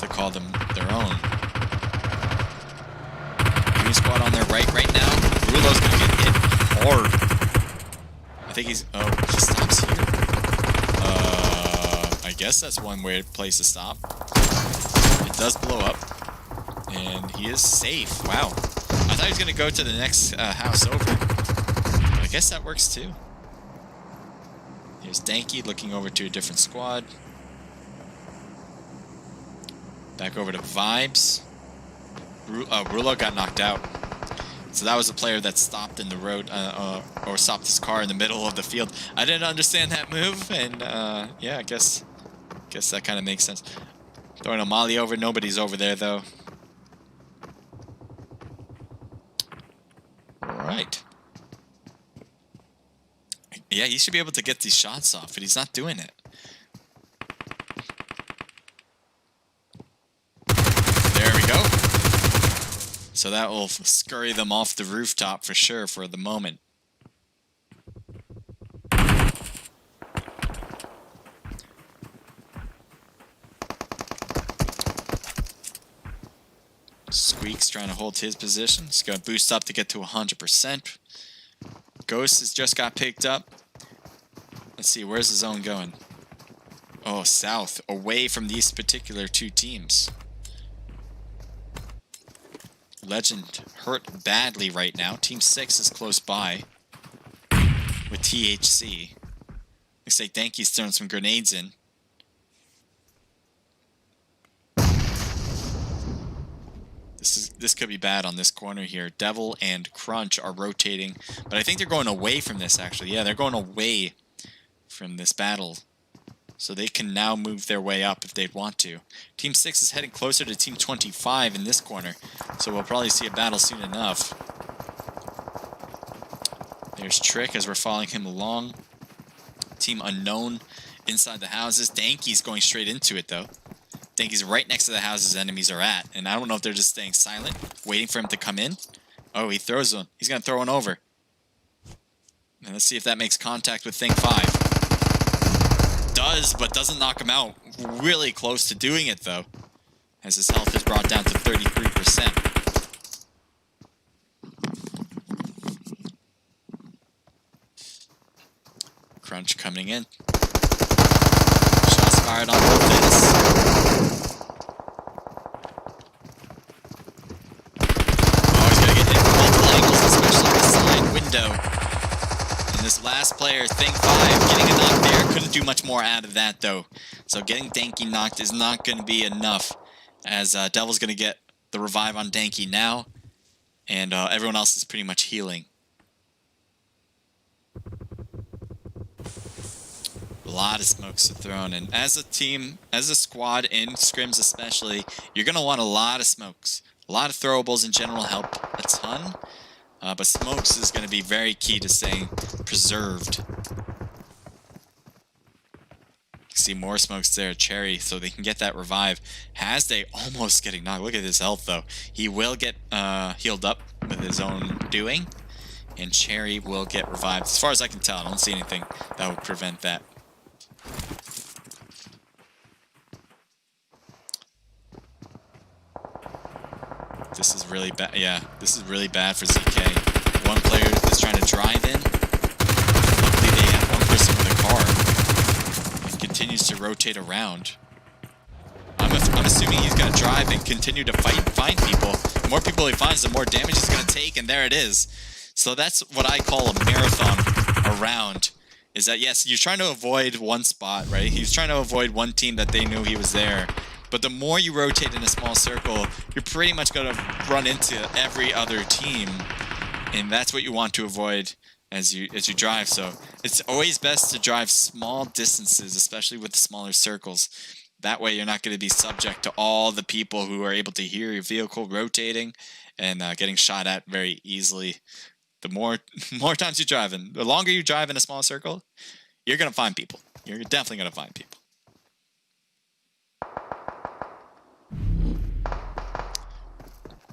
to call them their own. Green Squad on their right now. Rulo's going to get hit hard. I think he's... Oh, he stops here. I guess that's one weird place to stop. It does blow up. And he is safe. Wow. I thought he was going to go to the next house over. I guess that works too. Here's Danky looking over to a different squad. Back over to Vibes. Rulo got knocked out. So that was a player that stopped in the road, or stopped his car in the middle of the field. I didn't understand that move, and yeah, I guess that kind of makes sense. Throwing a molly over, nobody's over there though. Alright. Yeah, he should be able to get these shots off, but he's not doing it. There we go. So that will scurry them off the rooftop for sure for the moment. Squeak's trying to hold his position. He's going to boost up to get to 100%. Ghost has just got picked up. Let's see, where's the zone going? Oh, south, away from these particular two teams. Legend hurt badly right now. Team 6 is close by with THC. Looks like Danky's throwing some grenades in. This could be bad on this corner here. Devil and Crunch are rotating, but I think they're going away from this actually. Yeah, they're going away from this battle. So they can now move their way up if they want to. Team 6 is heading closer to Team 25 in this corner. So we'll probably see a battle soon enough. There's Trick as we're following him along. Team Unknown inside the houses. Danky's going straight into it though. Danky's right next to the houses enemies are at. And I don't know if they're just staying silent, waiting for him to come in. Oh, he throws one. He's going to throw one over. And let's see if that makes contact with Thing 5. does, but doesn't knock him out. Really close to doing it, though, as his health is brought down to 33%. Crunch coming in. Shots fired on both ends. Oh, he's gonna get hit from multiple angles, especially the side window. And this last player, Thing 5, getting a knock there. Couldn't do much more out of that, though. So getting Danky knocked is not going to be enough, as Devil's going to get the revive on Danky now, and everyone else is pretty much healing. A lot of smokes are thrown, and as a team, as a squad, in scrims especially, you're going to want a lot of smokes. A lot of throwables in general help a ton, but smokes is going to be very key to staying preserved. See more smokes there, Cherry, so they can get that revive. Hasday almost getting knocked. Look at his health, though. He will get healed up with his own doing, and Cherry will get revived. As far as I can tell, I don't see anything that would prevent that. This is really bad. Yeah, this is really bad for ZK. One player is trying to drive in. Luckily, they have one person with a car. And continues to rotate around. I'm assuming he's going to drive and continue to find people. The more people he finds, the more damage he's going to take, and there it is. So that's what I call a marathon around. Is that, yes, you're trying to avoid one spot, right? He's trying to avoid one team that they knew he was there. But the more you rotate in a small circle, you're pretty much going to run into every other team. And that's what you want to avoid as you drive. So it's always best to drive small distances, especially with the smaller circles. That way you're not going to be subject to all the people who are able to hear your vehicle rotating and getting shot at very easily. The more times you drive, and the longer you drive in a small circle, you're going to find people. You're definitely going to find people.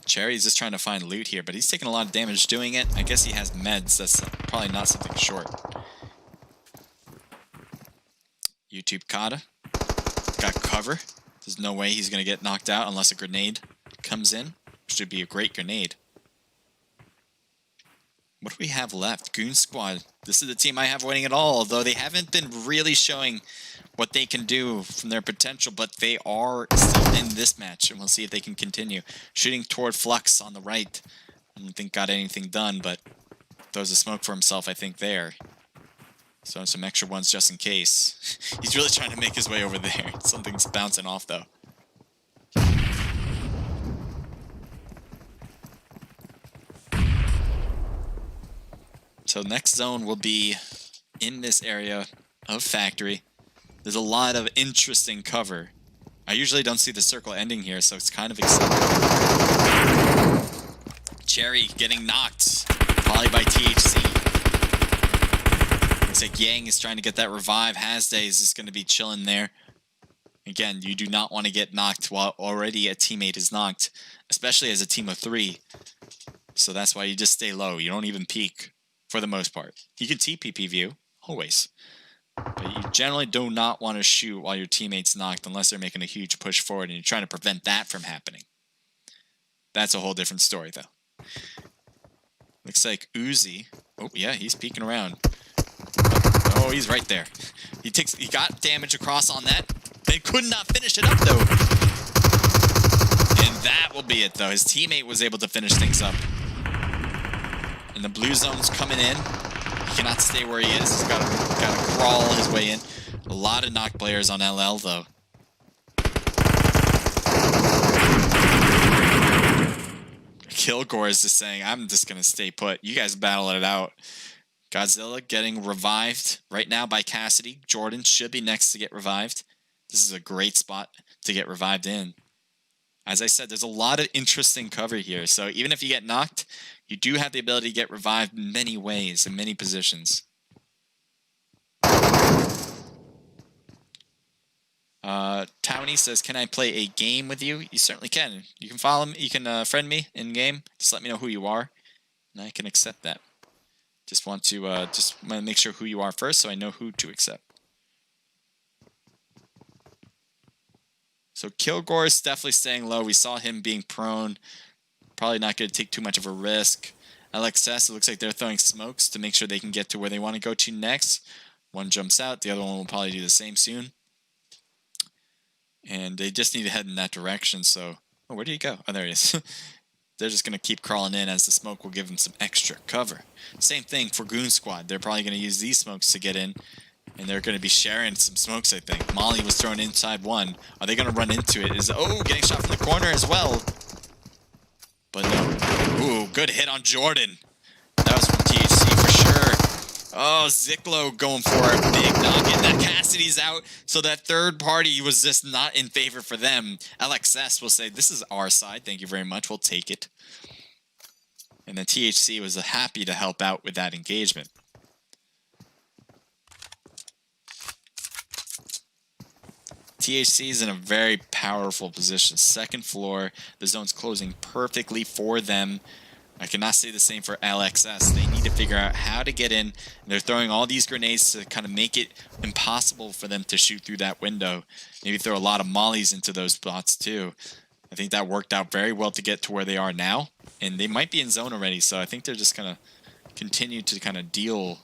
Cherry's just trying to find loot here, but he's taking a lot of damage doing it. I guess he has meds. That's probably not something short. YouTube Kata got cover. There's no way he's going to get knocked out unless a grenade comes in. Should be a great grenade. What do we have left? Goon Squad. This is the team I have winning it all, although they haven't been really showing what they can do from their potential, but they are still in this match, and we'll see if they can continue. Shooting toward Flux on the right. I don't think got anything done, but throws a smoke for himself, I think, there. So some extra ones just in case. He's really trying to make his way over there. Something's bouncing off, though. So next zone will be in this area of Factory. There's a lot of interesting cover. I usually don't see the circle ending here, so it's kind of exciting. Cherry getting knocked, probably by THC. Looks like Yang is trying to get that revive. Hasday is just going to be chilling there. Again, you do not want to get knocked while already a teammate is knocked, especially as a team of 3. So that's why you just stay low. You don't even peek for the most part. You can TPP view, always. But you generally do not want to shoot while your teammate's knocked unless they're making a huge push forward and you're trying to prevent that from happening. That's a whole different story, though. Looks like Uzi. Oh, yeah, he's peeking around. Oh, he's right there. He got damage across on that. They could not finish it up, though. And that will be it, though. His teammate was able to finish things up. And the blue zone's coming in. He cannot stay where he is. He's got to crawl his way in. A lot of knock players on LL, though. Kilgore is just saying, I'm just going to stay put. You guys battle it out. Godzilla getting revived right now by Cassidy. Jordan should be next to get revived. This is a great spot to get revived in. As I said, there's a lot of interesting cover here. So even if you get knocked, you do have the ability to get revived in many ways, in many positions. Townie says, can I play a game with you? You certainly can. You can follow me. You can friend me in game. Just let me know who you are, and I can accept that. Just want to make sure who you are first, so I know who to accept. So Kilgore is definitely staying low. We saw him being prone. Probably not going to take too much of a risk. LXS, it looks like they're throwing smokes to make sure they can get to where they want to go to next. One jumps out. The other one will probably do the same soon. And they just need to head in that direction. So, oh, where did he go? Oh, there he is. They're just going to keep crawling in as the smoke will give them some extra cover. Same thing for Goon Squad. They're probably going to use these smokes to get in. And they're going to be sharing some smokes, I think. Molly was thrown inside one. Are they going to run into it? Getting shot from the corner as well. But no. Ooh, good hit on Jordan. That was from THC for sure. Oh, Ziklo going for a big knock-in. That Cassidy's out, so that third party was just not in favor for them. LXS will say, this is our side. Thank you very much. We'll take it. And then THC was happy to help out with that engagement. THC is in a very powerful position. Second floor. The zone's closing perfectly for them. I cannot say the same for LXS. They need to figure out how to get in. They're throwing all these grenades to kind of make it impossible for them to shoot through that window. Maybe throw a lot of mollies into those spots too. I think that worked out very well to get to where they are now. And they might be in zone already, so I think they're just going to continue to kind of deal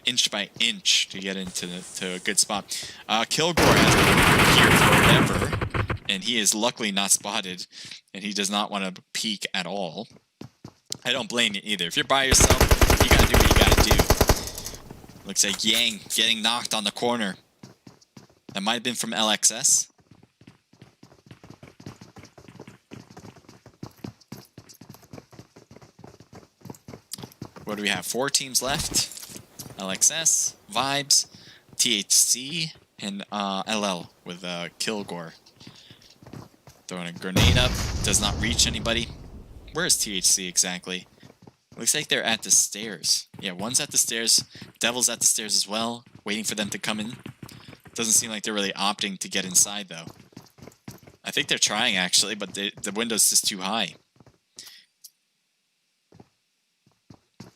inch by inch to get into a good spot. Kilgore has been here forever, and he is luckily not spotted, and he does not want to peek at all. I don't blame you either. If you're by yourself, you gotta do what you gotta do. Looks like Yang getting knocked on the corner. That might have been from LXS. What do we have? 4 teams left. LXS, Vibes, THC, and LL with Kilgore. Throwing a grenade up. Does not reach anybody. Where is THC exactly? Looks like they're at the stairs. Yeah, one's at the stairs. Devil's at the stairs as well. Waiting for them to come in. Doesn't seem like they're really opting to get inside, though. I think they're trying, actually, but the window's just too high.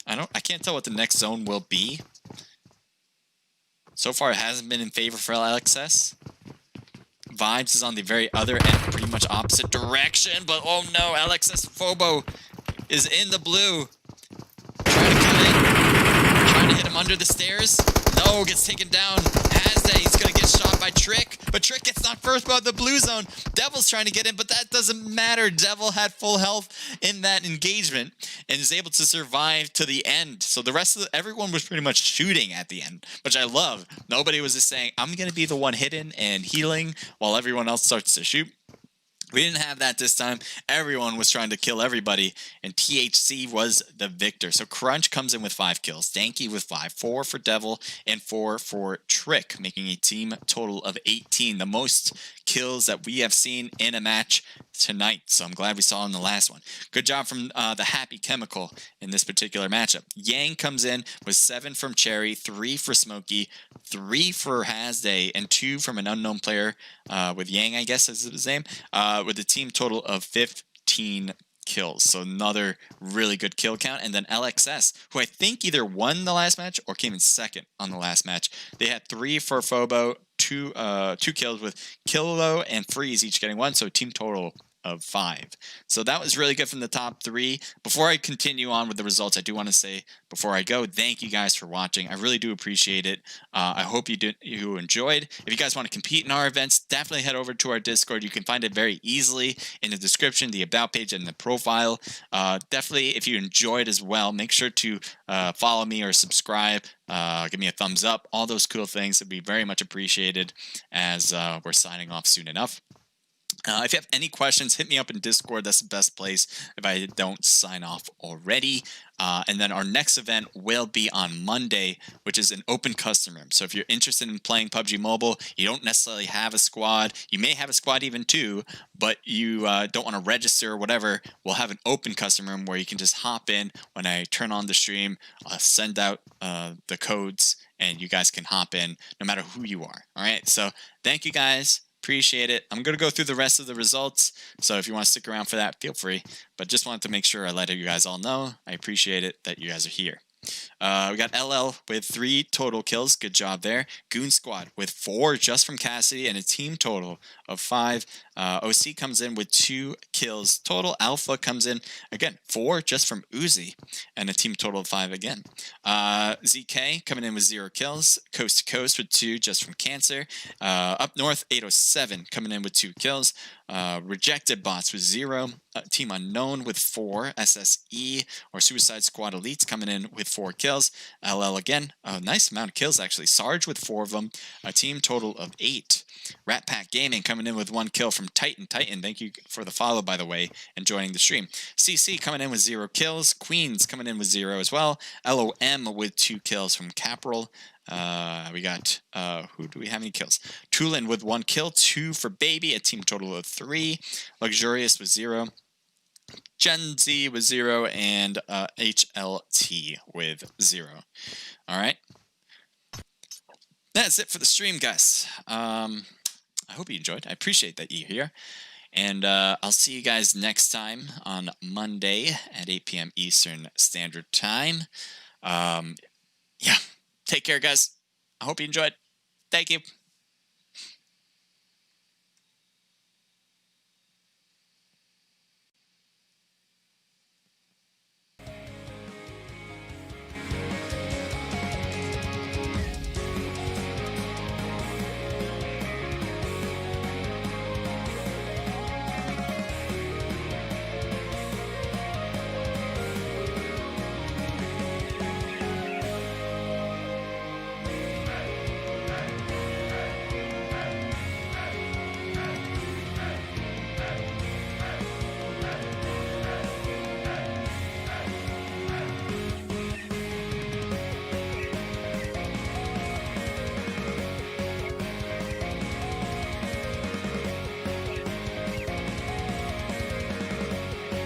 I can't tell what the next zone will be. So far, it hasn't been in favor for LXS. Vibes is on the very other end, pretty much opposite direction. But oh no, LXS Phobo is in the blue. Trying to cut in. Trying to hit him under the stairs. No, gets taken down. He's going to get shot by Trick. But Trick gets knocked first by the blue zone. Devil's trying to get in, but that doesn't matter. Devil had full health in that engagement and is able to survive to the end. So the rest of everyone was pretty much shooting at the end, which I love. Nobody was just saying, I'm going to be the one hidden and healing while everyone else starts to shoot. We didn't have that this time. Everyone was trying to kill everybody, and THC was the victor. So Crunch comes in with 5 kills, Danky with 5, 4 for Devil, and 4 for Trick, making a team total of 18, the most kills that we have seen in a match tonight. So I'm glad we saw in the last one. Good job from the Happy Chemical in this particular matchup. Yang comes in with 7 from Cherry, 3 for Smokey, 3 for Hasday, and 2 from an unknown player with Yang, I guess is his name, with a team total of 15 kills. So another really good kill count. And then LXS, who I think either won the last match or came in second on the last match. They had 3 for Phobo, 2 kills with Kilo and Freeze each getting 1. So team total of 5. So that was really good from the top 3. Before I continue on with the results, I do want to say before I go, thank you guys for watching. I really do appreciate it. I hope you enjoyed. If you guys want to compete in our events, definitely head over to our Discord. You can find it very easily in the description, the about page, and the profile. Definitely, if you enjoyed as well, make sure to follow me or subscribe. Give me a thumbs up. All those cool things would be very much appreciated as we're signing off soon enough. If you have any questions, hit me up in Discord. That's the best place if I don't sign off already. And then our next event will be on Monday, which is an open custom room. So if you're interested in playing PUBG Mobile, you don't necessarily have a squad. You may have a squad even too, but you don't want to register or whatever. We'll have an open custom room where you can just hop in when I turn on the stream. I'll send out the codes, and you guys can hop in no matter who you are. All right. So thank you guys. Appreciate it. I'm going to go through the rest of the results, so if you want to stick around for that, feel free. But just wanted to make sure I let you guys all know. I appreciate it that you guys are here. We got LL with 3 total kills. Good job there. Goon Squad with 4 just from Cassidy and a team total of 5. OC comes in with 2 kills total. Alpha comes in, again, 4 just from Uzi and a team total of 5 again. ZK coming in with 0 kills. Coast to Coast with 2 just from Cancer. Up North, 807 coming in with 2 kills. Rejected Bots with 0. Team Unknown with 4. SSE or Suicide Squad Elites coming in with 4 kills. LL again, a nice amount of kills actually. Sarge with 4 of them. A team total of 8. Rat Pack Gaming coming in with 1 kill from Titan. Titan, thank you for the follow, by the way, and joining the stream. CC coming in with 0 kills. Queens coming in with 0 as well. LOM with 2 kills from Capril. We got, who do we have any kills? Tulin with 1 kill, 2 for Baby, a team total of 3. Luxurious with 0. Gen Z with 0, and HLT with 0. All right. That's it for the stream, guys. I hope you enjoyed. I appreciate that you're here. And I'll see you guys next time on Monday at 8 p.m. Eastern Standard Time. Yeah. Take care, guys. I hope you enjoyed. Thank you.